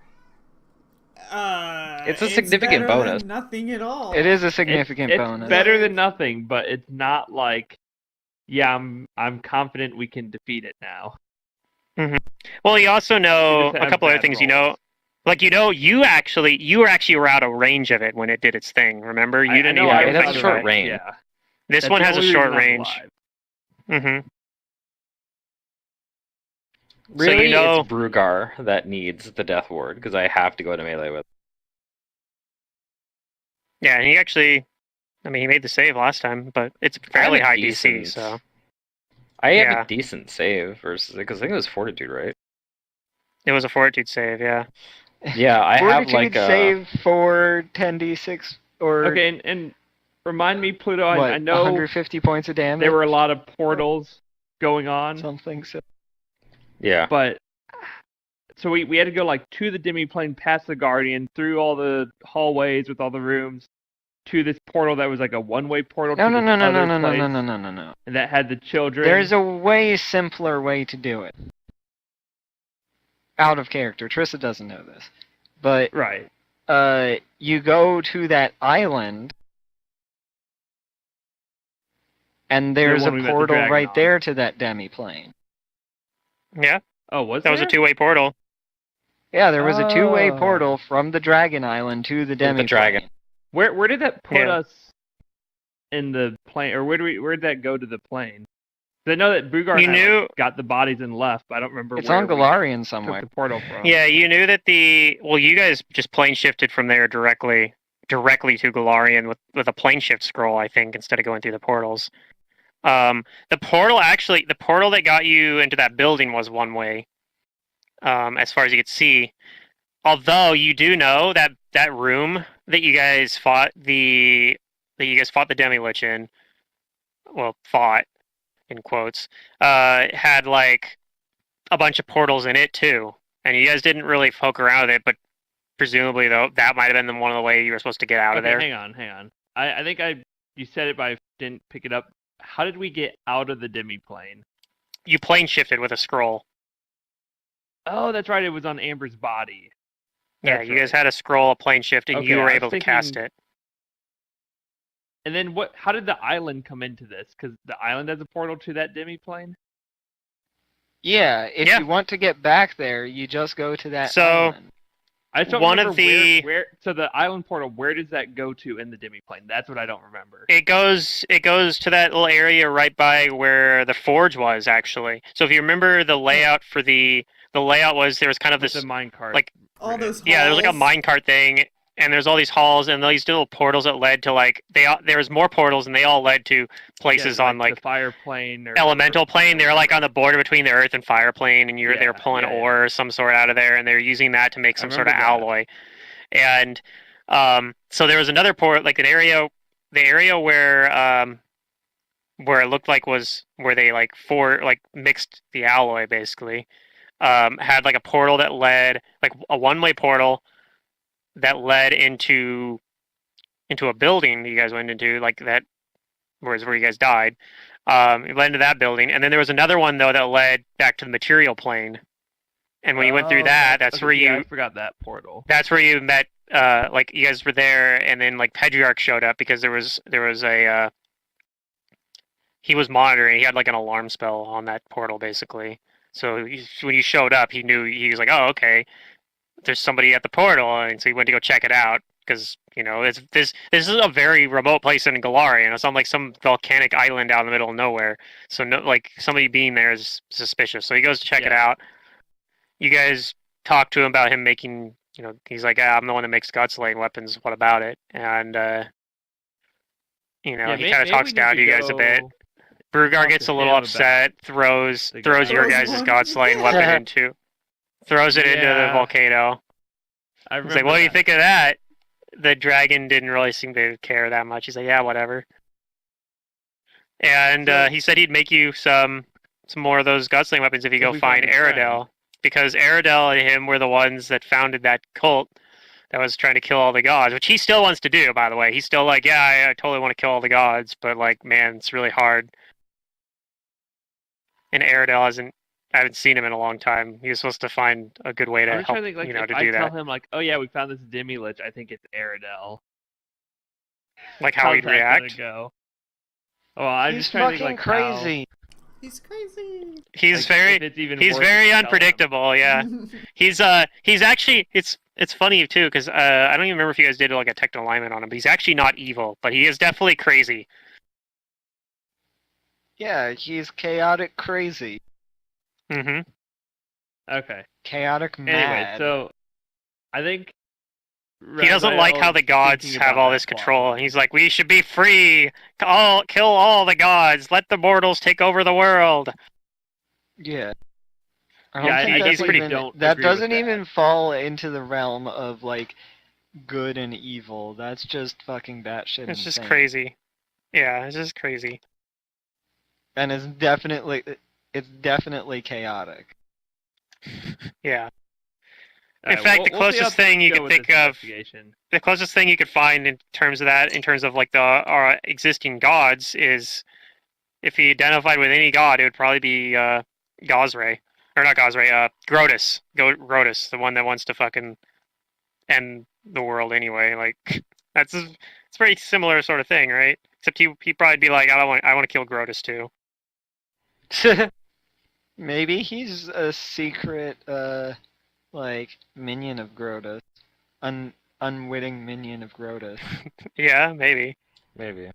It's a significant better bonus. than nothing at all. It is a significant it's bonus. better than nothing, but it's not like, yeah, I'm confident we can defeat it now. Well, you also know You just a have couple other bad things. rolls. You were actually out of range of it when it did its thing. Remember, you didn't Yeah, even it get has a affected short by it. range. Yeah. This That's one the has a only short reason I'm range. alive. Mm-hmm. Really, So it's Brugar that needs the Death Ward because I have to go to melee with. Yeah, and he actually, I mean, he made the save last time, but it's fairly high DC. So I have Yeah. a decent save versus it because I think it was Fortitude, right? it was a fortitude save. Yeah. Yeah, I have Fortitude like a. save for 10d6 or Okay, and remind me, Pluto. what? I know 150 points of damage. there were a lot of portals going on, something. So Yeah. but so we had to go like to the demi-plane, past the Guardian, through all the hallways with all the rooms, to this portal that was like a one-way portal. no, to no, this no, no, no, other no, no, place, no, no, no, no, no. and that had the children. There's a way simpler way to do it. Out of character. Trissa doesn't know this, but right. you go to that island, and there's a one we met the portal dragon right on. there to that demi-plane. Yeah. Oh, was That was a two-way portal. Yeah, there was a two-way Oh. portal from the Dragon Island to the demi-plane. dragon. Where did that put Yeah. us in the plane, or where did that go to the plane? 'Cause I know that Brugar You knew- got the bodies and left, but I don't remember It's where on we Galarian took somewhere. the portal from. Yeah, you knew that you guys just plane shifted from there directly to Galarian with a plane shift scroll, I think, instead of going through the portals. The portal that got you into that building was one way, as far as you could see. Although you do know that room that you guys fought the Demi-Lich in, well, fought in quotes, had like a bunch of portals in it too, and you guys didn't really poke around with it, but presumably though that might have been one of the ways you were supposed to get out of there. Hang on. I think you said it, but I didn't pick it up. How did we get out of the demi-plane? You plane shifted with a scroll. Oh, that's right. It was on Amber's body. Yeah, That's you guys right. had a scroll, a plane shift, and Okay, you I were was able to cast thinking- it. And then what? How did the island come into this? Because the island has a portal to that demi-plane. Yeah, if Yeah. you want to get back there, you just go to that So- island. I just don't one remember of the where. So the island portal, where does that go to in the demiplane? That's what I don't remember. it goes to that little area right by where the forge was actually. So if you remember the layout for the layout was there was kind of With this the minecart. like All those halls. yeah, there was like a minecart thing, and there's all these halls and these little portals that led to like there was more portals and they all led to places on the fire plane or elemental plane. They're like on whatever. the border between the earth and fire plane, and they're pulling yeah. ore or some sort out of there, and they're using that to make some sort of alloy. And so there was another port, like the area where it looked like was where they like mixed the alloy basically. Had like a portal that led like a one-way portal that led into a building that you guys went into, like that was where you guys died. It led into that building, and then there was another one though that led back to the material plane. And when you went through that, that's where I forgot that portal. That's where you met. Like you guys were there, and then like Pedriarch showed up because there was a he was monitoring. He had like an alarm spell on that portal basically. So when you showed up, he knew. He was like, "Oh, okay, there's somebody at the portal," and so he went to go check it out because this is a very remote place in Galarian. It's on like some volcanic island out in the middle of nowhere. So no, like somebody being there is suspicious. So he goes to check it out. You guys talk to him about him making. He's like, I'm the one that makes god-slaying weapons. What about it? And he kind of talks down to you guys a bit. Brugar gets a little upset, throws your guys' god-slaying weapon throws it into the volcano. He's like, what do you think of that? The dragon didn't really seem to care that much. He's like, yeah, whatever. And he said he'd make you some more of those god-slaying weapons if you go find Aradel. Because Aradel and him were the ones that founded that cult that was trying to kill all the gods, which he still wants to do, by the way. He's still like, yeah, I totally want to kill all the gods, but like, man, it's really hard. And Aradel I haven't seen him in a long time. He was supposed to find a good way to help, to do that. I tell him like, oh yeah, we found this demi-lich, I think it's Aradel. Like how he'd react? Go? Well, I'm He's just trying to fucking think crazy. He's crazy. He's very unpredictable. Yeah, he's actually it's funny too because I don't even remember if you guys did like a techno alignment on him. But he's actually not evil, but he is definitely crazy. Yeah, he's chaotic crazy. Mm-hmm. Okay. Chaotic mad. Anyway, so I think he doesn't like how the gods have all this control. He's like, we should be free. Kill all the gods. Let the mortals take over the world. Yeah. That doesn't even fall into the realm of like good and evil. That's just fucking batshit. It's just crazy. Yeah, it's just crazy. And it's definitely chaotic. Yeah. In fact, the closest thing you could think of, the closest thing you could find in terms of like our existing gods is, if he identified with any god, it would probably be Gosray. Or not Gosray, Grotus. Grotus, the one that wants to fucking end the world anyway. Like, it's a very similar sort of thing, right? Except he'd probably be like, I want to kill Grotus too. Maybe he's a secret, like, minion of Grotus. Unwitting minion of Grotus. Yeah, maybe. Maybe.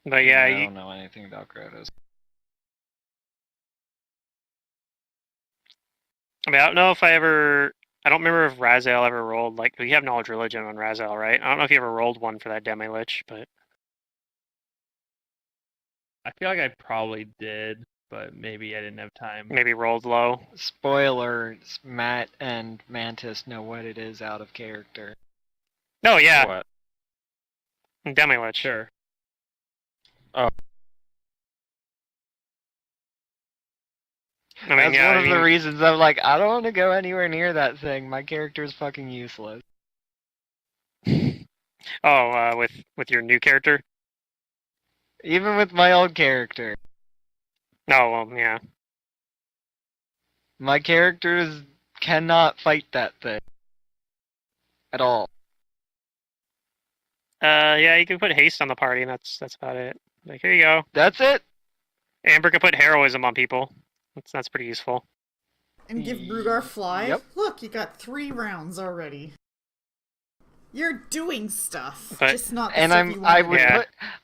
But yeah, I don't know anything about Grotus. I mean, I don't know if I don't remember if Raziel ever rolled, like, we have knowledge religion on Raziel, right? I don't know if he ever rolled one for that demi-lich, but... I feel like I probably did, but maybe I didn't have time. Maybe rolled low. Spoilers, Matt and Mantis know what it is out of character. Oh, yeah. What? Demi-lich. Sure. Oh. I mean, That's one of the reasons I'm like, I don't want to go anywhere near that thing. My character's fucking useless. Oh, with your new character? Even with my old character. Oh, well, yeah. My characters cannot fight that thing. At all. Yeah, you can put haste on the party, and that's about it. Like, here you go. That's it? Amber can put heroism on people. That's pretty useful. And give Brugar fly? Yep. Look, you got 3 rounds already. You're doing stuff, But- just not the And stuff you I wanted would to. Yeah.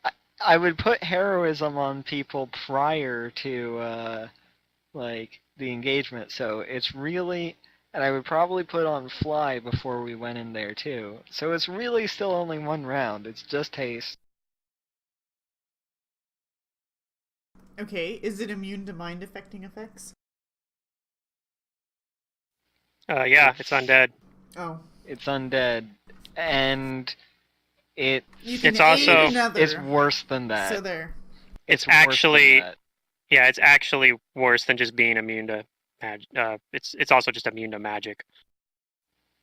put I would put heroism on people prior to like the engagement. So it's really, and I would probably put on fly before we went in there too. So it's really still only 1 round. It's just haste. Okay, is it immune to mind affecting effects? Yeah, it's undead. Oh. It's undead, and it You can It's aid also- another. it's worse than that. So there. It's worse than actually- that. Yeah, it's actually worse than just being immune to magic. It's also just immune to magic.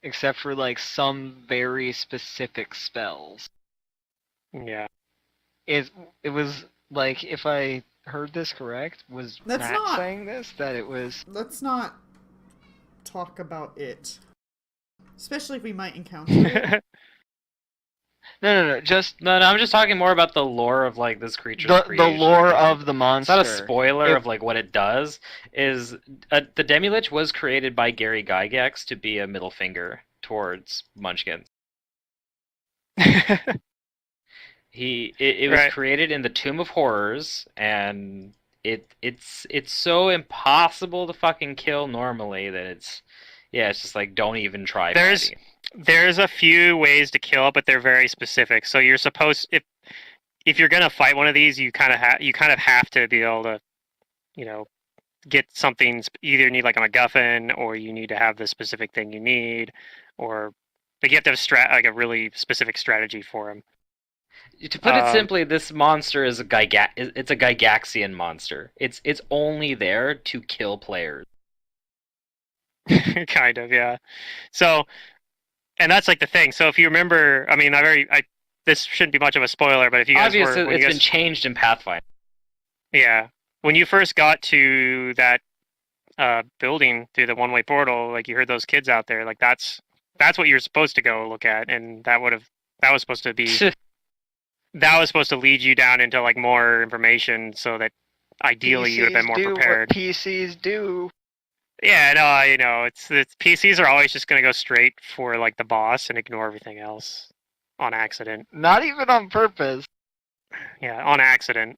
Except for like some very specific spells. Yeah. It was like, if I heard this correct, was That's Matt not- saying this, that it was Let's not talk about it. Especially if we might encounter it. no just No, I'm just talking more about the lore of like this creature's the creation. lore of the It's monster. not a spoiler If- of like what it does. Is the Demi-Lich was created by Gary Gygax to be a middle finger towards Munchkin. It was Right. created in the Tomb of Horrors, and it's so impossible to fucking kill normally that it's just like don't even try. There's- fighting. There's a few ways to kill it, but they're very specific. So you're supposed if you're gonna fight one of these, you kind of have to be able to, get something. Either need like a MacGuffin, or you need to have the specific thing you need, or like you have to have like a really specific strategy for them. To put it simply, this monster is it's a Gygaxian monster. It's only there to kill players. Kind of, yeah. So, and that's like the thing. So if you remember, I mean, this shouldn't be much of a spoiler, but if you guys Obviously, were, when it's you been changed in Pathfinder. yeah, when you first got to that building through the one-way portal, like you heard those kids out there, like that's what you're supposed to go look at, and that was supposed to be that was supposed to lead you down into like more information, so that ideally you would have been more PCs do prepared. what PCs do. Yeah, no, it's PCs are always just gonna go straight for like the boss and ignore everything else on accident. Not even on purpose. Yeah, on accident.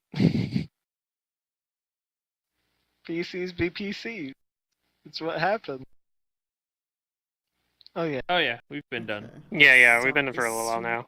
PCs be PCs. It's what happened. Oh yeah. Oh yeah, we've been done. Okay. Yeah, we've been for a Sorry, little while now.